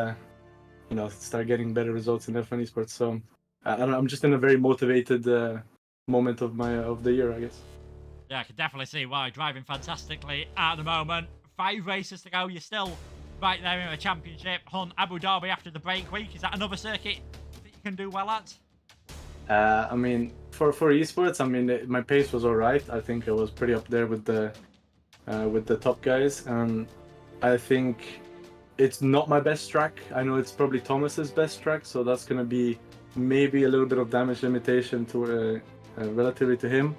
start getting better results in F1 Esports. So I don't know, I'm just in a very motivated moment of the year, I guess. Yeah, I can definitely see why. Driving fantastically at the moment. 5 races to go. You're still right there in a championship hunt. Abu Dhabi after the break week. Is that another circuit that you can do well at? I mean, for esports, I mean, my pace was all right. I think it was pretty up there with the top guys, and I think it's not my best track. I know it's probably Thomas's best track, so that's gonna be maybe a little bit of damage limitation to relatively to him.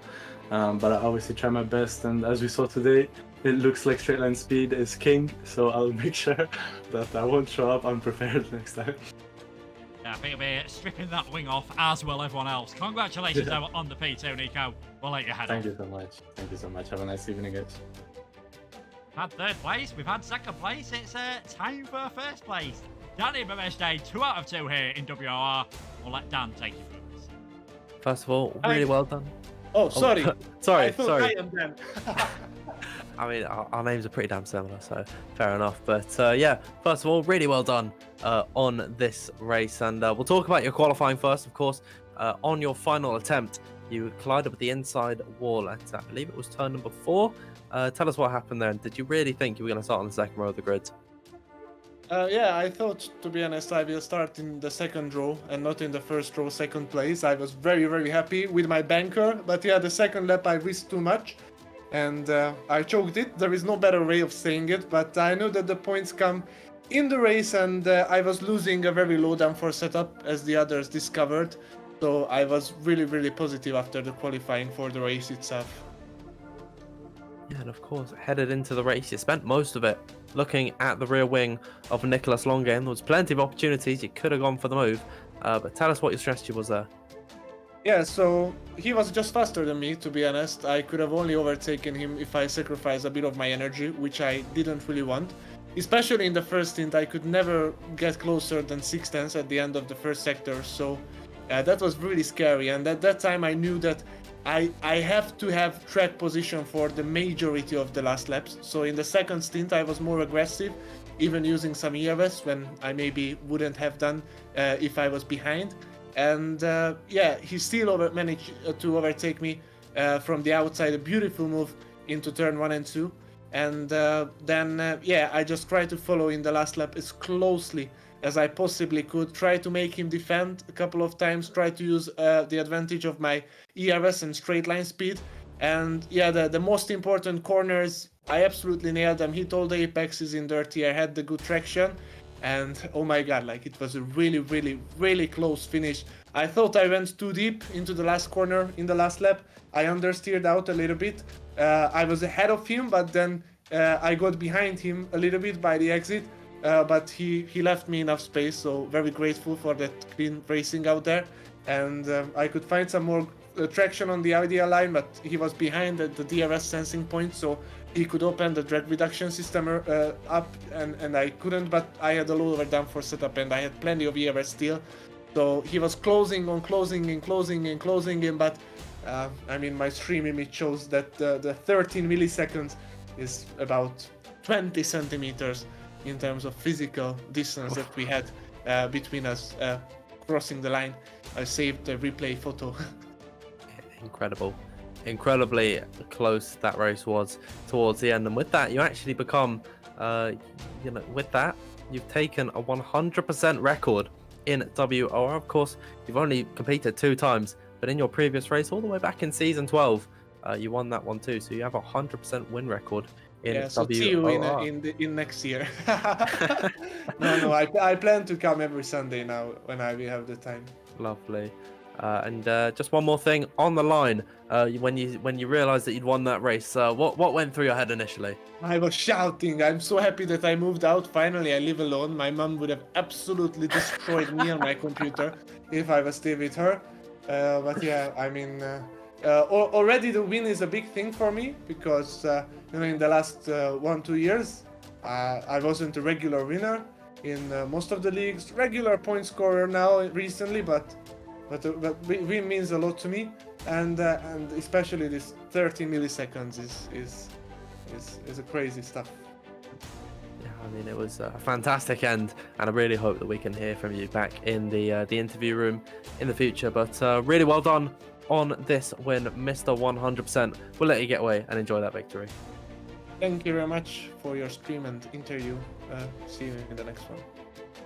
But I obviously try my best, and as we saw today, it looks like straight line speed is king. So I'll make sure that I won't show up unprepared next time. Yeah, I think you'll be stripping that wing off, as will everyone else. Congratulations on the P2, Nico. We'll let you head Thank on. you so much. Thank you so much. Have a nice evening, guys. We've had 3rd place, we've had 2nd place, it's time for 1st place. Danny Bameshte, 2 out of 2 here in WOR. We'll let Dan take you through this. First of all, really well done. Oh, sorry. sorry, I thought sorry. I am then. I mean, our names are pretty damn similar, so fair enough. But yeah, first of all, really well done on this race. And we'll talk about your qualifying first, of course. On your final attempt, you collided with the inside wall at, I believe it was turn number 4. Tell us what happened there. And did you really think you were going to start on the 2nd row of the grid? Yeah, I thought, to be honest, I will start in the 2nd row and not in the 1st row, 2nd place. I was very, very happy with my banker, but yeah, the 2nd lap I risked too much, and I choked it. There is no better way of saying it, but I knew that the points come in the race, and I was losing a very low downforce setup, as the others discovered, so I was really, really positive after the qualifying for the race itself. Yeah, and of course, headed into the race, you spent most of it looking at the rear wing of Nicholas Longain. There was plenty of opportunities. You could have gone for the move, but tell us what your strategy was there. Yeah, so he was just faster than me, to be honest. I could have only overtaken him if I sacrificed a bit of my energy, which I didn't really want. Especially in the first stint, I could never get closer than 6/10 at the end of the first sector, so that was really scary. And at that time I knew that I have to have track position for the majority of the last laps. So in the 2nd stint I was more aggressive, even using some ERS when I maybe wouldn't have done if I was behind. And yeah, he still managed to overtake me from the outside. A beautiful move into turn 1 and 2. And then yeah, I just tried to follow in the last lap as closely as I possibly could, try to make him defend a couple of times, try to use the advantage of my ERS and straight line speed. And yeah, the most important corners, I absolutely nailed them. Hit all the apexes in dirty, I had the good traction, and oh my god, like it was a really, really, really close finish. I thought I went too deep into the last corner in the last lap. I understeered out a little bit. I was ahead of him, but then I got behind him a little bit by the exit. But he left me enough space, so very grateful for that clean racing out there. And I could find some more traction on the ideal line, but he was behind at the DRS sensing point, so he could open the drag reduction system up, and I couldn't, but I had a lower downforce setup and I had plenty of ERS still. So he was closing on closing and closing and closing in, but I mean, my stream image shows that the 13 milliseconds is about 20 centimeters in terms of physical distance that we had between us crossing the line. I saved the replay photo. Incredible. Incredibly close that race was towards the end. And with that, you actually become, with that, you've taken a 100% record in WOR. Of course, you've only competed 2 times, but in your previous race, all the way back in Season 12, you won that one too, so you have a 100% win record in Yeah, so see you WOR. in next year. No, I plan to come every Sunday now when I will have the time. Lovely. And just one more thing on the line. When you realised that you'd won that race, what went through your head initially? I was shouting. I'm so happy that I moved out. Finally, I live alone. My mom would have absolutely destroyed me on my computer if I was still with her. But yeah, I mean, already the win is a big thing for me because in the last 1-2 years, I wasn't a regular winner in most of the leagues. Regular point scorer now recently, but win means a lot to me, and especially this 30 milliseconds is a crazy stuff. Yeah, I mean, it was a fantastic end, and I really hope that we can hear from you back in the interview room in the future. But really well done on this win, Mr. 100%. We'll let you get away and enjoy that victory. Thank you very much for your stream and interview. See you in the next one.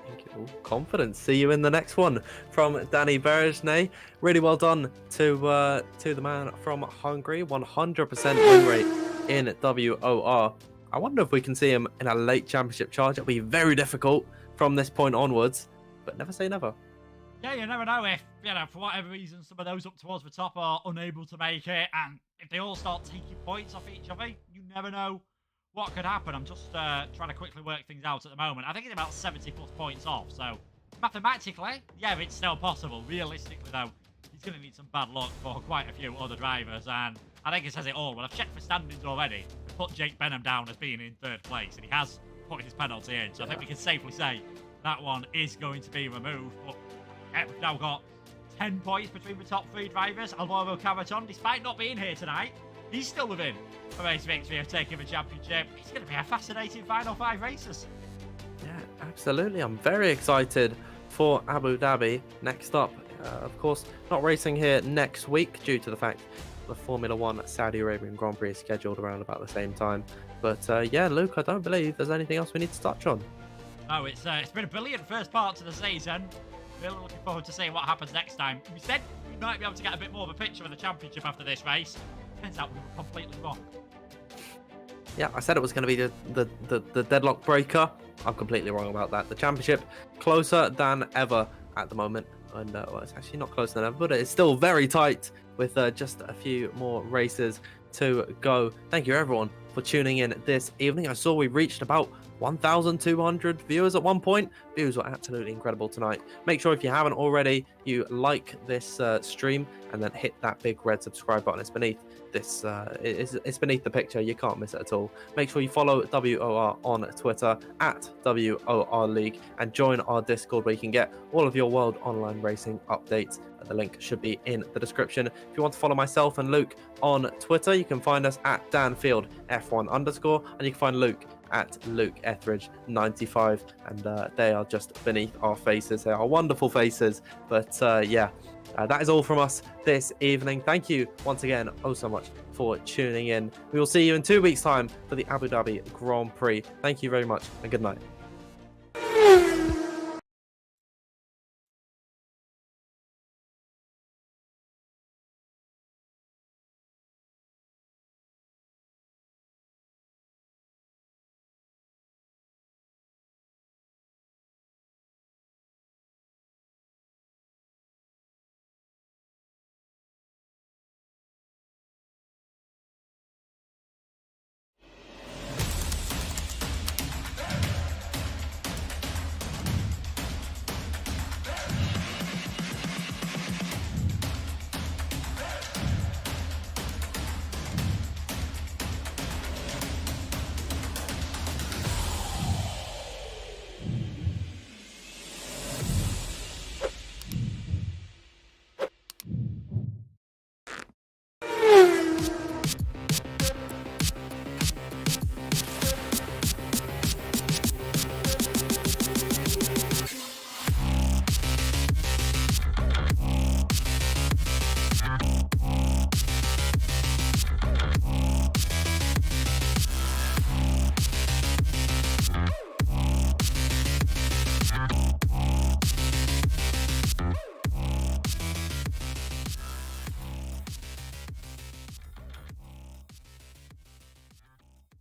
Thank you. Confidence. See you in the next one from Danny Berejny. Really well done to the man from Hungary. 100% win rate in WOR. I wonder if we can see him in a late championship charge. It'll be very difficult from this point onwards, but never say never. Yeah, you never know if, for whatever reason, some of those up towards the top are unable to make it, and if they all start taking points off each other, you never know what could happen. I'm just trying to quickly work things out at the moment. I think it's about 70+ points off, so mathematically, yeah, it's still possible. Realistically, though, he's going to need some bad luck for quite a few other drivers, and I think it says it all. Well, I've checked for standings already. We put Jake Benham down as being in 3rd place, and he has put his penalty in, so I think we can safely say that one is going to be removed. But we've now got 10 points between the top 3 drivers. Alvaro Caraton, despite not being here tonight, he's still within a race victory of taking the championship. It's going to be a fascinating final 5 races. Yeah, absolutely. I'm very excited for Abu Dhabi. Next up, of course, not racing here next week due to the fact the Formula 1 Saudi Arabian Grand Prix is scheduled around about the same time. But yeah, Luke, I don't believe there's anything else we need to touch on. No, it's been a brilliant first part to the season. Really looking forward to seeing what happens next time. We said we might be able to get a bit more of a picture of the championship after this race. Turns out we were completely wrong. Yeah, I said it was going to be the deadlock breaker. I'm completely wrong about that. The championship closer than ever at the moment. And well, it's actually not closer than ever, but it's still very tight with just a few more races to go. Thank you, everyone, for tuning in this evening. I saw we reached about 1,200 viewers at one point. Views were absolutely incredible tonight. Make sure if you haven't already, you like this stream and then hit that big red subscribe button. It's beneath this. It's beneath the picture. You can't miss it at all. Make sure you follow WOR on Twitter at WOR League and join our Discord where you can get all of your World Online Racing updates. The link should be in the description. If you want to follow myself and Luke on Twitter, you can find us at DanField F1_, and you can find Luke at Luke Etheridge 95, and they are just beneath our faces. They are wonderful faces. But yeah, that is all from us this evening. Thank you once again so much for tuning in. We will see you in 2 weeks' time for the Abu Dhabi Grand Prix. Thank you very much and good night.